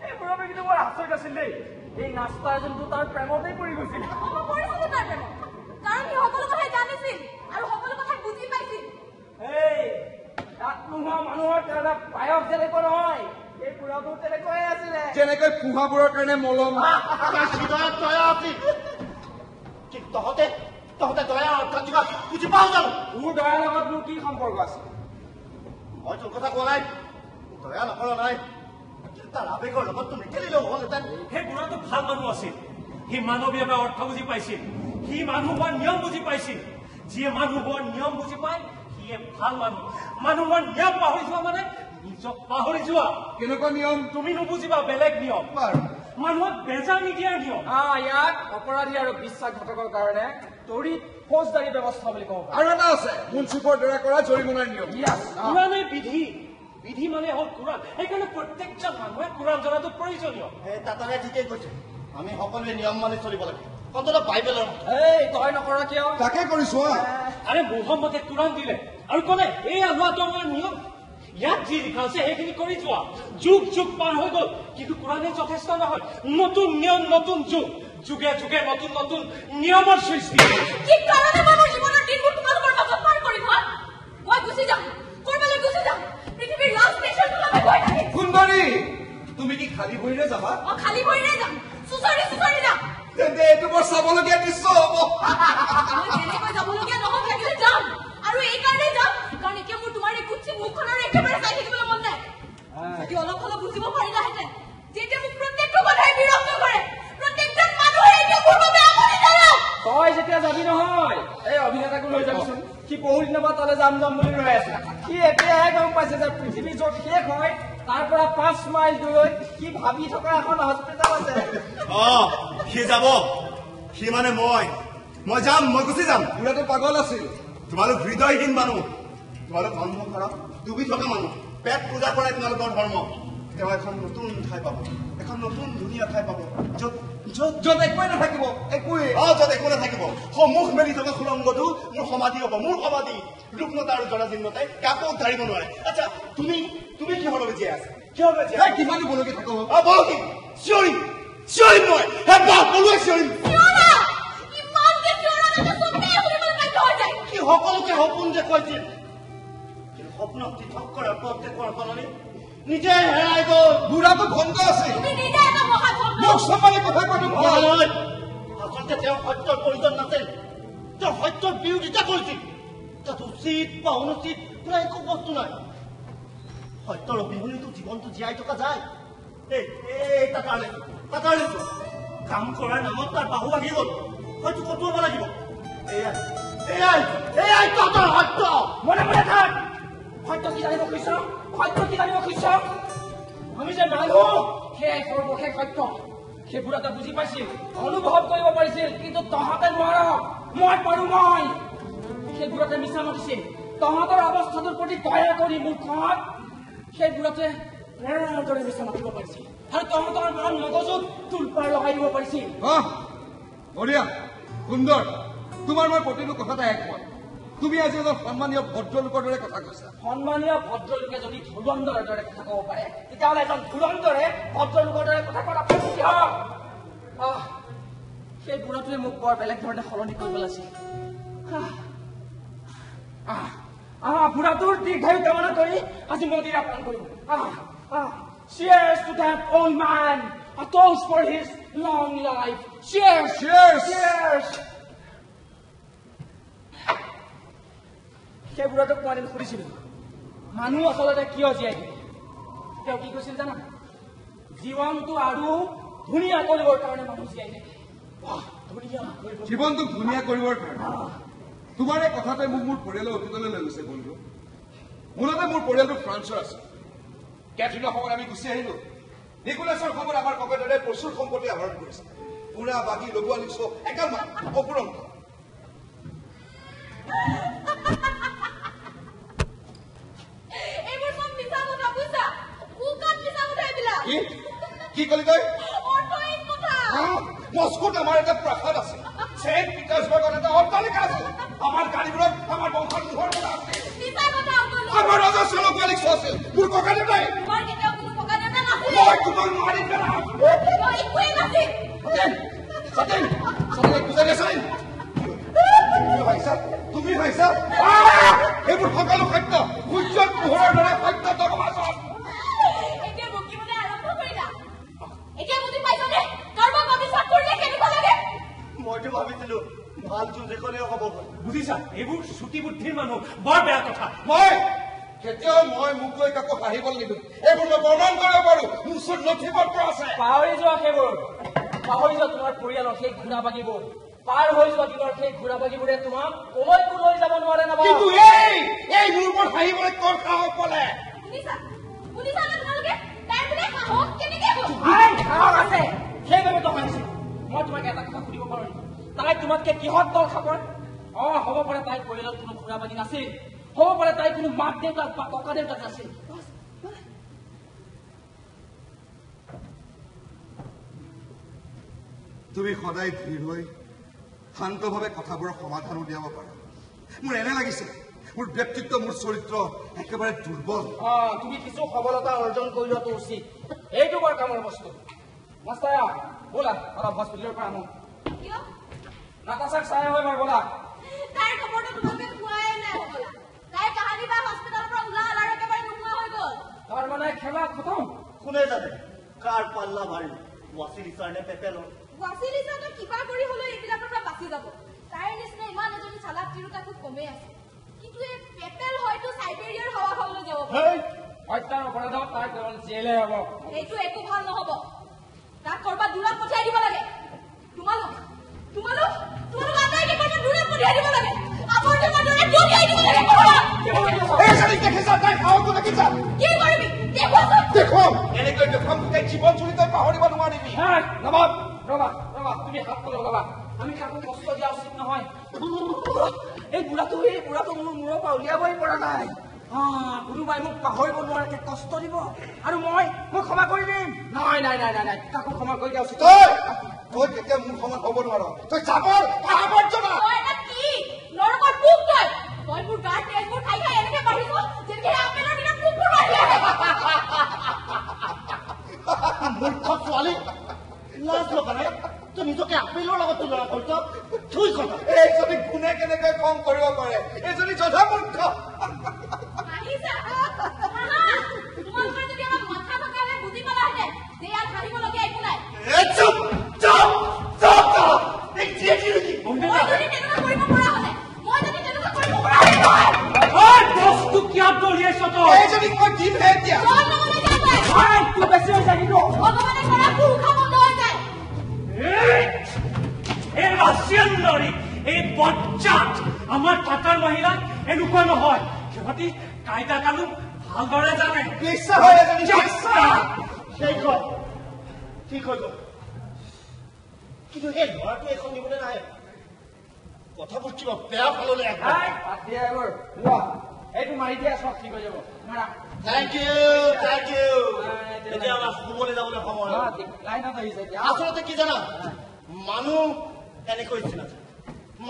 এই বুঢ়াটো কিন্তু বৰ আচৰিত আছিল দেই এই নাস্তা এজনটো তাৰ প্ৰেমতেই পৰি গৈছিল পৰিছিল তাৰ প্ৰেমত কাৰণ সি সকলো কথাই জানিছিল আৰু সকলো কথা বুজি পাইছিল এই তাত নোহোৱা মানুহৰ কাৰণে পায়স যেনেকৈ নহয় এই বুঢ়াটো তেনেকৈয়ে আছিলে যেনেকৈ পোহাবোৰৰ কাৰণে মলম তহঁতে দয়া অৰ্থ কিবা বুজি পাওঁ জানো তোৰ দয়াৰ লগত মোৰ কি সম্পৰ্ক আছে মই তোৰ কথা কোৱা নাই দয়া নকৰা নাই তাৰ আৱেগৰ লগত তুমি খেলিলেও হ'লহেঁতেন সেই বুঢ়াটো ভাল মানুহ আছিল সি মানৱীয়তাৰ অৰ্থ বুজি পাইছিল সি মানুহ হোৱাৰ নিয়ম বুজি পাইছিল যিয়ে মানুহ হোৱাৰ নিয়ম বুজি পায় সিয়ে ভাল মানুহৰ নিয়ম পাহৰি যোৱা মানে নিজক পাহৰি যোৱা কেনেকুৱা নিয়ম তুমি নুবুজিবা বেলেগ নিয়ম মানুহক বেজা নিদিয়াৰ নিয়ম ইয়াত অপৰাধী আৰু বিশ্বাসঘাতকৰ কাৰণে তৰিত ফৌজদাৰী ব্যৱস্থা বুলি কওঁ আৰু এটা আছে মুনচিফৰ দ্বাৰা কৰা জৰিমনাৰ নিয়ম কোৰাণে বিধি মানে হ'ল কোৰাণ সেইকাৰণে প্ৰত্যেকজন মানুহে কোৰাণ জনাটো প্ৰয়োজনীয় তাতে ঠিকেই কৈছে আমি সকলোৱে নিয়ম মানি চলিব লাগে অন্ততঃ বাইবেলৰ এই তই নকৰা কিয় তাকে কৰিছো আৰে মোহাম্মদে কোৰাণ দিলে আৰু ক'লে এয়া লোৱাটো আমাৰ নিয়ম ইয়াত যি লিখা আছে সেইখিনি কৰি যোৱা যুগ পাৰ হৈ গ'ল কিন্তু কোৰাণে যথেষ্ট নহয় নতুন নিয়ম নতুন যুগ যুগে যুগে নতুন নতুন নিয়মৰ সৃষ্টি কি কাৰণে মই মোৰ জীৱনৰ দিনবোৰ তোমালোকৰ মাজত পাৰ কৰিম মই গুচি যাম কৰবালৈ গুচি যাম পৃথিৱীৰ লাষ্ট ষ্টেচনলৈ গৈ থাকিম সুন্দৰী তুমি কি খালী ভৰিৰে যাবা খালী ভৰিৰে যাম চুচৰি যাম তেন্তে এইটো বৰ চাবলগীয়া দৃশ্য হ'ব মই কেনেকৈ যাবলগীয়া নহওক লাগিলে যাম আৰু এই কাৰণেই যাম কাৰণ এতিয়া মোৰ তোমাৰ এই কুচি মুখখন আৰু একেবাৰে চাই থাকিবলৈ মন নাই যদি অলপ অলপ বুজিব পাৰিলাহেঁতেন যেতিয়া মোক প্ৰত্যেকটো কথাই বিৰক্ত কৰে প্ৰত্যেকজন মানুহে এতিয়া মোৰ বাবে আমনি কৰে তই যেতিয়া যাবি নহয় এই অভিনেতাকো লৈ যাবিচোন সি বহুত দিনৰ পৰা তালৈ যাম বুলি ৰৈ আছে সি এতিয়াহে গম পাইছে যে পৃথিৱী য'ত শেষ হয় তাৰ পৰা 5 মাইল দূৰৈত সি ভাবি থকা এখন হস্পিটেল আছে সি যাব সি মানে মই যাম মই গুচি যাম পুৰাটো পাগল আছিল তোমালোক হৃদয়হীন মানুহ তোমালোক ধৰ্ম কৰা ডুবি থকা মানুহ পেট পূজা কৰাই তোমালোকৰ ধৰ্ম তেওঁ এখন নতুন ঠাই পাব এখন নতুন ধুনীয়া ঠাই পাব য'ত একোৱে নাথাকিব য'ত একো নাথাকিব সন্মুখ মেলি থকা সুৰংগটো মোৰ সমাধি হ'ব মোৰ সমাধি ৰূপনতা আৰু জৰাজীৰ্ণতাই কাকো ধাৰিব নোৱাৰে আচ্ছা তুমি কিহৰ বাবে জীয়াই আছা কিহৰ বাবে জীয়াই কিমান বলকি থাকো বলকি চিঞৰিম মই বলুৱাই চিঞৰিম কি সকলোকে সপোন দেখুৱাইছিল কিন্তু সপোনক পৃথক কৰাৰ পথ দেখুৱাৰ সলনি নিজে হেৰাই গ'ল বুঢ়াটো ভণ্ড আছে মোক চবৰে কথা ক'ব নহয় আচলতে তেওঁ সত্যৰ প্ৰয়োজন নাছিল তেওঁ সত্যৰ বিৰোধিতা কৰিছিল তাত উচিত বা অনুচিত কোনো একো বস্তু নাই সত্যৰ অবিহনেতো জীৱনটো জীয়াই থকা যায় তাতাৰলৈছো কাম কৰাৰ নামত তাৰ বাহু বাঢ়ি গ'ল হয়তো কটোৱাব লাগিব এয়াই তহঁতৰ সত্য মনে মনে থাক সত্য কি জানিব খুজিছ আমি যে মানুহ সেয়াই সৰ্বশেষ সত্য সেইবোৰ এটা বুজি পাইছিল অনুভৱ কৰিব পাৰিছিল কিন্তু তহঁতে নোৱাৰ মই পাৰো সেইবোৰতে মিছা মাতিছিল তহঁতৰ অৱস্থাটোৰ প্ৰতি দয়া কৰি মূৰ্খত সেইবোৰতে দৰে মিছা মাতিব পাৰিছিল আৰু তহঁতৰ মন মগজুত তুলপাৰ লগাই দিব পাৰিছিল বঢ়িয়া সুন্দৰ তোমাৰ মই প্ৰতিটো কথাতে একমত তুমি আজি এজন সন্মানীয় ভদ্ৰলোকৰ দৰে কথা কৈছা সন্মানীয় ভদ্ৰলোকে যদি ধুৰন্ধৰৰ দৰে কথা ক'ব পাৰে তেতিয়াহ'লে এজন ধুৰন্ধৰে ভদ্ৰলোকৰ দৰে কথা কোৱাৰ আপত্তি হওক সেই বুঢ়াটোৱে মোক বৰ বেলেগ ধৰণে সলনি কৰিব লাগিছিল বুঢ়াটোৰ দীৰ্ঘায়ু কামনা কৰি আজি মদিৰা পান কৰিম Cheers to that old man! A toast for his long life! Cheers! সেই বুঢ়াটোক মই এদিন সুধিছিলো মানুহ আচলতে কিয় জীয়াই থাকে তেওঁ কি কৈছিল জানা জীৱনটো আৰু ধুনীয়া কৰিবৰ কাৰণে মানুহ জীয়াই থাকে জীৱনটোক ধুনীয়া কৰিবৰ কাৰণে তোমাৰ এই কথাটোৱে মোক মোৰ পৰিয়ালৰ অতীতলৈ লৈ গৈছে বন্ধু মূলতে মোৰ পৰিয়ালটো ফ্ৰান্সৰ আছে কেথৰিনৰ সময়ত আমি গুচি আহিলো নিকোলাছৰ সময়ত আমাৰ ককাদেউতাই প্ৰচুৰ সম্পত্তি আহৰণ কৰিছে পুৰা বাকী লগোৱা লিখছো একাল অপুৰন্ত কি কলি তই মস্কোত আমাৰ এটা প্ৰাসাদ আছে ছেইণ্ট পিটাৰ্ছবাৰ্গত এটা অট্টালিকা আছে আমাৰ গাড়ীবোৰত আমাৰ বংশৰ মোহৰ পৰা আছে আমাৰ ৰাজস্ব লগোৱা লিখছো আছে মোৰ ককাদেউতাই মই তোমাক মাৰি পেলাম তুমি ভাইছা এইবোৰ সকলো সত্য সূৰ্যৰ পোহৰৰ দৰে সত্য তগমাছত মইতো ভাবিছিলো ভাল যুঁজ এখনেও হ'ব বুজিছা এইবোৰ চুটি বুদ্ধিৰ মানুহ বৰ বেয়া কথা কেতিয়াও মোক লৈ কাকো হাঁহিব নিদিওঁ এইবোৰ মই প্ৰমাণ কৰিব পাৰো মোৰ ওচৰত নথি পত্ৰ আছে পাহৰি যোৱা তোমাৰ পৰিয়ালৰ সেই ঘোঁৰা বাগীবোৰ পাৰ হৈ যোৱা দিনৰ সেই ঘোঁৰা বাগীবোৰে তোমাক কলৈকো লৈ যাব নোৱাৰে কিন্তু এই মোৰ ওপৰত হাঁহিবলৈ তোৰ সাহস পালে সাহস আছে সেইবাবে তো হাঁহিছো মই তোমাক এটা কথা সুধিব পাৰো তাই তোমাতকে কিহত দল খাব হ'ব পাৰে তাইৰ পৰিয়ালত কোনো ঘোঁৰা বাগী নাছিল হ'ব পাৰে তাইৰ কোনো মাক দেউতাক বা ককা দেউতাক নাছিল তুমি সদায় ধীৰ হৈ শান্তভাৱে কথাবোৰৰ সমাধান উলিয়াব পাৰা মোৰ এনে লাগিছে মোৰ ব্যক্তিত্ব মোৰ চৰিত্ৰ একেবাৰে দুৰ্বল তুমি কিছু সবলতা অৰ্জন কৰি লোৱাটো উচিত এইটো বৰ কামৰ বস্তু মাষ্টাৰ ব'লা অলপ হস্পিটেলৰ পৰা আনো কিয় নাতাশাক চাই হয় বাৰু ব'লা তাইৰ খবৰটো তোমাকে পোৱাই নাই হ'বলা তাইৰ কাহানী বা হস্পিটেলৰ পৰা ওলাল আৰু একেবাৰে নোহোৱা হৈ গ'ল তাৰ মানে খেলা খতম কোনে জানে কাৰ পাল্লা ভাৰী ৱাচিলি ছাৰ নে পেপেলৰ ৱাচিলি ছাৰটো কিবা কৰি হ'লেও এইবিলাকৰ পৰা বাচি যাব তাইৰ নিচিনা ইমান এজনী চালাক তিৰোতা খুব কমেই আছে কিন্তু এই পেপেল হয়তো চাইবেৰিয়াৰ হাৱা খাবলৈ যাব পাৰে হত্যাৰ অপৰাধত তাই কেৱল জেলহে হ'ব এইটো একো ভাল নহ'ব তাক কৰবাত দূৰত পঠিয়াই দিব লাগে তোমালোক আটাইকে কৰবাত দূৰত পঠিয়াই দিব লাগে আৱৰ্জনা দূৰত পঠিয়াই দিব লাগে কি কৰিবি দেখুৱাম এনেকৈ দেখুৱাম তাই জীৱন চুৰি তই পাহৰিব নোৱাৰিবি নবাব ৰবা তুমি হাত তলত লগাবা আমি কাকো কষ্ট দিয়া উচিত নহয় এই বুঢ়াটো মোৰ মূৰৰ পৰা উলিয়াবই পৰা নাই কোনোবাই মোক পাহৰিব নোৱাৰাকে কষ্ট দিব আৰু মই ক্ষমা কৰি দিম নাই কাকো ক্ষমা কৰি দিয়া উচিত তই কেতিয়া মোৰ সমান হ'ব নোৱাৰ তই চাবৰ আৱৰ্জনা কি নৰকৰ পোক তই মোৰ গাৰ তেজবোৰ খাই এনেকে বাঢ়িছ যেনেকে আপেলৰ দিনা পোকবোৰ বাঢ়ি আহে মূৰ্খ ছোৱালী লাজ লগা নাই তই নিজকে আপেলৰ লগত তুলনা কৰিছ থুই কথা এইজনী কোনে কেনেকৈ কম কৰিব পাৰে এইজনী যথা মূৰ্খ তোমালোকৰ যদি আমাৰ মাথা থকালে বুজি পালাহেঁতেন যে ইয়াত হাৰিবলগীয়া একো নাই মই যদি তেনেকুৱা কৰিব পৰা হ'লে বস্তু কিয় দলিয়াইছ তই এইজনীক মই দিমহে এতিয়া বেছি হৈছে কিন্তু ভগৱানে কৰা পুৰুষা বন্ধ হৈ যায় এই ৰাছিয়ান লৰি এই বজ্জাত আমাৰ টাটাৰ মহিলা এনেকুৱা নহয় সিহঁতি কাইদা কানুন ভালদৰে জানে বিশ্বাস হয় এজনী ঠিক হৈ গ'ল কিন্তু সেই ল'ৰাটোৱে এখন দিবলৈ নাহে কথাবোৰ কিবা বেয়া ফাললৈ এইটো মাৰি দিয়া চব ঠিক হৈ যাব থেংক ইউ এতিয়া আমাৰ শুবলৈ যাবলৈ সময় লাইনত আহিছে আচলতে কি জানা মানুহ এনেকৈ চিনা যায়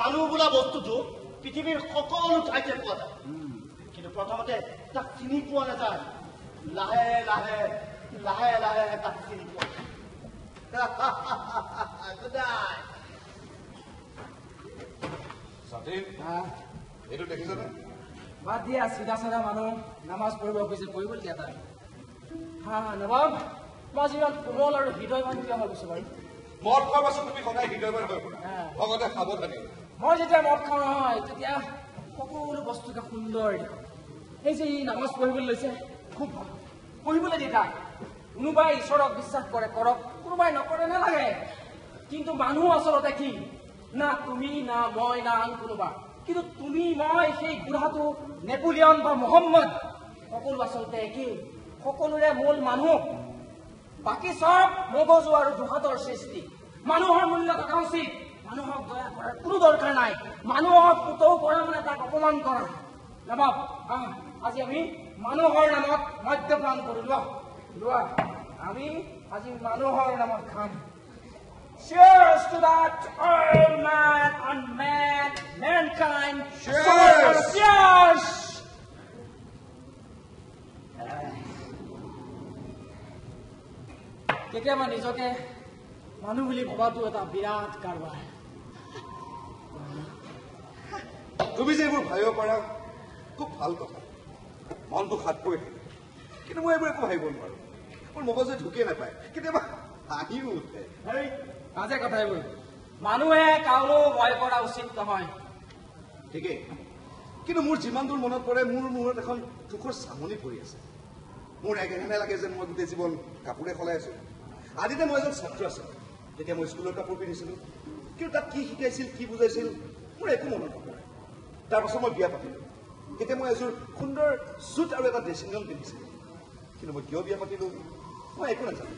মানুহ বোলা বস্তুটো পৃথিৱীৰ সকলো ঠাইতে পোৱা যায় কিন্তু প্ৰথমতে তাক চিনি পোৱা নাযায় লাহে লাহে তাক চিনি পোৱা এইটো দেখিছনে বাদ দিয়া চিধা চাধা মানুহ নামাজ পঢ়িব খুজিছে পঢ়িবলৈ দিয়া তাই নবাব মই যিমান কোমল আৰু হৃদয়বান কিয় হৈ গৈছো বাৰু মদ খোৱাৰ পাছত তুমি সদায় হৃদয়বান হৈ পৰা ভগতে সাৱধানী মই যেতিয়া মদ খাওঁ নহয় তেতিয়া সকলো বস্তুকে সুন্দৰ দেখোঁ এই যে ই নামাজ পঢ়িবলৈ লৈছে খুব ভাল পঢ়িবলৈ দি তাক কোনোবাই ঈশ্বৰক বিশ্বাস কৰে কৰক কোনোবাই নকৰে নালাগে কিন্তু মানুহ আচলতে কি না তুমি না মই না আন কোনোবা কিন্তু তুমি মই সেই বুঢ়াটো নেপোলিয়ন বা মহম্মদ সকলো আচলতে একেই সকলোৰে মূল মানুহ বাকী চব মগজু আৰু দুহাতৰ সৃষ্টি মানুহৰ মূল্য থকা উচিত মানুহক দয়া কৰাৰ কোনো দৰকাৰ নাই মানুহক পুতৌ কৰা মানে তাক অপমান কৰা নবাব আজি আমি মানুহৰ নামত মদ্যপান কৰি লোৱা আমি আজি মানুহৰ নামত খাম Cheers to that all man and mankind. Cheers! কেতিয়াবা নিজকে মানুহ বুলি ভবাটো এটা বিৰাট কাৰবাৰ তুমি যে এইবোৰ ভাবিব পাৰা খুব ভাল কথা মনটো খাট পৰি থাকে কিন্তু মই এইবোৰ একো ভাবিব নোৱাৰো মোৰ মগজে ঢুকিয়ে নাপায় কেতিয়াবা হাঁহিও উঠে মাজে কথা এইবোৰ মানুহে কাৰো ভয় কৰা উচিত নহয় ঠিকেই কিন্তু মোৰ যিমান দূৰ মনত পৰে মোৰ মূৰত এখন দুখৰ চামনি পৰি আছে মোৰ একেধৰণে লাগে যেন মই গোটেই জীৱন কাপোৰে সলাই আছো আদিতে মই এজন ছাত্ৰ আছিলো যেতিয়া মই স্কুলৰ কাপোৰ পিন্ধিছিলো কিন্তু তাত কি শিকাইছিল কি বুজাইছিল মোৰ একো মনত নপৰে তাৰপাছত মই বিয়া পাতিলো তেতিয়া মই এযোৰ সুন্দৰ চুট আৰু এটা ড্ৰেছিং গাউন পিন্ধিছিলো কিন্তু মই কিয় বিয়া পাতিলো মই একো নাজানো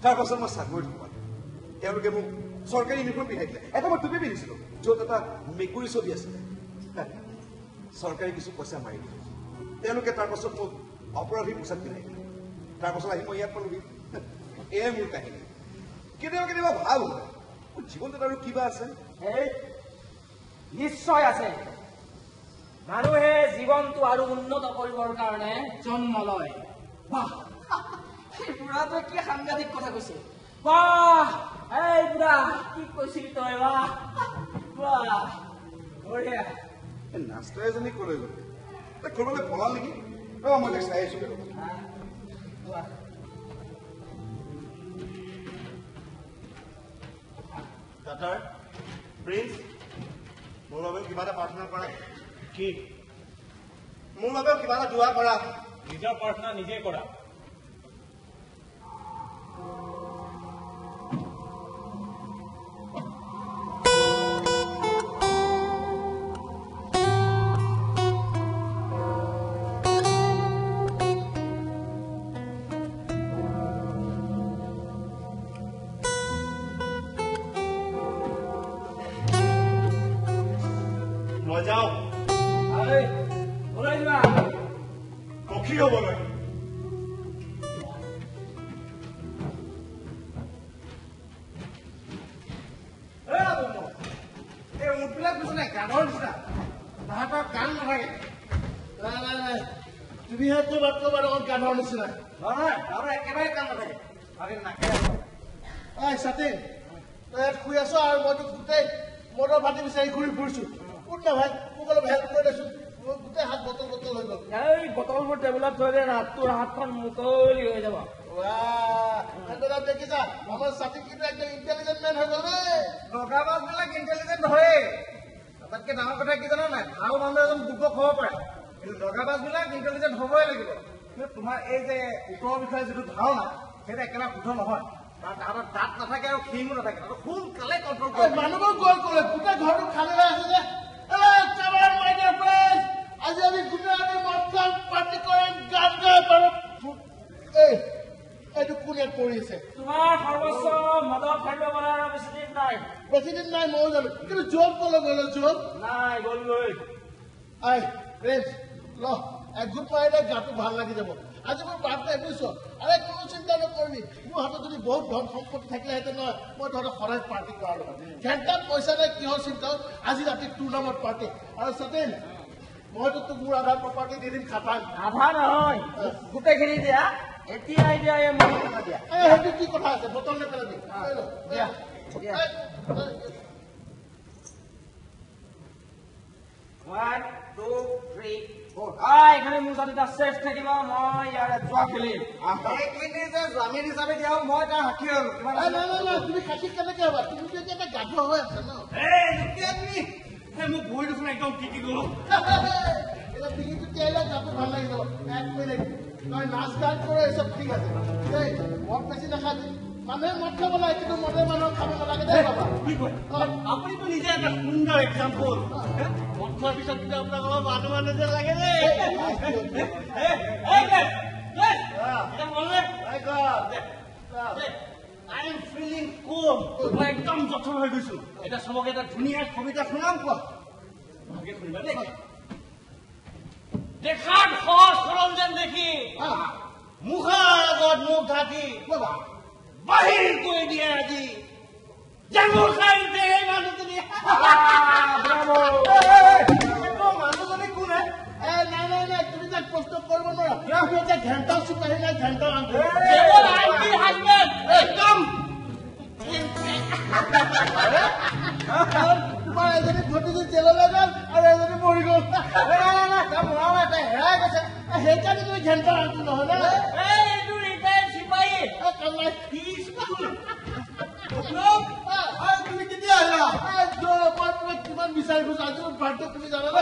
তাৰপাছত মই চাকৰিত সোমালো তেওঁলোকে মোক চৰকাৰী ইউনিফৰ্ম পিন্ধাই দিলে এটা মই টুপি পিন্ধিছিলো য'ত এটা মেকুৰী ছবি আছিলে চৰকাৰী কিছু পইচা মাৰি দিলে তেওঁলোকে তাৰপাছত মোক অপৰাধী পোচাক পিন্ধাই দিলে তাৰপাছত আহি মই ইয়াত পালোহি এয়াই মোৰ কাহিনী কেতিয়াবা ভাল হয় মোৰ জীৱনটোত আৰু কিবা আছে নিশ্চয় আছে মানুহে জীৱনটো আৰু উন্নত কৰিবৰ কাৰণে জন্ম লয় বুঢ়াটোৱে কি সাংঘাতিক কথা কৈছে বাহ এই বুঢ়া কি কৈছিলি তই বাহ বাহ বঢ়িয়া নাস্তা এজনী কলৈ গ'ল ক'ৰবালৈ পলাল নেকি মই তাক চাই আছো ডাক্তৰ প্ৰিন্স মোৰ বাবেও কিবা এটা প্ৰাৰ্থনা কৰা কি মোৰ বাবেও কিবা এটা দোৱা কৰা নিজৰ প্ৰাৰ্থনা নিজে কৰা যাওঁ ওলাই যোৱা পক্ষী হ'বলৈ এই উঠবিলাক বুজি নাই গানৰ নিচিনা তাহাঁতৰ গান নাথাকে নাই তুমিহে ক'ৰবাত গানৰ নিচিনা নহয় তাহাঁতৰ একেবাৰে গান নাথাকে ভাগে নাকে এই ছাতিন তই ইয়াত শুই আছ আৰু মইতো গোটেই মদৰ ভাটি বিচাৰি ঘূৰি ফুৰিছো কোন না ভাই মোক অলপ হেল্প কৰি দেচোন মোৰ গোটেই হাত বটল হৈ গ'ল এই বটলবোৰ টেবুলত থৈ দে না তোৰ হাতখন মুকলি হৈ যাব দেখিছা আমাৰ ছাতি কিন্তু একদম ইণ্টেলিজেণ্ট মেন হৈ গ'ল দেই লগা মাছবিলাক ইণ্টেলিজেণ্ট নহয়েই তাতকৈ ডাঙৰ কথা কি জানা নাই ভাল মানুহ এজন বুকক হ'ব পাৰে কিন্তু লগা মাছবিলাক ইণ্টেলিজেণ্ট হ'বই লাগিব কিন্তু তোমাৰ এই যে উত্তৰৰ বিষয়ে যিটো ধাৰণা সেইটো একেবাৰে শুদ্ধ নহয় কাৰণ তাহাঁতৰ দাঁত নাথাকে আৰু শিঙো নাথাকে তাহাঁতৰ সোনকালে কণ্ট্ৰল কৰে মানুহবোৰ গ'ল ক'লে গোটেই ঘৰটো খালী হৈ আছে যে আজি আমি গোটেই আমি মদ খাম পাৰ্টি কৰিম গান গাই পাৰোঁ এইটো কোন ইয়াত পৰি আছে তোমাৰ সৰ্বোচ্চ মদত থাকিব পাৰে আৰু বেছিদিন নাই ময়ো জানো কিন্তু জব ক'লৈ গ'ল জব নাই গ'লগৈ আই ফ্ৰেণ্ডছ ল একগোট মাৰিলে গাটো ভাল লাগি যাব আজি মোৰ বাৰ্থডে বুজিছ আৰে কোনো চিন্তা নকৰিবি মোৰ হাতত যদি বহুত ধন সম্পত্তি থাকিলেহেঁতেন নহয় মই তহঁতক সদায় পাৰ্টি কৰাৰ লগত ঘণ্টাত পইচা নাই কিহৰ চিন্তা আজি ৰাতি তোৰ নামত পাৰ্টি আৰু সতেন মইতো তোক মোৰ আধা প্ৰপাৰ্টি দি দিম খাটাং আধা নহয় গোটেইখিনি দিয়া এতিয়াই দিয়া এই মোক দিয়া সেইটো কি কথা আছে বটল নেপেলাবি দিয়া One, two, three, four. এখানে মোৰ তাত এটা চেফ থাকিব মই ইয়াৰে যোৱা খেলিম এইখিনি যে জামিন হিচাপে দিয়া মই তাৰ সাক্ষী হ'লো তুমি সাক্ষী কেনেকে হবা তুমি যদি এটা গাধ হৈ আছে ন মোক ভৰি দেখোন একদম টিকি গ'লো এটা ডিঙিটো তিয়াইলে গাটো ভাল লাগি যাব 1 মিনিট তই নাচ গান কৰে চব ঠিক আছে দেই মদ বেছি নাখাবি মানুহে মদ খাব লাগে কিন্তু মদে মানুহক খাব নালাগে দেই বাবা কি কয় আপুনিতো নিজে এটা সুন্দৰ এক্সাম্পল মদ খোৱাৰ পিছত কিন্তু আপোনাক অলপ মানুহ যে লাগে দেই I am feeling cool. মই একদম জঠৰ হৈ গৈছো এটা চবকে এটা ধুনীয়া কবিতা শুনাম কোৱা ভাগে শুনিবা দেই দেখাত সহজ সৰল যেন দেখি মুখাৰ আগত মুখ ঢাকি বাহিৰ কৰি দিয়ে আজি জাঙুৰ খাই দে মানুহজনী মানুহজনী কোনে নাই তুমি তাক প্ৰশ্ন কৰিব নোৱাৰা তুমি এতিয়া ঘণ্টা চুকাহি নাই ঘণ্টা একদম তোমাৰ এজনী ভতিজী জেললৈ গ'ল আৰু এজনী মৰি গ'ল হেৰাই গৈছে সেইকাৰণে তুমি ঘণ্টা আনটো নহয় ন তুমি কেতিয়া আহিলা মই তোমাক কিমান বিচাৰি ফুৰিছো আজি মোৰ বাৰ্থডে তুমি জানা ন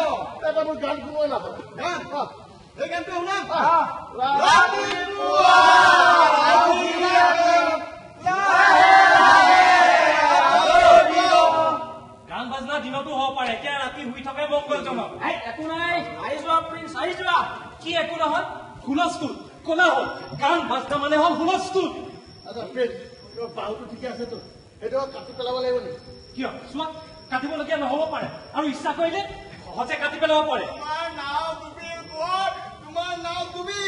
এটা মোৰ গান শুনোৱে নাপাওঁ এই গানটো শুনাম গান বাজনা দিনতো হ'ব পাৰে এতিয়া ৰাতি শুই থাকে মংগলজনক একো নাই আহি যোৱা প্ৰিন্স আহি যোৱা কি একো নহয় হুলস্থুল কলা হ'ল গান বাজনা মানে হ'ল হুলস্থুল আচ্ছা ফ্ৰেণ্ড তোমাৰ বাহুটো ঠিকে আছেতো সেইটো কাটি পেলাব লাগিব নেকি কিয় চোৱা কাটিবলগীয়া নহ'ব পাৰে আৰু ইচ্ছা কৰিলে সহজে কাটি পেলাব পাৰে তোমাৰ নাম তুমি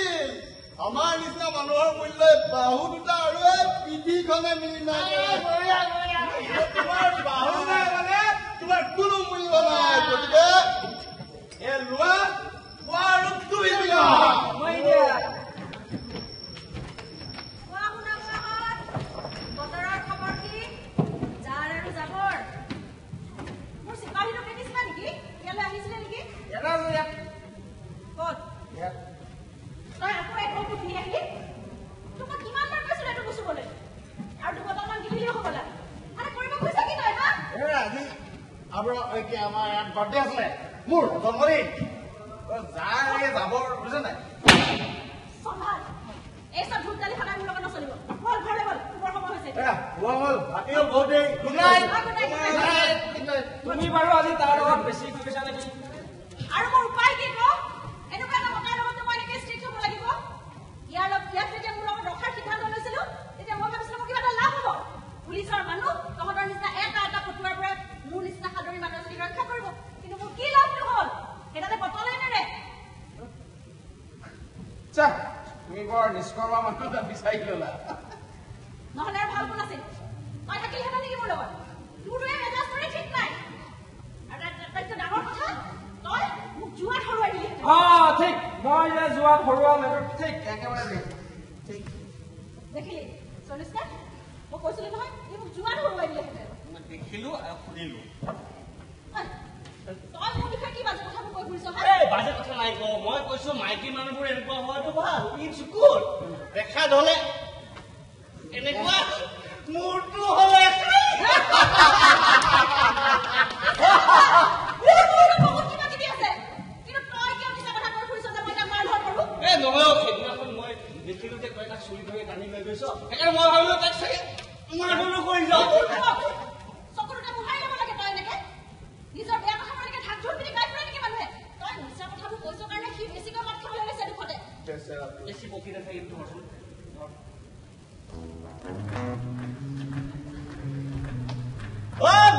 আমাৰ নিচিনা মানুহৰ মূল্য বাহু দুটা আৰু পিঠিখনে মিলি নাই তোমাৰ বাহু নাই মানে তোমাৰ কোনো মূল্য নাই গতিকে লোৱা আৰু তুমি বতৰৰ আমাৰ ইয়াত বাৰ্থডে আছিলে মোৰ জন্মদিন যায় যাবৰ বুজে নাই এই সব ভূতকালি খানা মোৰ লগত নচলিব বল ঘৰলে বল তোমাৰ সময় হৈছে হ'ল ভাতিও বহুত দেৰি গুড নাইট তুমি বাৰু আজি তাৰ লগত বেছি কৈছা নেকি আৰু মোৰ উপায় কি ক এনেকুৱা এটা মতাৰ লগত মই এনেকৈ ষ্ট্ৰিক্ট হ'ব লাগিব ইয়াৰ যেতিয়া মোৰ লগত ৰখাৰ সিদ্ধান্ত লৈছিলো তেতিয়া মই ভাবিছিলো মোৰ কিবা এটা লাভ হ'ব পুলিচৰ মানুহ তহঁতৰ নিচিনা এটা ফটোৱাৰ পৰা মোৰ নিচিনা সাদৰী মানুহজনীক ৰক্ষা কৰিব কিন্তু মোৰ কি লাভ নহ'ল সেইটাতে বটলাই নেৰে চা তুমি বৰ নিষ্কৰ্মা মানুহ এটা বিচাৰি ল'লা নহ'লে আৰু ভাল কোন আছিল তই থাকিলেহেঁতেন নেকি মোৰ লগত তোৰটোৱে মেজাজ কৰি ঠিক নাই আৰু তাতকৈ ডাঙৰ কথা তই মোক জুৱাত হৰুৱাই দিলি ঠিক মই যে যোৱাত হৰুৱাম এইটো ঠিক একেবাৰে ঠিক দেখিলি চলিছে মই কৈছিলো নহয় ই মোক জুৱাত হৰুৱাই দিলেহেঁতেন দেখিলো আৰু শুনিলো তই মোৰ বিষয়ে কি বাজে কথাবোৰ কৈ ফুৰিছ বাজে কথা নাই ক মই কৈছো মাইকী মানুহবোৰ এনেকুৱা হোৱাটো ভাল ইটছ গুড দেখা ধলে এনেকুৱা মোৰটো হ'লে নহয় সেইদিনাখন মই দেখিলো যে তই তাক চুৰি ধৰি টানি লৈ গৈছ সেইকাৰণে মই ভাবিলো তাক চাগে মাৰধৰো কৰি যাওঁ চকুটোতে মোহাৰি ল'ব লাগে তই এনেকে নিজৰ বেয়া কথা এনেকে ঢাক ঢোল পিনি গাই ফুৰে নেকি মানুহে তই মিছা কথাবোৰ কৈছ কাৰণে সি বেছিকৈ মাত খাবলৈ লৈছে দুখতে বেছি বকি নাথাকিম তোমাৰচোন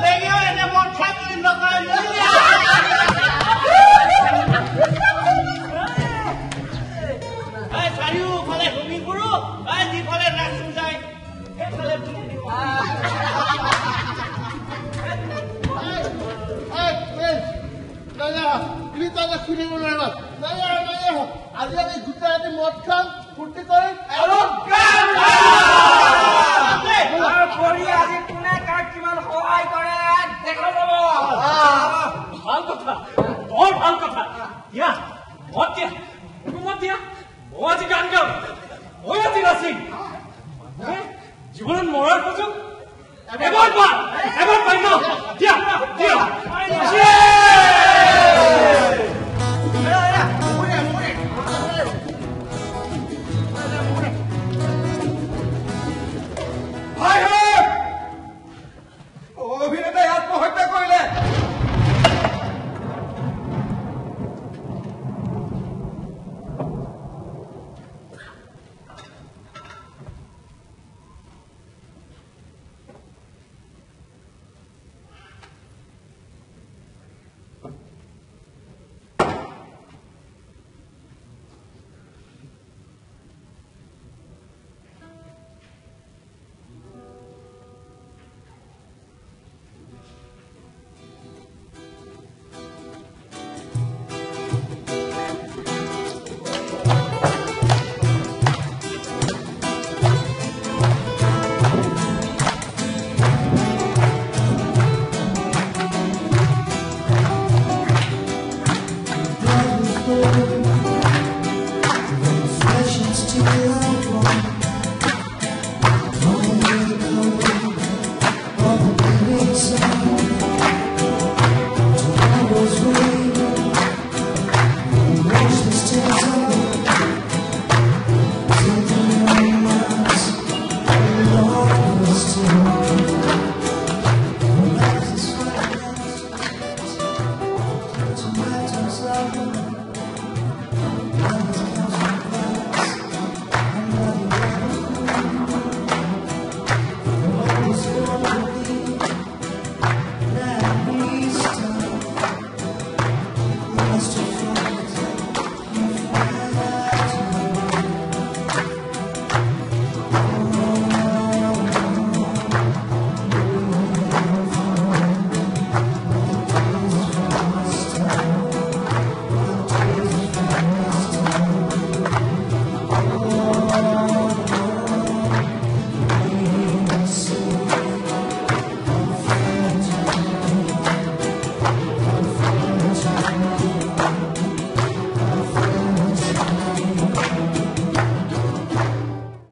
বেগিও এনে মন থাকিলে নকয় চাৰিওফালে হুমি কৰো যিফালে নাচো যায় সেইফালে তুমি তাতে খুলিব নোৱাৰিবা আজি আমি দুটা ৰাতি মদ খাম ফূৰ্তি কৰিম আৰু আজি কোনে কাক কিমান সহায় কৰে দেখা যাব ভাল কথা বৰ ভাল কথা দিয়া মত দিয়া মত দিয়া মই আজি গান গাম মই আজি নাচিম জীৱনত মৰাৰ সুযোগ এবাৰ পাই ন দিয়া দিয়া অভিনেতাই আত্মহত্যা কৰিলে